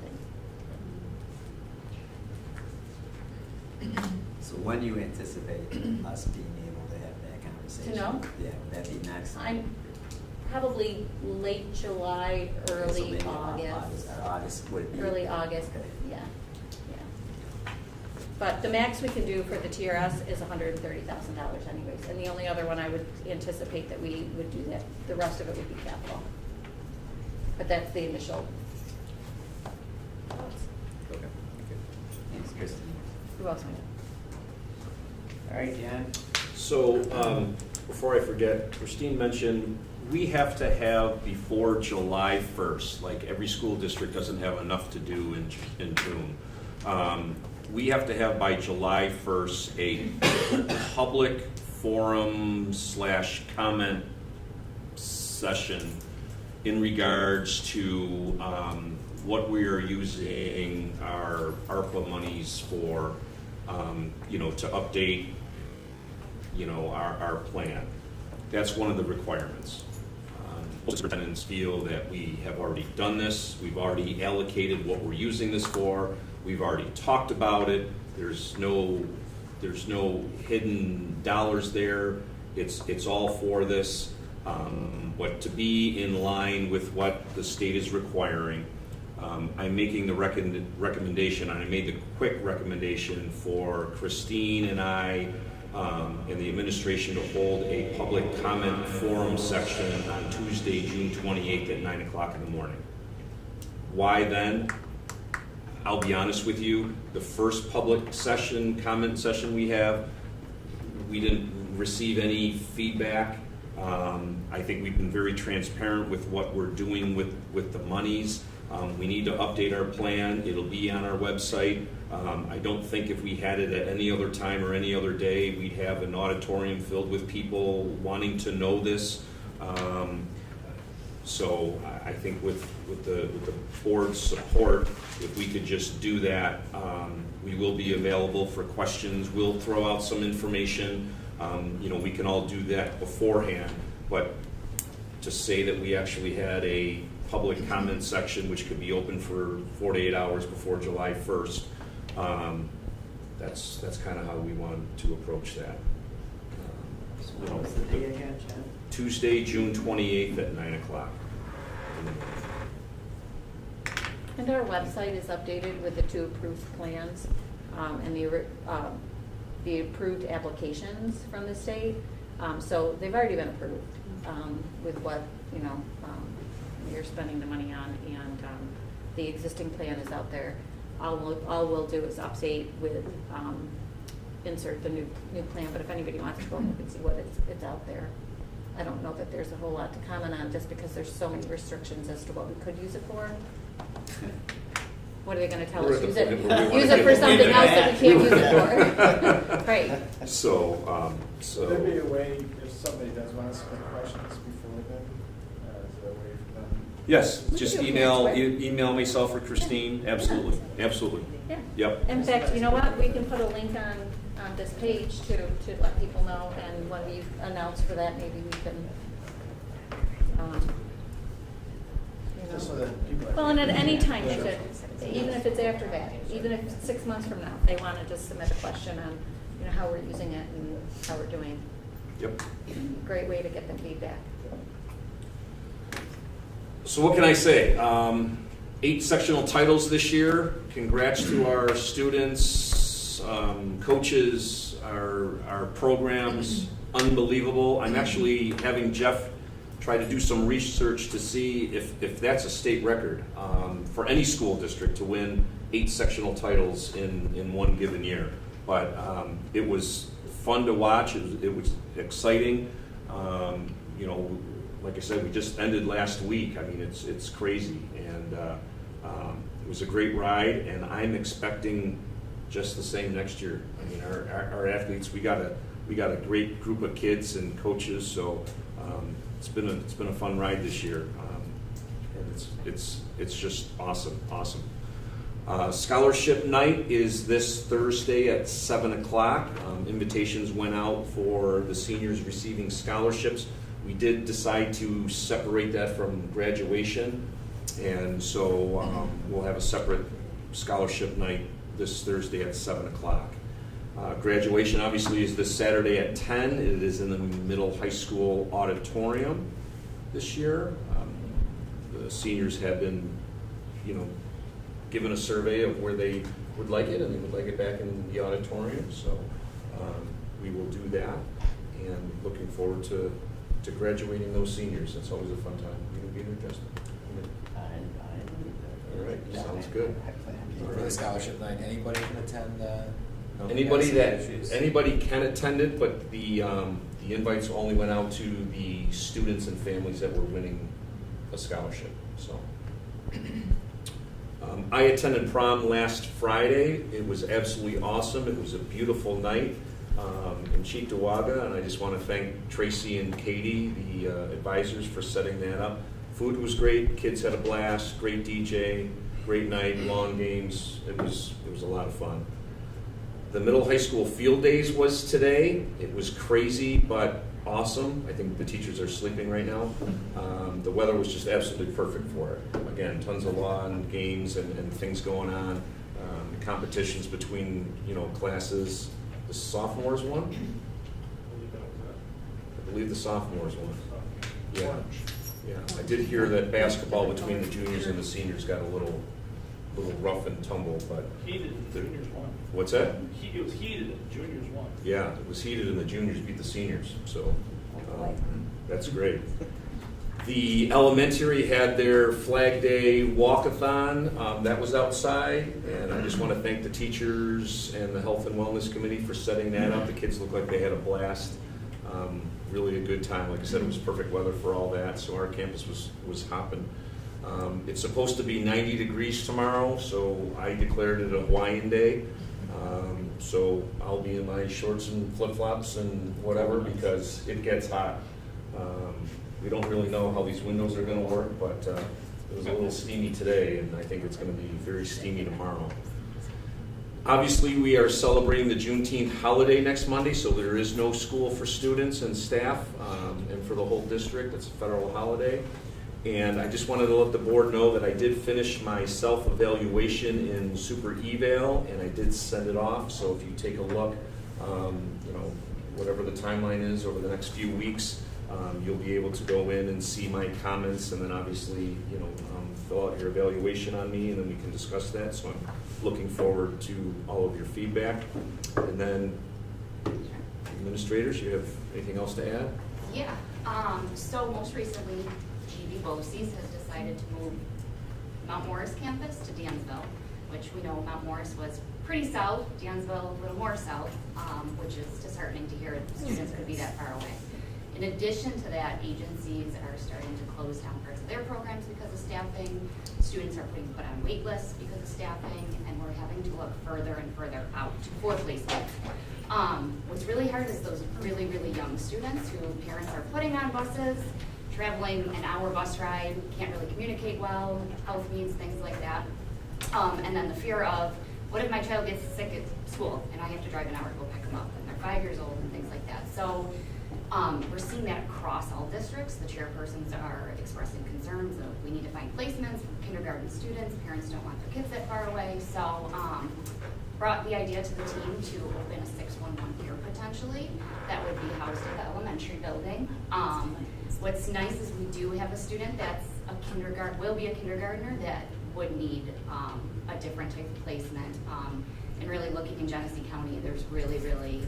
things. So when do you anticipate us being able to have that conversation? To know? Yeah, would that be next? I'm probably late July, So early maybe August. August, would it be? Early August, Okay. yeah. But the max we can do for the TRS is $130,000 anyways. And the only other one I would anticipate that we would do that, the rest of it would be capital. But that's the initial. Okay. Thanks, Christine. Who else? All right, Dan? So, before I forget, Christine mentioned we have to have before July 1st, like every school district doesn't have enough to do in June. We have to have by July 1st a public forum / comment session in regards to what we are using our ARPA monies for, to update, our plan. That's one of the requirements. Superintendents feel that we have already done this. We've already allocated what we're using this for. We've already talked about it. There's no hidden dollars there. It's all for this. But to be in line with what the state is requiring, I'm making the recommendation, and I made the quick recommendation for Christine and I and the administration to hold a public comment forum section on Tuesday, June 28th at 9 o'clock in the morning. Why then? I'll be honest with you, the first public session, comment session we didn't receive any feedback. I think we've been very transparent with what we're doing with the monies. We need to update our plan. It'll be on our website. I don't think if we had it at any other time or any other day, we'd have an auditorium filled with people wanting to know this. So I think with the board's support, if we could just do that, we will be available for questions. We'll throw out some information. We can all do that beforehand, but to say that we actually had a public comment section which could be open for 48 hours before July 1st, that's kind of how we want to approach that. So what was the date again, Chad? Tuesday, June 28th at 9 o'clock. And our website is updated with the 2 approved plans and the approved applications from the state. So they've already been approved with what you're spending the money on, and the existing plan is out there. All we'll do is update with insert the new plan. But if anybody wants to go look and see what it's out there. I don't know that there's a whole lot to comment on, just because there's so many restrictions as to what we could use it for. What are they gonna tell us? Use it for something else that we can't use it for. Right. So, Would there be a way, if somebody does want to submit questions before then, is there a way for them? yes, We just can do email myself or Christine. Absolutely, absolutely. Yeah. Yep. In fact, you know what? We can put a link on this page to let people know, and when we announce for that, maybe we can, Just so that people. Well, and at any time, they could, even if it's after that, even if it's 6 months from now, if they want to just submit a question on, how we're using it and how we're doing. Yep. Great way to get them feedback. So what can I say? 8 sectional titles this year. Congrats to our students, coaches, our programs. Unbelievable. I'm actually having Jeff tried to do some research to see if that's a state record for any school district to win 8 sectional titles in one given year. But it was fun to watch. It was exciting. You know, like I said, we just ended last week. I mean, it's crazy, and it was a great ride. And I'm expecting just the same next year. I mean, our athletes, we got a great group of kids and coaches. So it's been a fun ride this year, and it's just awesome. Scholarship night is this Thursday at 7 o'clock. Invitations went out for the seniors receiving scholarships. We did decide to separate that from graduation, and so we'll have a separate scholarship night this Thursday at 7 o'clock. Graduation obviously is this Saturday at 10. It is in the middle high school auditorium this year. The seniors have been, given a survey of where they would like it, and they would like it back in the auditorium. So we will do that, and looking forward to graduating those seniors. It's always a fun time. You can be there, Justin. All right, sounds good. For the scholarship night, anybody can attend? Anybody can attend it, but the invites only went out to the students and families that were winning a scholarship. So I attended prom last Friday. It was absolutely awesome. It was a beautiful night in Cheektowaga, and I just want to thank Tracy and Katie, the advisors, for setting that up. Food was great. Kids had a blast. Great DJ. Great night. Long games. It was a lot of fun. The middle high school field days was today. It was crazy but awesome. I think the teachers are sleeping right now. The weather was just absolutely perfect for it. Again, tons of lawn games and things going on. Competitions between classes. The sophomores won. I believe the sophomores won. Yeah. I did hear that basketball between the juniors and the seniors got a little rough and tumble, but Heated, the juniors won. What's that? It was heated, and the juniors won. Yeah, it was heated, and the juniors beat the seniors, so that's great. The elementary had their Flag Day walkathon. That was outside, and I just want to thank the teachers and the Health and Wellness Committee for setting that up. The kids looked like they had a blast. Really a good time. Like I said, it was perfect weather for all that, so our campus was hopping. It's supposed to be 90 degrees tomorrow, so I declared it a Hawaiian day. So I'll be in my shorts and flip-flops and whatever because it gets hot. We don't really know how these windows are going to work, but it was a little steamy today, and I think it's going to be very steamy tomorrow. Obviously, we are celebrating the Juneteenth holiday next Monday, so there is no school for students and staff, and for the whole district. It's a federal holiday. And I just wanted to let the board know that I did finish my self-evaluation in Super Eval, and I did send it off. So if you take a look, whatever the timeline is over the next few weeks, you'll be able to go in and see my comments, and then obviously, fill out your evaluation on me, and then we can discuss that. So I'm looking forward to all of your feedback. And then, administrators, you have anything else to add? Yeah. So most recently, GB BOCES has decided to move Mount Morris campus to Dansville, which we know Mount Morris was pretty south, Dansville a little more south, which is disheartening to hear students could be that far away. In addition to that, agencies are starting to close down parts of their programs because of staffing. Students are being put on wait lists because of staffing, and we're having to look further and further out for placements. What's really hard is those really, really young students who parents are putting on buses, traveling an hour bus ride, can't really communicate well, health needs, things like that. And then the fear of, what if my child gets sick at school and I have to drive an hour to go pick them up, and they're 5 years old and things like that. So we're seeing that across all districts. The chairpersons are expressing concerns of we need to find placements for kindergarten students. Parents don't want their kids that far away. So brought the idea to the team to open a 611 here potentially that would be housed at the elementary building. What's nice is we do have a student that's will be a kindergartner that would need a different type of placement. And really looking in Genesee County, there's really, really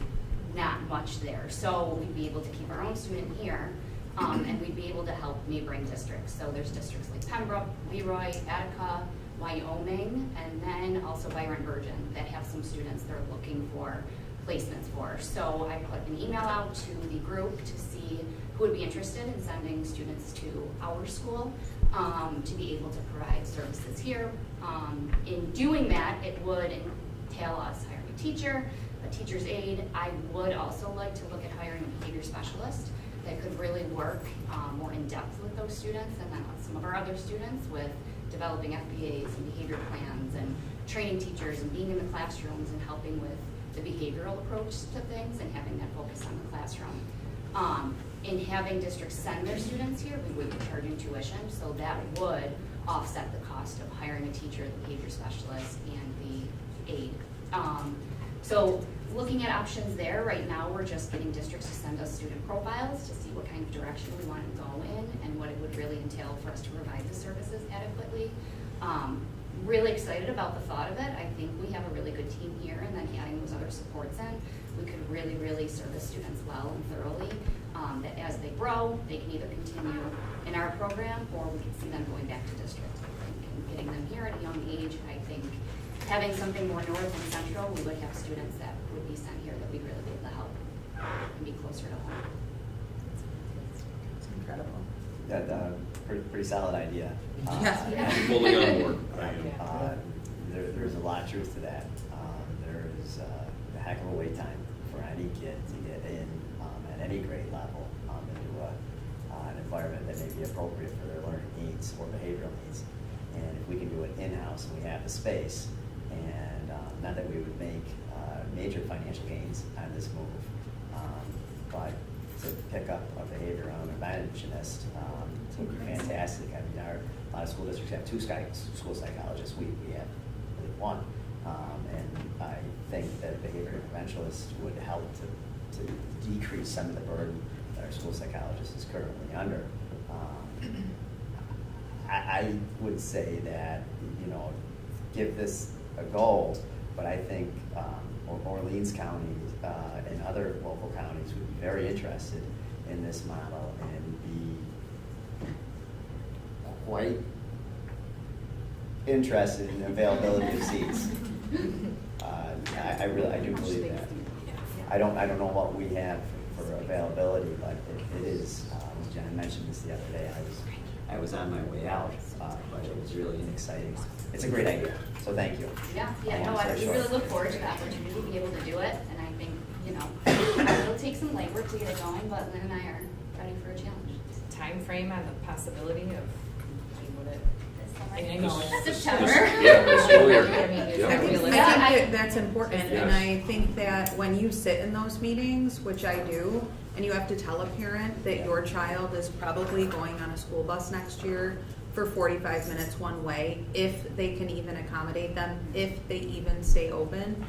not much there. So we'd be able to keep our own student here and we'd be able to help neighboring districts. So there's districts like Pembroke, Leroy, Attica, Wyoming, and then also Byron Virgin that have some students they're looking for placements for. So I put an email out to the group to see who would be interested in sending students to our school to be able to provide services here. In doing that, it would entail us hiring a teacher, a teacher's aide. I would also like to look at hiring a behavior specialist that could really work more in depth with those students, and then some of our other students with developing FBAs and behavior plans and training teachers and being in the classrooms and helping with the behavioral approach to things and having that focus on the classroom. In having districts send their students here, we would be charging tuition, so that would offset the cost of hiring a teacher, the behavior specialist, and the aide. So looking at options there, right now we're just getting districts to send us student profiles to see what kind of direction we want to go in and what it would really entail for us to provide the services adequately. Really excited about the thought of it. I think we have a really good team here, and then adding those other supports in, we could really, really serve the students well and thoroughly. That as they grow, they can either continue in our program or we can see them going back to district. I think, and getting them here at a young age, I think having something more north and central, we would have students that would be sent here that we'd really be able to help and be closer to home. It's incredible. Pretty solid idea. Yeah. Fully on board. There's a lot of truth to that. There is a heck of a wait time for any kid to get in at any grade level into an environment that may be appropriate for their learning needs or behavioral needs. And if we can do it in-house and we have the space, and not that we would make major financial gains on this move, but to pick up a behavior interventionist would be fantastic. I mean, a lot of school districts have two school psychologists. We have really one. And I think that a behavior interventionist would help to decrease some of the burden that our school psychologist is currently under. I would say that, give this a go, but I think Orleans County and other local counties would be very interested in this model and be quite interested in the availability of seats. I do believe that. I don't know what we have for availability, but it is. Jen mentioned this the other day. I was on my way out, but it was really exciting. It's a great idea. So thank you. Yeah, no, we really look forward to the opportunity to be able to do it, and I think, it'll take some legwork to get it going, but Lynn and I are ready for a challenge. Time frame on the possibility of, would it? I know it's September. Yeah, school year. I mean, is Yeah. that I think realistic? that that's important, and Yes. I think that when you sit in those meetings, which I do, and you have to tell a parent that your child is probably going on a school bus next year for 45 minutes one way, if they can even accommodate them, if they even stay open,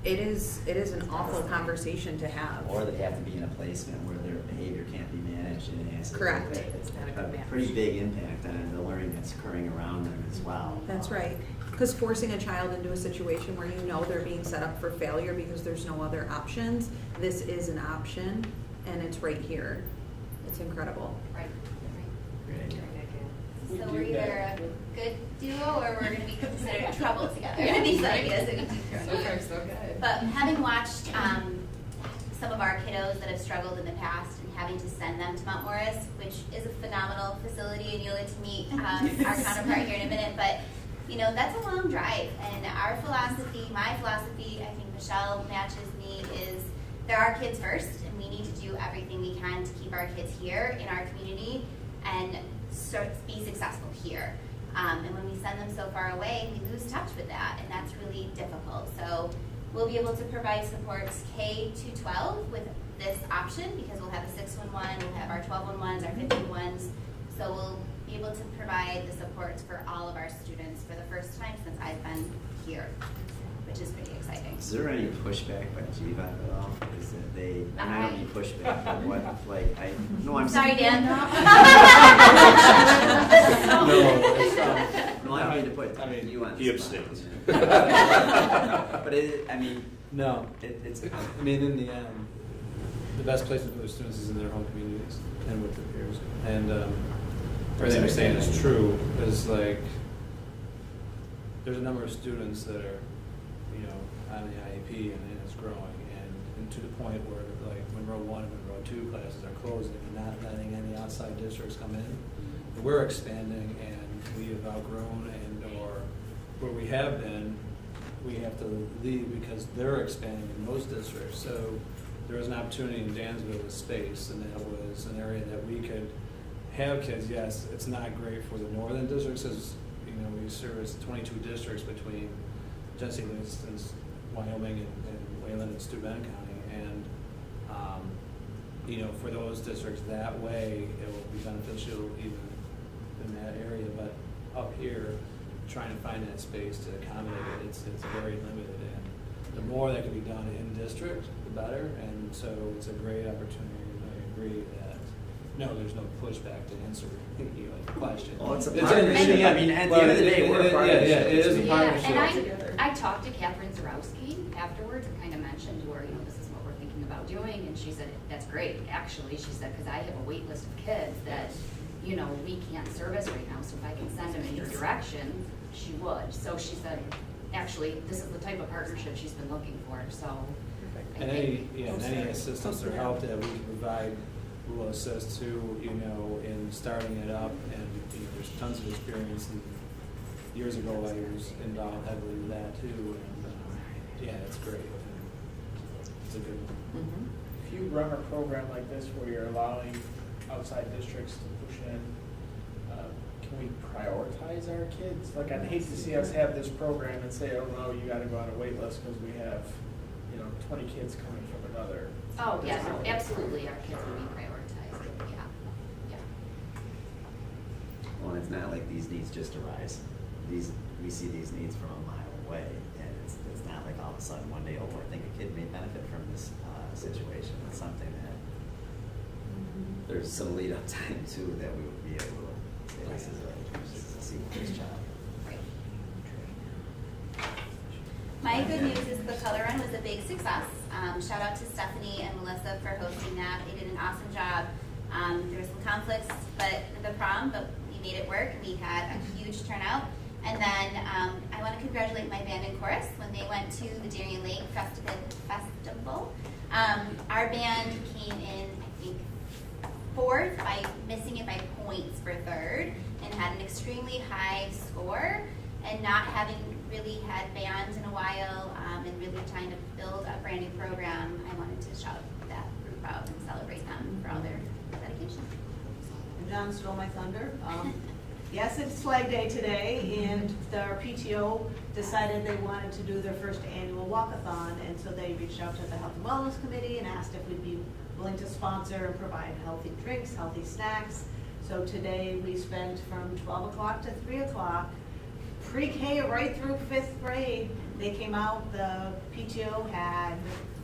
it is an awful conversation to have. Or they have to be in a placement where their behavior can't be managed, and it has Correct. It's not a good match. pretty big impact on the learning that's occurring around them as well. That's right. Because forcing a child into a situation where they're being set up for failure because there's no other options, this is an option, and it's right here. It's incredible. Right. Great idea. So we're either a good duo or we're going to be considered in trouble together. These ideas. So far, so good. But having watched some of our kiddos that have struggled in the past and having to send them to Mount Morris, which is a phenomenal facility, and you'll get to meet our counterpart here in a minute, but that's a long drive. And our philosophy, my philosophy, I think Michelle matches me, is they're our kids first, and we need to do everything we can to keep our kids here in our community and be successful here. And when we send them so far away, we lose touch with that, and that's really difficult. So we'll be able to provide supports K to 12 with this option, because we'll have a 611, we'll have our 1211s, our 1511s. So we'll be able to provide the supports for all of our students for the first time since I've been here, which is pretty exciting. Is there any pushback by GVAC at all? Is that I don't mean pushback, but what, I'm Sorry, Dan. No, I don't mean to put you on He the spot. abstains. But No. it's. I mean, in the end, the best placement for the students is in their home communities and with their peers. And everything you're saying is true, is like, there's a number of students that are, you know, on the IEP and it's growing, and to the point where like Monroe 1 and Monroe 2 classes are closing and not letting any outside districts come in. We're expanding and we have outgrown or where we have been, we have to leave because they're expanding in most districts. So there was an opportunity in Dansville with space, and that was an area that we could have kids. Yes, it's not great for the northern districts, as you know, we service 22 districts between Genesee, Livingston, Wyoming, and Wayland and Steuben County, and you know, for those districts that way, it will be beneficial even in that area. But up here, trying to find that space to accommodate it, it's very limited, and the more that can be done in district, the better. And so it's a great opportunity. I agree that no, there's no pushback to answer the question. Well, it's a partnership. I mean, at the end of the day, we're a partnership. Yeah, it is a partnership. And I talked to Catherine Zarowski afterwards and kind of mentioned to her, you know, this is what we're thinking about doing, and she said, that's great, actually. She said, because I have a wait list of kids that, you know, we can't service right now, so if I can send them in your direction, she would. So she said, actually, this is the type of partnership she's been looking for, so. And any assistance or help that we can provide will assist too, you know, in starting it up. And you know, there's tons of experience. And years ago, I was involved heavily with that too. And yeah, it's great. It's a good one. Mm-hmm. If you run a program like this where you're allowing outside districts to push in, can we prioritize our kids? Like, I'd hate to see us have this program and say, oh no, you gotta go on a wait list because we have, you know, 20 kids coming from another. Oh, yeah, no, absolutely, our kids will be prioritized, yeah. Well, it's not like these needs just arise. We see these needs from a mile away, and it's not like all of a sudden one day, oh, I think a kid may benefit from this situation. It's something that there's some lead up time too that we would be able to say this is a sequence job. My good news is the color run was a big success. Shout out to Stephanie and Melissa for hosting that. They did an awesome job. There were some conflicts but the prom, but we made it work. We had a huge turnout. And then I want to congratulate my band and chorus when they went to the Darien Lake Festival. Our band came in, I think, fourth by missing it by points for third, and had an extremely high score. And not having really had bands in a while, and really trying to build a brand new program, I wanted to shout that group out and celebrate them for all their dedication. And John stole my thunder. Yes, it's Flag Day today, and our PTO decided they wanted to do their first annual walkathon, and so they reached out to the Health and Wellness Committee and asked if we'd be willing to sponsor and provide healthy drinks, healthy snacks. So today we spent from 12 o'clock to 3 o'clock, pre-K right through 5th grade. They came out, the PTO had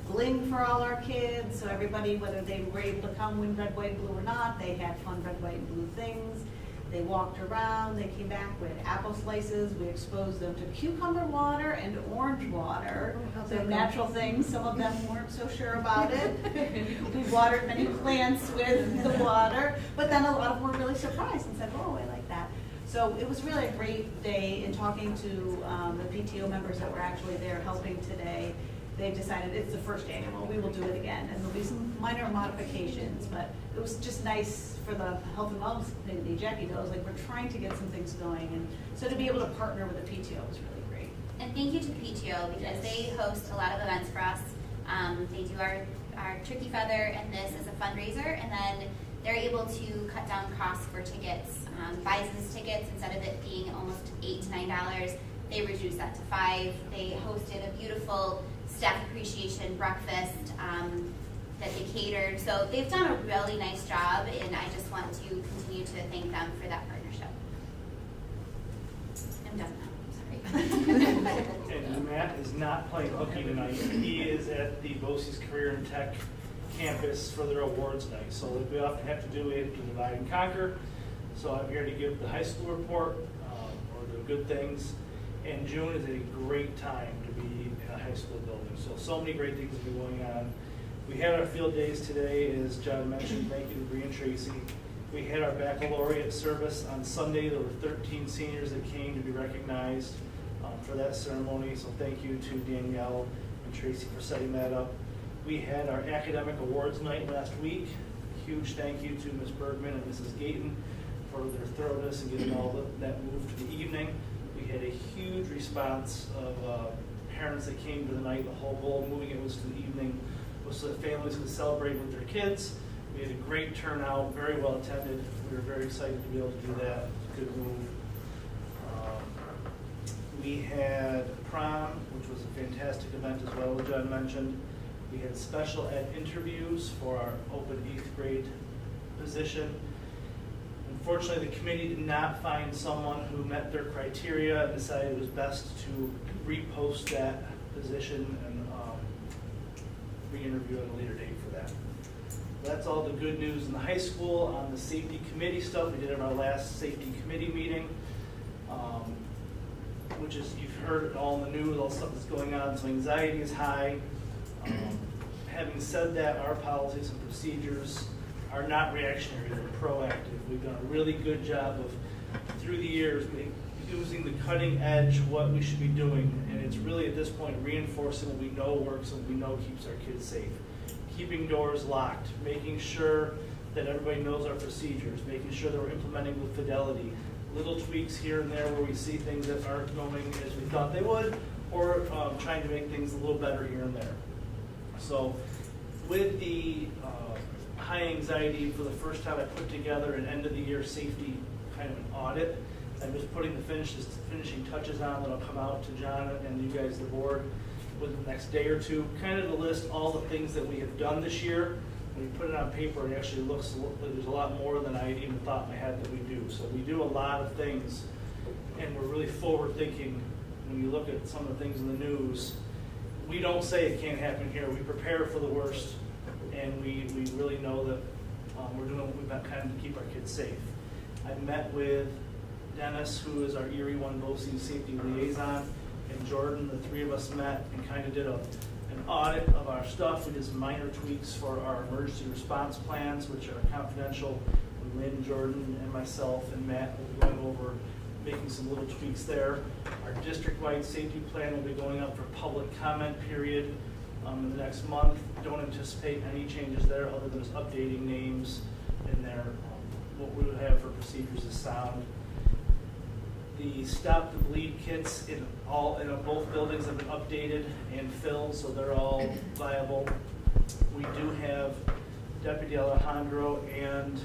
bling for all our kids, so everybody, whether they were able to come win red, white, and blue or not, they had fun red, white, and blue things. They walked around, they came back with apple slices, we exposed them to cucumber water and orange water. So natural things, some of them weren't so sure about it. We watered many plants with the water, but then a lot of them were really surprised and said, oh, I like that. So it was really a great day. In talking to the PTO members that were actually there helping today, they decided it's the first annual, we will do it again, and there'll be some minor modifications, but it was just nice for the Health and Wellness Committee. Jackie knows, like, we're trying to get some things going, and so to be able to partner with the PTO was really great. And thank you to the PTO, because they host a lot of events for us. They do our turkey feather and this as a fundraiser, and then they're able to cut down costs for tickets. Bison's tickets, instead of it being almost $8 to $9, they reduced that to $5. They hosted a beautiful staff appreciation breakfast that they catered. So they've done a really nice job, and I just want to continue to thank them for that partnership. I'm done now, I'm sorry. And Matt is not playing hooky tonight. He is at the BOCES Career and Tech campus for their awards night. So like we often have to do, we have to divide and conquer. So I'm here to give the high school report, or the good things. And June is a great time to be in a high school building. So many great things have been going on. We had our field days today, as John mentioned. Thank you to Bree and Tracy. We had our baccalaureate service on Sunday. There were 13 seniors that came to be recognized for that ceremony, so thank you to Danielle and Tracy for setting that up. We had our academic awards night last week. Huge thank you to Ms. Bergman and Mrs. Gayton for their thoroughness and getting all that moved to the evening. We had a huge response of parents that came to the night. The whole goal of moving it was to the evening was so that families could celebrate with their kids. We had a great turnout, very well attended. We were very excited to be able to do that. Good move. We had prom, which was a fantastic event as well, as John mentioned. We had special ed interviews for our open 8th grade position. Unfortunately, the committee did not find someone who met their criteria and decided it was best to repost that position and re-interview at a later date for that. That's all the good news in the high school. On the safety committee stuff, we did have our last safety committee meeting, which is, you've heard it all in the news, all the stuff that's going on, so anxiety is high. Having said that, our policies and procedures are not reactionary, they're proactive. We've done a really good job of, through the years, using the cutting edge what we should be doing, and it's really at this point reinforcing what we know works and what we know keeps our kids safe. Keeping doors locked, making sure that everybody knows our procedures, making sure that we're implementing with fidelity, little tweaks here and there where we see things that aren't going as we thought they would, or trying to make things a little better here and there. So with the high anxiety, for the first time I put together an end of the year safety kind of an audit. I'm just putting the finishing touches on that'll come out to John and you guys, the board, within the next day or two, kind of to list all the things that we have done this year. When you put it on paper, it actually looks like there's a lot more than I even thought in my head that we do. So we do a lot of things, and we're really forward thinking. When you look at some of the things in the news, we don't say it can't happen here. We prepare for the worst, and we really know that we're doing what we've got kind of to keep our kids safe. I met with Dennis, who is our Erie 1 BOCES safety liaison, and Jordan. The three of us met and kind of did an audit of our stuff. We did some minor tweaks for our emergency response plans, which are confidential. And Lynn, Jordan, and myself and Matt will be going over making some little tweaks there. Our district-wide safety plan will be going up for public comment period in the next month. Don't anticipate any changes there other than just updating names in there. What we would have for procedures is sound. The Stop the Bleed kits in both buildings have been updated and filled, so they're all viable. We do have Deputy Alejandro and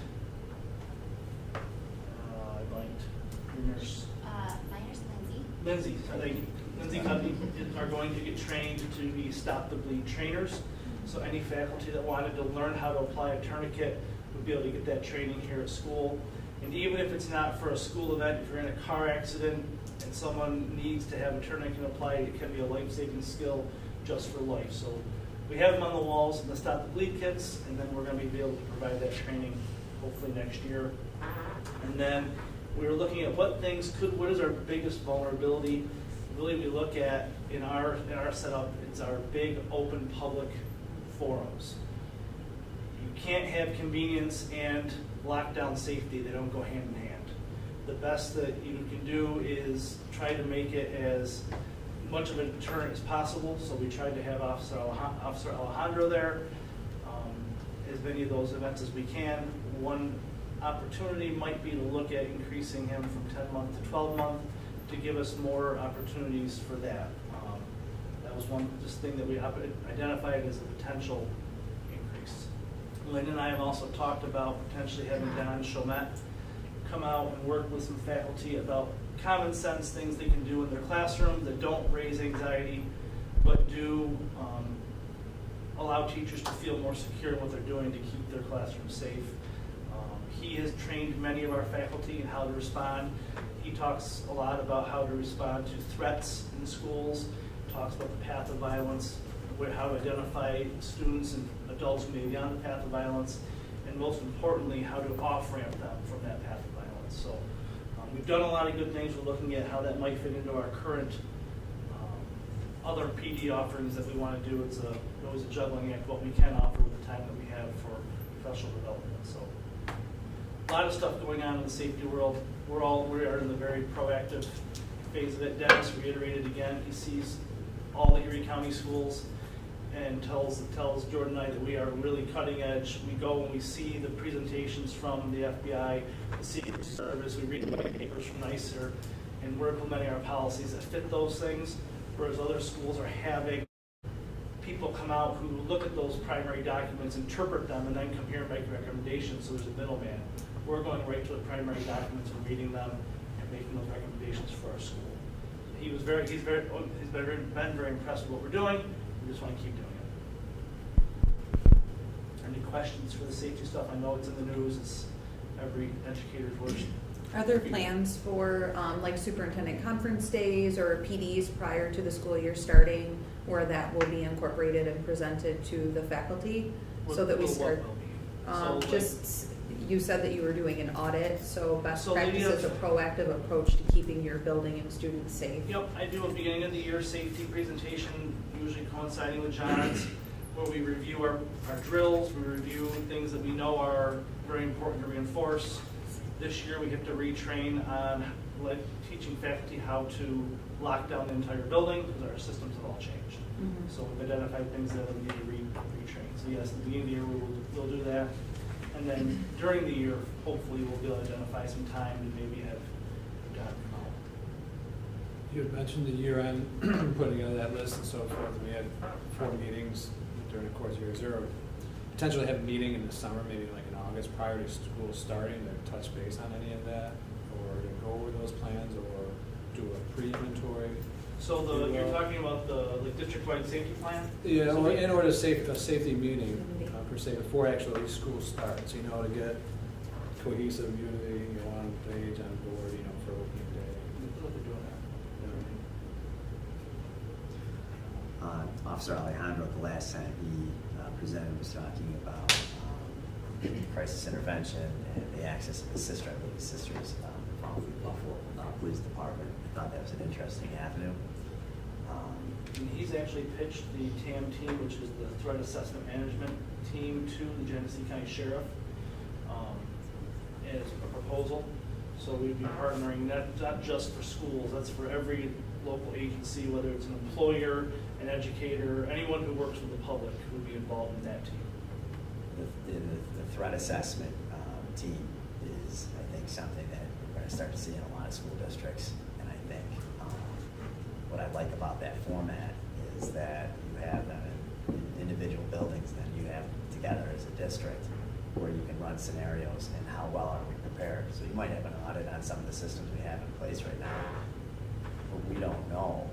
Lindsay. I think Lindsay Cuddy are going to get trained to be Stop the Bleed trainers. So any faculty that wanted to learn how to apply a tourniquet would be able to get that training here at school. And even if it's not for a school event, if you're in a car accident and someone needs to have a tourniquet applied, it can be a life-saving skill just for life. So we have them on the walls in the Stop the Bleed kits, and then we're going to be able to provide that training hopefully next year. And then we were looking at what is our biggest vulnerability. Really, we look at in our setup, it's our big open public forums. You can't have convenience and lockdown safety. They don't go hand in hand. The best that you can do is try to make it as much of a deterrent as possible. So we tried to have Officer Alejandro there, as many of those events as we can. One opportunity might be to look at increasing him from 10-month to 12-month to give us more opportunities for that. That was one thing that we identified as a potential increase. Lynn and I have also talked about potentially having Don Chomet come out and work with some faculty about common sense things they can do in their classroom that don't raise anxiety, but do allow teachers to feel more secure in what they're doing to keep their classroom safe. He has trained many of our faculty in how to respond. He talks a lot about how to respond to threats in schools, talks about the path of violence, how to identify students and adults who may be on the path of violence, and most importantly, how to off-ramp them from that path of violence. So we've done a lot of good things. We're looking at how that might fit into our current other PD offerings that we want to do. It's always a juggling act, what we can offer with the time that we have for professional development. So a lot of stuff going on in the safety world. We are in the very proactive phase of it. Dennis reiterated again, he sees all the Erie County schools and tells Jordan and I that we are really cutting edge. We go and we see the presentations from the FBI, the Secret Service, we read the white papers from NICER, and we're implementing our policies that fit those things, whereas other schools are having people come out who look at those primary documents, interpret them, and then compare and make recommendations, so there's a middleman. We're going right to the primary documents and reading them and making those recommendations for our school. He's been very impressed with what we're doing. We just want to keep doing it. Any questions for the safety stuff? I know it's in the news. It's every educator's worst. Are there plans for like superintendent conference days or PDs prior to the school year starting where that will be incorporated and presented to the faculty so that we start? You said that you were doing an audit, so best practice is a proactive approach to keeping your building and students safe. Yep, I do a beginning of the year safety presentation, usually coinciding with John's, where we review our drills, we review things that we know are very important to reinforce. This year we have to retrain on teaching faculty how to lock down the entire building because our systems have all changed. Mm-hmm. So we've identified things that we need to retrain. So yes, at the beginning of the year we'll do that. And then during the year, hopefully we'll be able to identify some time and maybe have John come out. You had mentioned the year-end putting together that list and so forth. We had 4 meetings during the course of the year. Is there a potential to have a meeting in the summer, maybe like in August, prior to school starting, to touch base on any of that, or to go over those plans, or do a pre-inventory? So you're talking about the district-wide safety plan? Yeah, so in order to a safety meeting per se before actually school starts, to get cohesive unity, on page, on board, for opening day. Look at doing that. Officer Alejandro, the last time he presented, was talking about crisis intervention and the access of the sister, I believe sisters from the Buffalo Police Department. I thought that was an interesting avenue. And he's actually pitched the TAM team, which is the Threat Assessment Management team, to the Genesee County Sheriff as a proposal. So we'd be partnering, not just for schools, that's for every local agency, whether it's an employer, an educator, anyone who works with the public would be involved in that team. The threat assessment team is, I think, something that we're going to start to see in a lot of school districts. And I think what I like about that format is that you have them in individual buildings, then you have them together as a district where you can run scenarios and how well are we prepared. So you might have an audit on some of the systems we have in place right now, but we don't know,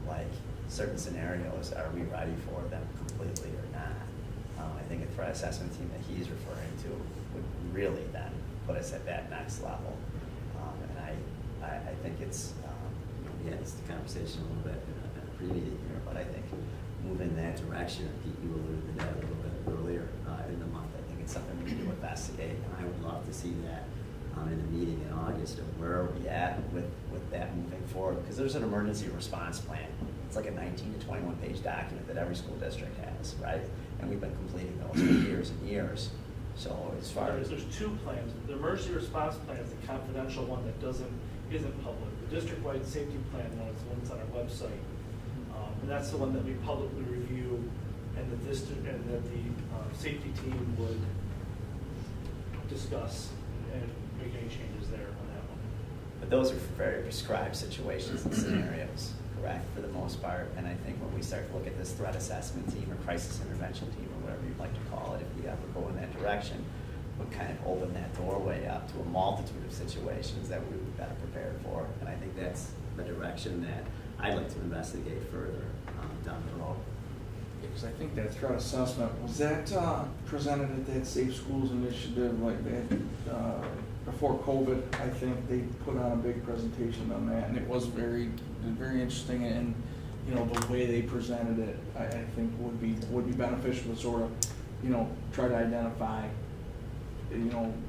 like, certain scenarios, are we ready for them completely or not? I think a threat assessment team that he's referring to would really then put us at that next level. And I think it's, it's the conversation a little bit in a pre-meeting here, but I think move in that direction. Pete, you alluded to that a little bit earlier in the month. I think it's something we need to investigate, and I would love to see that in the meeting in August of where are we at with that moving forward, because there's an emergency response plan. It's like a 19 to 21 page document that every school district has, right? And we've been completing those for years and years. So as far as there's 2 plans. The emergency response plan is the confidential one that isn't public. The district-wide safety plan one is the one that's on our website, and that's the one that we publicly review, and that the safety team would discuss and make any changes there on that one. But those are very prescribed situations and scenarios, correct, for the most part. And I think when we start to look at this threat assessment team or crisis intervention team or whatever you'd like to call it, if we ever go in that direction, would kind of open that doorway up to a multitude of situations that we would be better prepared for. And I think that's the direction that I'd like to investigate further down the road. Because I think that threat assessment, was that presented at that Safe Schools Initiative, like that before COVID? I think they put on a big presentation on that, and it was very interesting, and the way they presented it, I think would be beneficial to sort of, try to identify,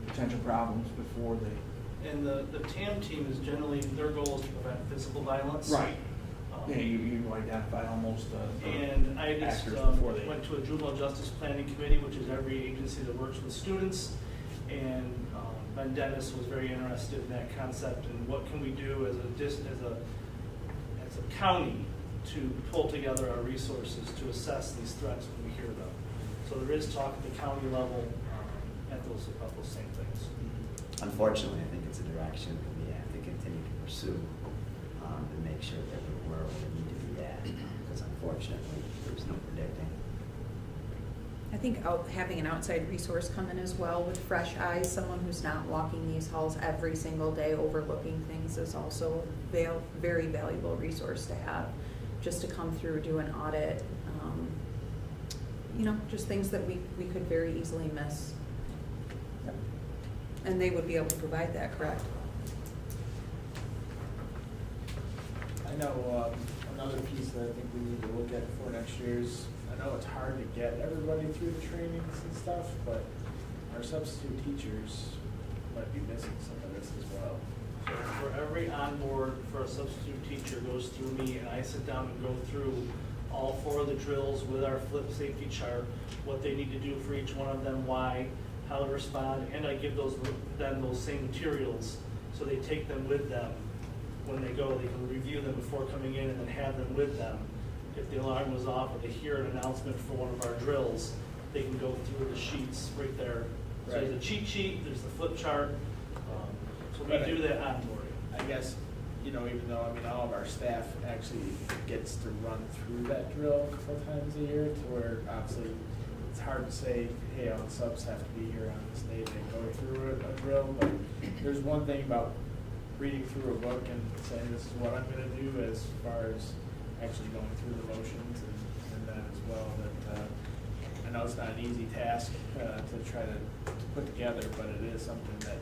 potential problems before they. And the TAM team is generally, their goal is to prevent physical violence. Right. Yeah, you identified almost And I just actors before they. went to a juvenile justice planning committee, which is every agency that works with students. And Ben Dennis was very interested in that concept and what can we do as a county to pull together our resources to assess these threats when we hear them. So there is talk at the county level about those same things. Unfortunately, I think it's a direction that we have to continue to pursue and make sure that we're where we need to be at. Because unfortunately, there's no predicting. I think having an outside resource come in as well with fresh eyes, someone who's not walking these halls every single day overlooking things is also a very valuable resource to have, just to come through, do an audit, just things that we could very easily miss. Yep. And they would be able to provide that, correct? I know another piece that I think we need to look at for next year is, I know it's hard to get everybody through the trainings and stuff, but our substitute teachers might be missing some of this as well. So for every onboard for a substitute teacher goes through me, and I sit down and go through all 4 of the drills with our flip safety chart, what they need to do for each one of them, why, how to respond, and I give them those same materials, so they take them with them when they go. They can review them before coming in and then have them with them. If the alarm was off or they hear an announcement for one of our drills, they can go through the sheets right there. So Right. there's a cheat sheet, there's the flip chart, so we do that onboarding. I guess, even though, all of our staff actually gets to run through that drill a couple of times a year, to where obviously it's hard to say, hey, all the subs have to be here on this day to go through a drill, but there's one thing about reading through a book and saying this is what I'm gonna do as far as actually going through the motions and that as well, that I know it's not an easy task to try to put together, but it is something that,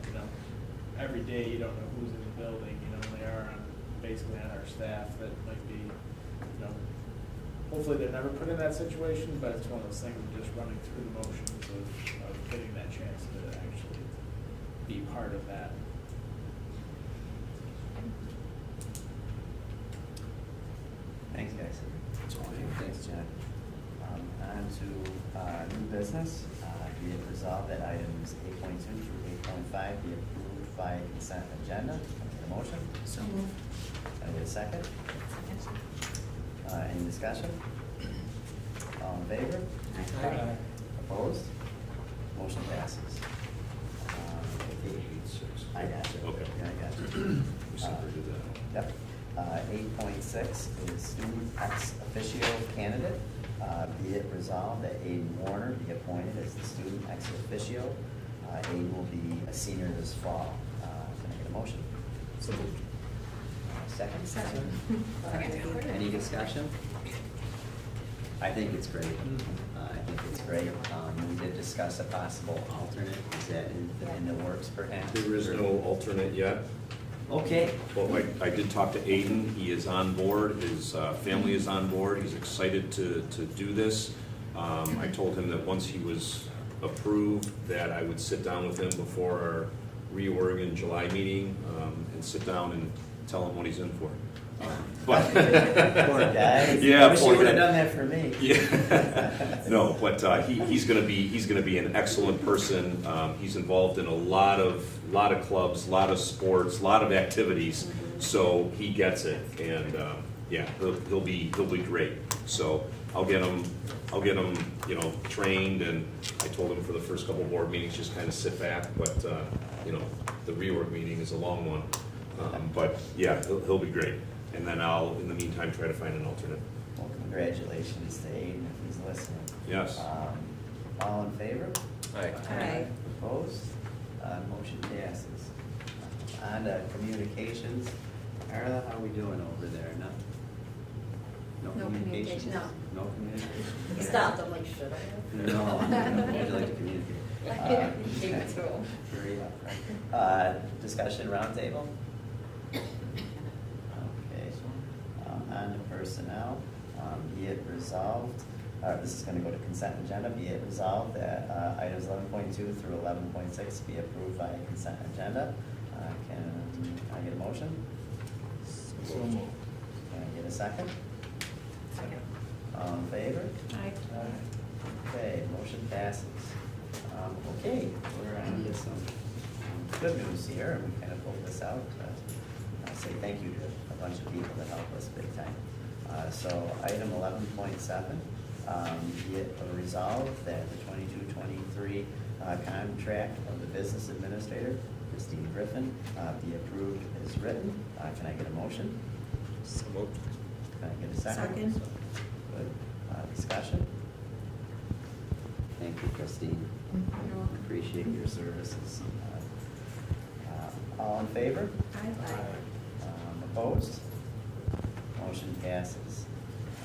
every day you don't know who's in the building, they are basically on our staff that might be, hopefully they're never put in that situation, but it's one of those things of just running through the motions of getting that chance to actually be part of that. Thanks, guys. Thanks, Jack. On to new business. Be it resolved that items 8.2 through 8.5 be approved by consent agenda. Can I get a motion? So moved. Can I get a second? Any discussion? All in favor? Aye. Opposed? Motion passes. I got you. Okay. Yeah, I got you. We separated that. Yep. 8.6 is student ex officio candidate. Be it resolved that Aiden Warner be appointed as the student ex officio. Aiden will be a senior this fall. Can I get a motion? So moved. Second? Second. Any discussion? I think it's great. I think it's great. We did discuss a possible alternate. Is that in the works perhaps? There is no alternate yet. Okay. Well, I did talk to Aiden. He is on board. His family is on board. He's excited to do this. I told him that once he was approved, that I would sit down with him before our reorg in July meeting and sit down and tell him what he's in for. But Poor guy. Yeah, I wish poor you would have guy. done that for me. Yeah. No, but he's going to be an excellent person. He's involved in a lot of clubs, a lot of sports, a lot of activities. So he gets it, and yeah, he'll be great. So I'll get him trained, and I told him for the first couple board meetings just kind of sit back. But the reorg meeting is a long one. But yeah, he'll be great. And then I'll, in the meantime, try to find an alternate. Well, congratulations to Aiden if he's listening. Yes. All in favor? Aye. Aye. Opposed? Motion passes. On to communications. Carla, how are we doing over there? No No communications? communication. No communication? Stopped, I'm like, should I? No, would you like to communicate? Keep it through. Hurry up, right? Discussion roundtable? Okay. On to personnel, be it resolved, this is gonna go to consent agenda, be it resolved that items 11.2 through 11.6 be approved by consent agenda. Can I get a motion? So moved. Can I get a second? Second. All in favor? Aye. Okay, motion passes. Okay, we're on to some good news here, and we kind of pulled this out. I'll say thank you to a bunch of people that helped us big time. So item 11.7, be it resolved that the 22-23 contract of the business administrator, Christine Griffin, be approved as written. Can I get a motion? So moved. Can I get a second? Second. Good. Discussion? Thank you, Christine. You're welcome. Appreciate your services. All in favor? Aye. Opposed? Motion passes.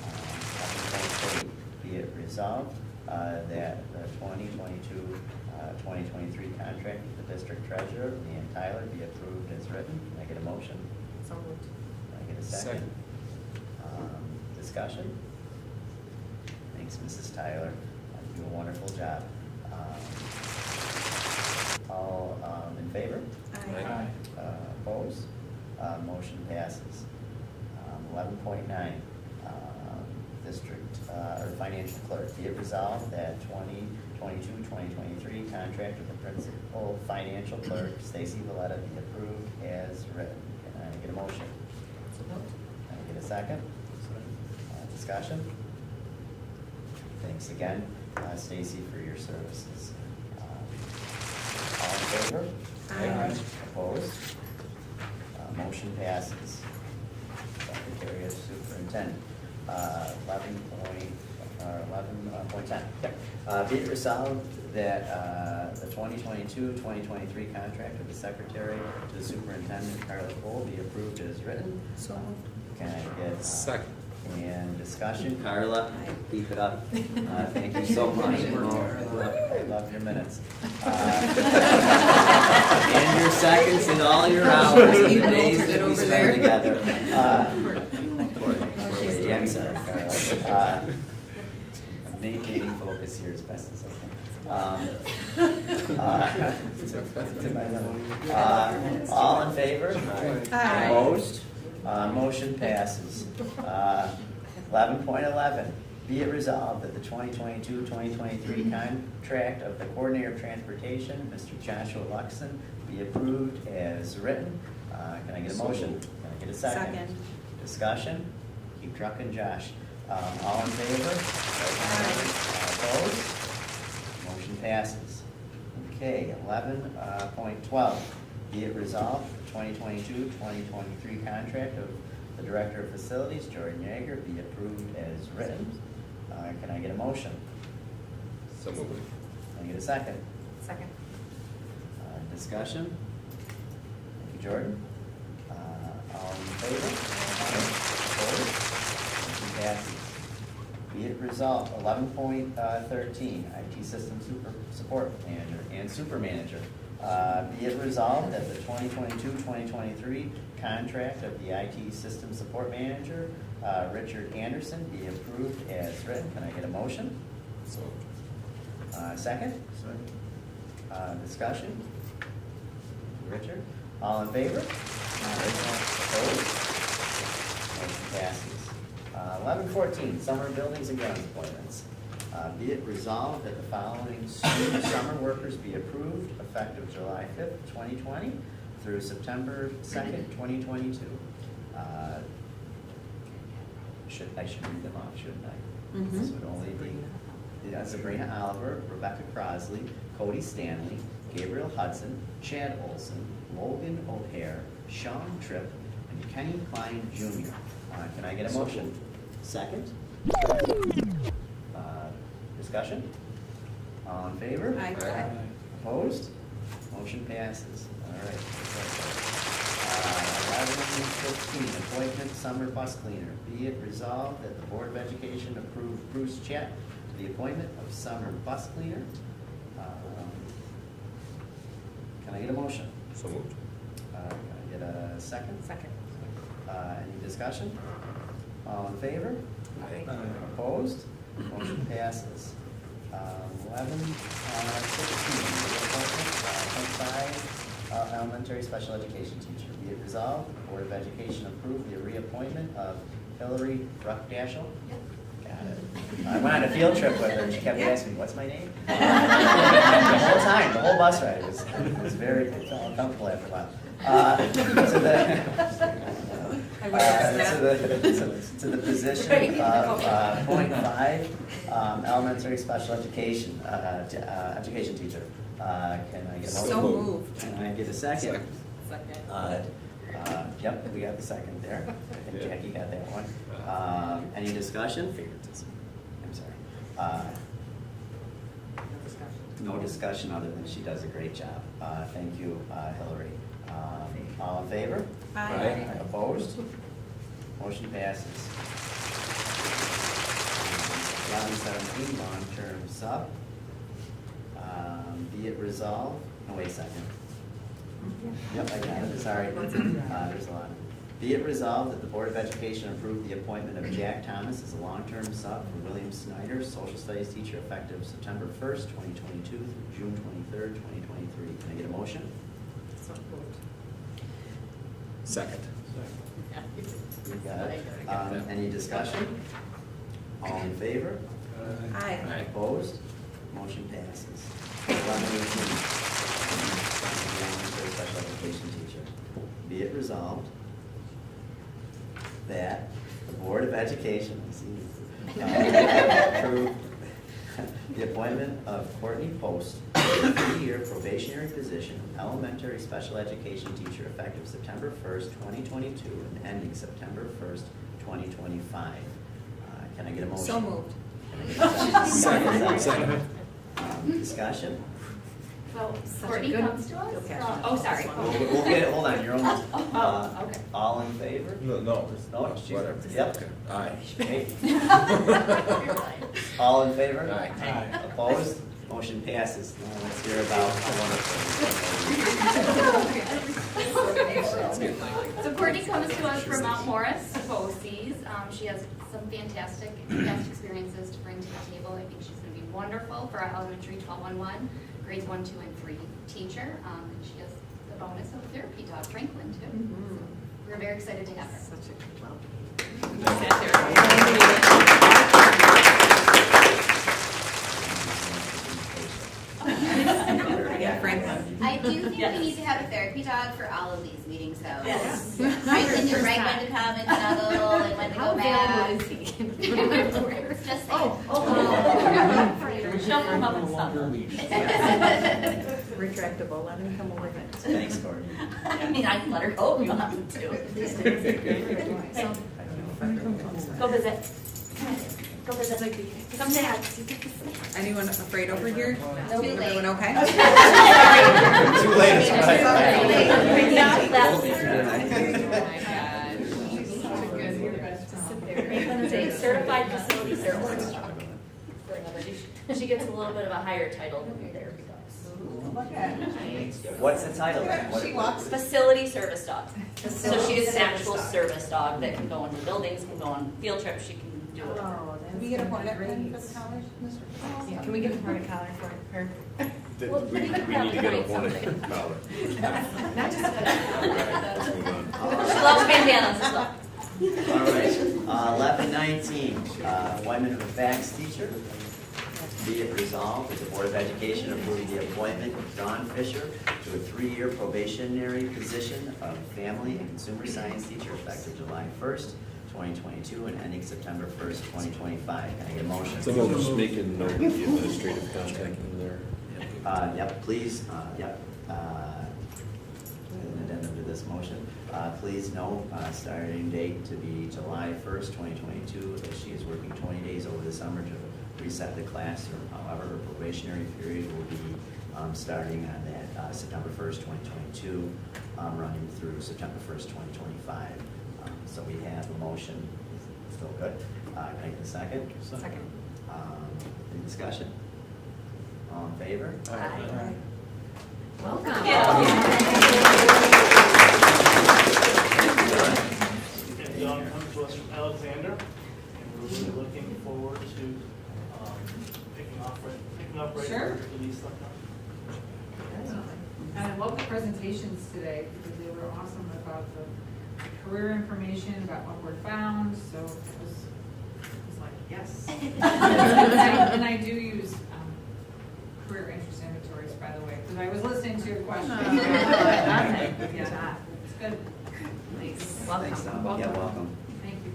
11.8, be it resolved that the 2022-2023 contract with the district treasurer, Leanne Tyler, be approved as written. Can I get a motion? So moved. Can I get a second? Second. Discussion? Thanks, Mrs. Tyler. You do a wonderful job. All in favor? Aye. Opposed? Motion passes. 11.9, district, or financial clerk, be it resolved that 2022-2023 contract with the principal financial clerk, Stacy Valletta, be approved as written. Can I get a motion? So moved. Can I get a second? Discussion? Thanks again, Stacy, for your services. All in favor? Aye. Opposed? Motion passes. Secretary of Superintendent. 11.10. Be it resolved that the 2022-2023 contract of the Secretary to the Superintendent, Carla Cole, be approved as written. So moved. Can I get Second. and discussion? Carla, Aye. keep it up. Thank you so much. I love your minutes. And your seconds and all your hours and You the days bolted that we over spend there. together. Yeah, I'm sorry, Carla. I'm maintaining focus here as best as I can. All in favor? Aye. Opposed? Motion passes. 11.11, be it resolved that the 2022-2023 contract of the Coordinator of Transportation, Mr. Joshua Luxon, be approved as written. Can I get a motion? Can I get a second? Second. Discussion? Keep trucking, Josh. All in favor? Opposed? Motion passes. Okay, 11.12, be it resolved, the 2022-2023 contract of the Director of Facilities, Jordan Yeager, be approved as written. Can I get a motion? So moved. Can I get a second? Second. Discussion? Thank you, Jordan. All in favor? Opposed? Motion passes. Be it resolved, 11.13, IT System Support Manager and Super Manager. Be it resolved that the 2022-2023 contract of the IT System Support Manager, Richard Anderson, be approved as written. Can I get a motion? So moved. Second? Second. Discussion? Richard? All in favor? Opposed? Motion passes. 11.14, summer buildings and grounds appointments. Be it resolved that the following student summer workers be approved effective July 5th, 2020 through September 2nd, 2022. I should read them off, shouldn't I? Mhm. This would only be Sabrina Oliver, Rebecca Crosley, Cody Stanley, Gabriel Hudson, Chad Olson, Logan O'Hare, Sean Tripp, and Kenny Klein Jr. Can I get a motion? Second? Discussion? All in favor? Aye. Opposed? Motion passes. All right. 11.15, appointment summer bus cleaner. Be it resolved that the Board of Education approve Bruce Chet to the appointment of summer bus cleaner. Can I get a motion? So moved. Can I get a second? Second. Any discussion? All in favor? Aye. Opposed? Motion passes. 11.16, elementary special education teacher. Be it resolved, the Board of Education approve the reappointment of Hillary Ruckdashel. Got it. I went on a field trip with her, and she kept asking me, what's my name? The whole time, the whole bus ride, it was very uncomfortable after a while. To the position of .5 elementary special education education teacher. Can I get a motion? So moved. Can I get a second? Second. Yep, we got the second there. I think Jackie got that one. Any discussion? I'm sorry. No discussion other than she does a great job. Thank you, Hillary. All in favor? Aye. Opposed? Motion passes. 1117, long-term sub. Be it resolved, no, wait a second. Yep, I got it, sorry. There's a lot. Be it resolved that the Board of Education approve the appointment of Jack Thomas as a long-term sub for William Snyder, social studies teacher, effective September 1st, 2022 through June 23rd, 2023. Can I get a motion? So moved. Second. You got it. Any discussion? All in favor? Aye. Opposed? Motion passes. 1118, special education teacher. Be it resolved that the Board of Education approve the appointment of Courtney Post to a 3-year probationary position, elementary special education teacher, effective September 1st, 2022, and ending September 1st, 2025. Can I get a motion? So moved. Second. Discussion? Well, Such a Courtney good- comes to us. okay. Oh, sorry. We'll get it, hold on, you're almost. Okay. All in favor? No. No, she's, yep. Aye. Hey. All in favor? Aye. Opposed? Motion passes. Now let's hear about the wonderful. So Courtney comes to us from Mount Morris, BOCES. She has some fantastic past experiences to bring to the table. I think she's going to be wonderful for our elementary 1211, grades 1, 2, and 3 teacher. And she has the bonus of therapy dog, Franklin, too. Mm-hmm. So we're very excited to have her. Such a good one. Yeah, Franklin. I do think we need to have a therapy dog for all of these meetings, though. Yes. Franklin knew right when to come and snuggle and when to go back. Just saying. She'll come up and snuggle. Retractable, let him come over. Thanks, Courtney. I mean, I can let her go if you want me to. Go visit. Go visit. Come say hi. Anyone afraid over here? Too late. Everyone okay? Too late, it's Franklin is a certified facility therapist. She gets a little bit of a higher title than therapy dogs. What's the title? Facility service dog. So she is an actual service dog that can go into buildings, can go on field trips, she can do it. Can we get a hornet pen for the college? Yeah, can we get a hornet collar for her? We need to get a hornet collar. Not just She loves bandanas as well. All right, 1119, appointment of a fax teacher. Be it resolved that the Board of Education approve the appointment of Dawn Fisher to a 3-year probationary position of family and consumer science teacher, effective July 1st, 2022, and ending September 1st, 2025. Can I get a motion? So we'll just make a note of the administrative contact in there. Yep, please, yep. An addendum to this motion. Please note, starting date to be July 1st, 2022, as she is working 20 days over the summer to reset the classroom. However, her probationary period will be starting on that September 1st, 2022, running through September 1st, 2025. So we have a motion. Still good? Can I get a second? Second. Any discussion? All in favor? Aye. Welcome. And Dawn comes to us from Alexander, and we're really looking forward to picking up right Sure. where Denise left off. And I love the presentations today because they were awesome about the career information, about Upward Bound, so it was like, yes. And I do use career interest inventories, by the way, because I was listening to your question. Yeah, it's good. Thanks. Welcome. Yeah, welcome. Thank you.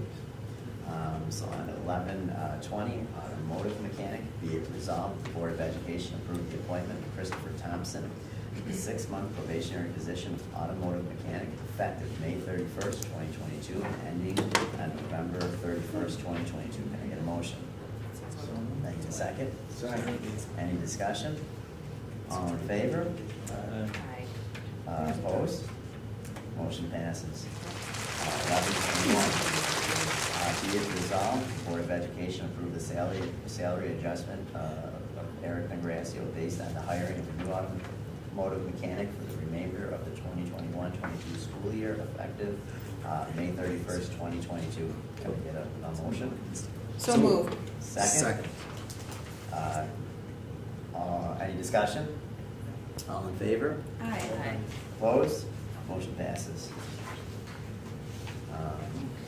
So on 11/20, automotive mechanic, be it resolved, the Board of Education approved the appointment of Christopher Thompson to the 6-month probationary position of automotive mechanic effective May 31st, 2022, and ending on November 31st, 2022. Can I get a motion? Thank you. Second? Second. Any discussion? All in favor? Opposed? Motion passes. 11/21. Be it resolved, the Board of Education approved the salary adjustment of Eric Negrasio based on the hiring of a new automotive mechanic for the remainder of the 2021-22 school year effective May 31st, 2022. Can we get a motion? So moved. Second? Any discussion? All in favor? Aye. Opposed? Motion passes.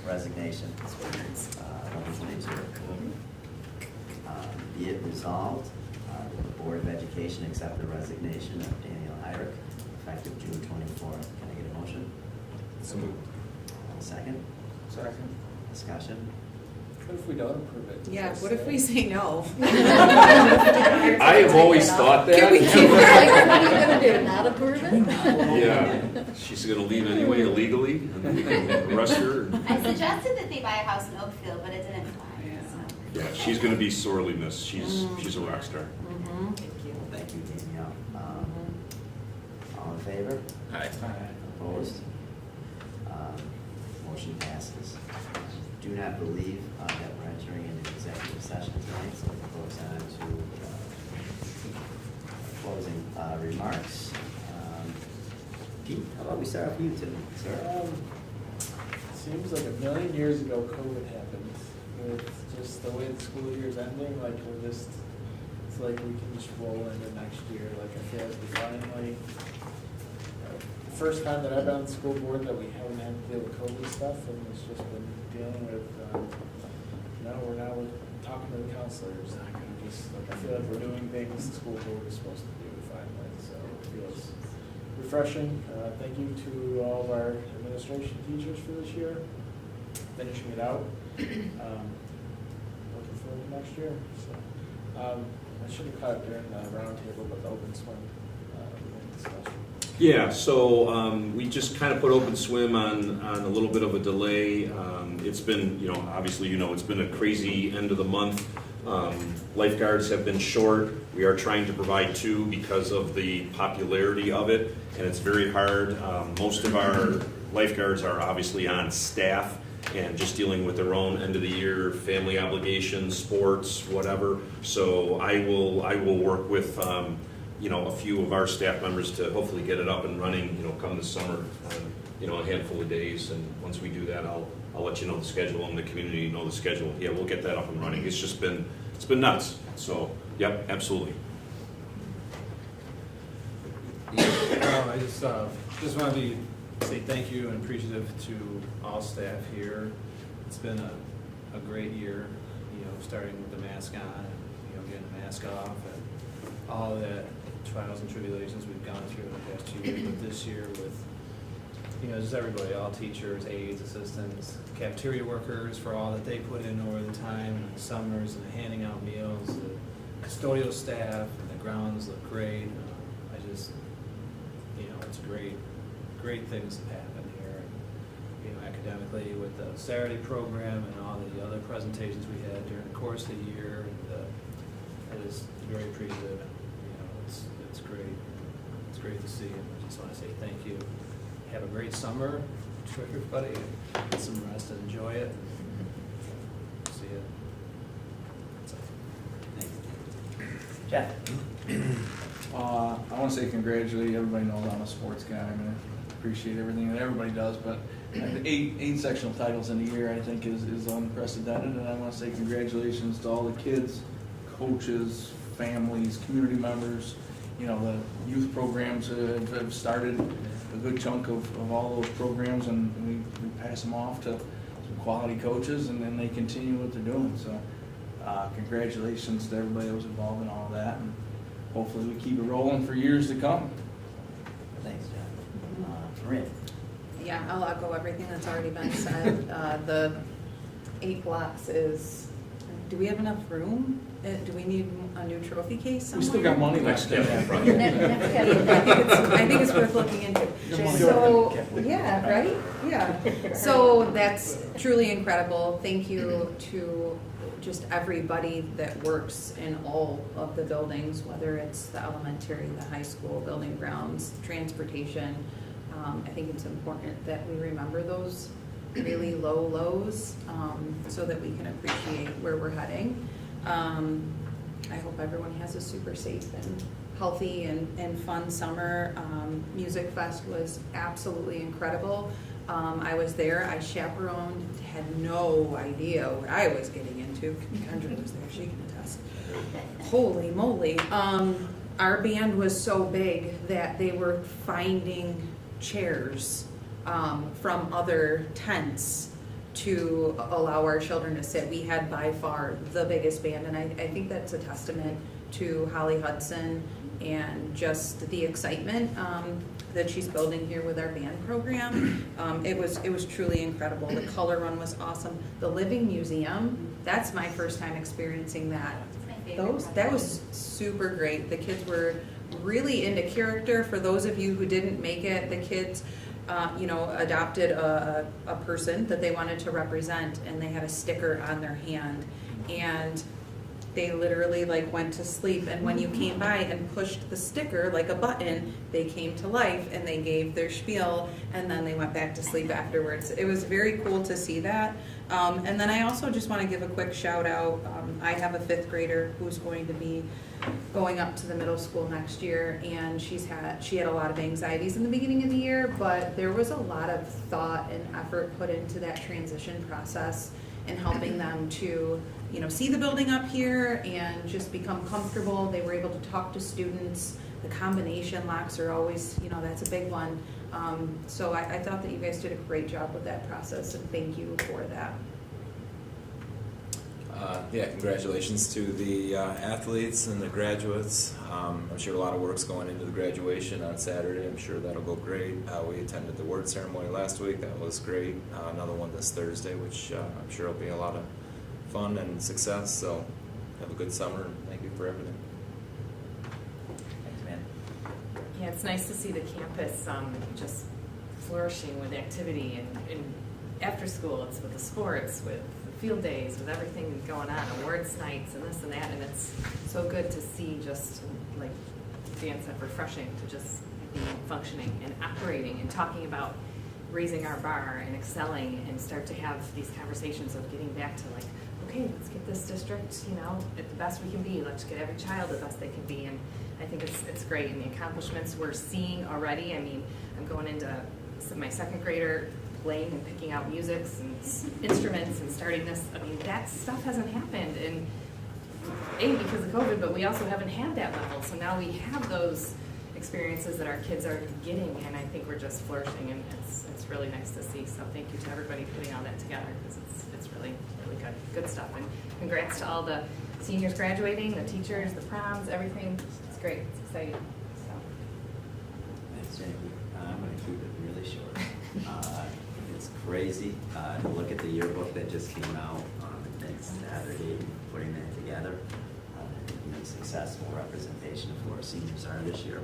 Resignation. 11/22. Be it resolved, the Board of Education accept the resignation of Daniel Irick effective June 24th. Can I get a motion? So moved. Second? Second. Discussion? What if we don't approve it? Yeah, what if we say no? I have always thought that. Can we keep Like, what are you gonna do, not approve it? Yeah, she's gonna leave anyway illegally, and arrest her. I suggested that they buy a house in Oakfield, but it didn't fly, so. Yeah, she's gonna be sorely missed. She's a rock star. Thank you, Danielle. All in favor? Aye. Opposed? Motion passes. Do not believe that we're entering into executive session tonight, so it goes on to closing remarks. Pete, how about we start with you today, sir? Seems like a million years ago COVID happened. With just the way the school year is ending, like it's like we can just roll into next year. Like I feel like we finally, the first time that I've been on the school board that we haven't had to deal with COVID stuff, and it's just been dealing with, we're now talking to the counselors, and I feel like we're doing things the school board is supposed to do finally, so it feels refreshing. Thank you to all of our administration teachers for this year, finishing it out. Looking forward to next year. So, I should have caught it during the roundtable, but the open swim discussion. Yeah, so we just kind of put open swim on a little bit of a delay. It's been, obviously, it's been a crazy end of the month. Lifeguards have been short. We are trying to provide 2 because of the popularity of it, and it's very hard. Most of our lifeguards are obviously on staff and just dealing with their own end of the year family obligations, sports, whatever. So I will work with a few of our staff members to hopefully get it up and running, come this summer, a handful of days. And once we do that, I'll let you know the schedule and the community know the schedule. Yeah, we'll get that up and running. It's been nuts. So, yep, absolutely. I just want to say thank you and appreciative to all staff here. It's been a great year, starting with the mask on and, getting the mask off and all the trials and tribulations we've gone through in the past 2 years, but this year with, just everybody, all teachers, aides, assistants, cafeteria workers for all that they put in over the time and the summers and handing out meals, the custodial staff and the grounds look great. It's great things that happen here. And, academically with the Saturday program and all the other presentations we had during the course of the year, and I just very appreciative. It's great. It's great to see, and I just want to say thank you. Have a great summer to everybody. Get some rest and enjoy it. See you. Jeff? I want to say congratulate everybody. Knows I'm a sports guy. I appreciate everything that everybody does, but 8 sectional titles in a year I think is unprecedented, and I want to say congratulations to all the kids, coaches, families, community members, you know, the youth programs have started a good chunk of all those programs, and we pass them off to some quality coaches, and then they continue what they're doing. So congratulations to everybody that was involved in all that, and hopefully we keep it rolling for years to come. Thanks, John. Corinne? Yeah, I'll echo everything that's already been said. The 8 blocks is, do we have enough room? Do we need a new trophy case somewhere? We still got money left. I think it's worth looking into. So, yeah, right? Yeah. So that's truly incredible. Thank you to just everybody that works in all of the buildings, whether it's the elementary, the high school, building grounds, transportation. I think it's important that we remember those really low lows so that we can appreciate where we're heading. I hope everyone has a super safe and healthy and fun summer. Music Fest was absolutely incredible. I was there, I chaperoned, had no idea what I was getting into. Kendra was there, she can attest. Holy moly. Our band was so big that they were finding chairs from other tents to allow our children to sit. We had by far the biggest band, and I think that's a testament to Holly Hudson and just the excitement that she's building here with our band program. It was truly incredible. The color run was awesome. The Living Museum, that's my first time experiencing that. That was super great. The kids were really into character. For those of you who didn't make it, the kids adopted a person that they wanted to represent, and they had a sticker on their hand, and they literally went to sleep, and when you came by and pushed the sticker like a button, they came to life and they gave their spiel, and then they went back to sleep afterwards. It was very cool to see that. And then I also just want to give a quick shout out. I have a 5th grader who's going to be going up to the middle school next year, and she had a lot of anxieties in the beginning of the year, but there was a lot of thought and effort put into that transition process and helping them to see the building up here and just become comfortable. They were able to talk to students. The combination locks are always, that's a big one. So I thought that you guys did a great job with that process, and thank you for that. Congratulations to the athletes and the graduates. I'm sure a lot of work's going into the graduation on Saturday. I'm sure that'll go great. We attended the word ceremony last week. That was great. Another one this Thursday, which I'm sure will be a lot of fun and success. So have a good summer, and thank you for everything. Thanks, man. Yeah, it's nice to see the campus just flourishing with activity, and after school, it's with the sports, with field days, with everything going on, awards nights and this and that, and it's so good to see, just like Dan said, refreshing to just be functioning and operating and talking about raising our bar and excelling, and start to have these conversations of getting back to okay, let's get this district, at the best we can be. Let's get every child the best they can be, and I think it's great, and the accomplishments we're seeing already. I mean, I'm going into my 2nd grader playing and picking out musics and instruments and starting this. I mean, that stuff hasn't happened, and because of COVID, but we also haven't had that level. So now we have those experiences that our kids are getting, and I think we're just flourishing, and it's really nice to see. So thank you to everybody putting all that together, because it's really good stuff. And congrats to all the seniors graduating, the teachers, the proms, everything. It's great. It's exciting. So. Thanks, Jamie. I'm going to keep it really short. It's crazy to look at the yearbook that just came out on next Saturday, putting that together. Successful representation of who our seniors are this year.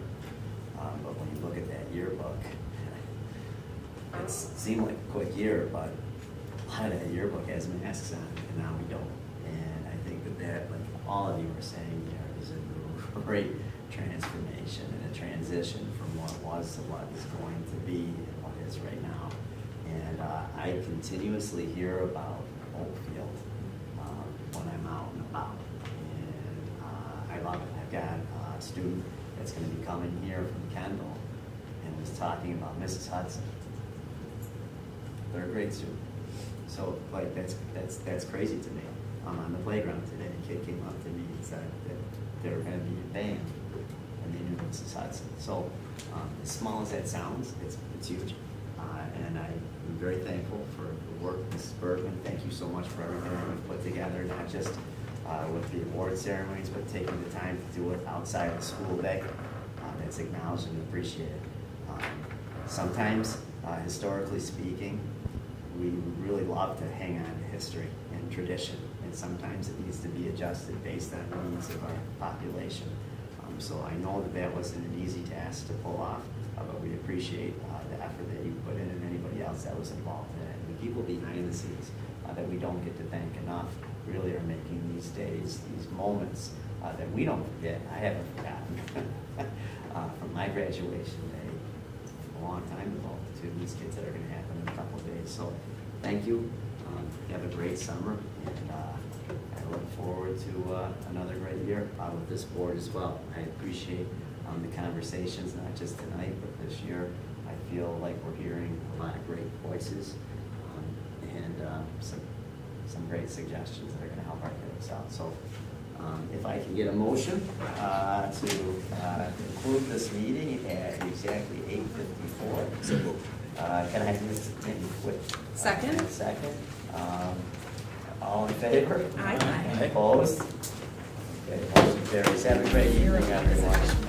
But when you look at that yearbook, it seemed like a quick year, but a lot of that yearbook has masks on, and now we don't. And I think that, like all of you are saying here, is a great transformation and a transition from what was to what is going to be and what is right now. And I continuously hear about Oakfield when I'm out and about. I love it. I've got a student that's going to be coming here from Kendall and was talking about Mrs. Hudson. 3rd grade student. So that's crazy to me. I'm on the playground today. A kid came up to me and said that they were going to be in band. and they knew Mrs. Hudson. So as small as that sounds, it's huge. And I'm very thankful for the work, Mrs. Bergman. Thank you so much for everything that you've put together, not just with the award ceremonies, but taking the time to do it outside of the school day. It's acknowledged and appreciated. Sometimes, historically speaking, we really love to hang on to history and tradition, and sometimes it needs to be adjusted based on the needs of our population. So I know that wasn't an easy task to pull off, but we appreciate the effort that you put in and anybody else that was involved in it. And the people behind the scenes that we don't get to thank enough really are making these days, these moments that we don't forget. I haven't forgotten from my graduation day a long time ago to these kids that are going to happen in a couple of days. So thank you. Have a great summer, and I look forward to another great year with this board as well. I appreciate the conversations, not just tonight, but this year. I feel like we're hearing a lot of great voices and some great suggestions that are going to help our kids out. So if I can get a motion to conclude this meeting at exactly 8:54. So moved. Can I have this maybe quick? Second. Second. All in favor? Aye. Opposed? Okay, motion carries. Have a great evening, everyone.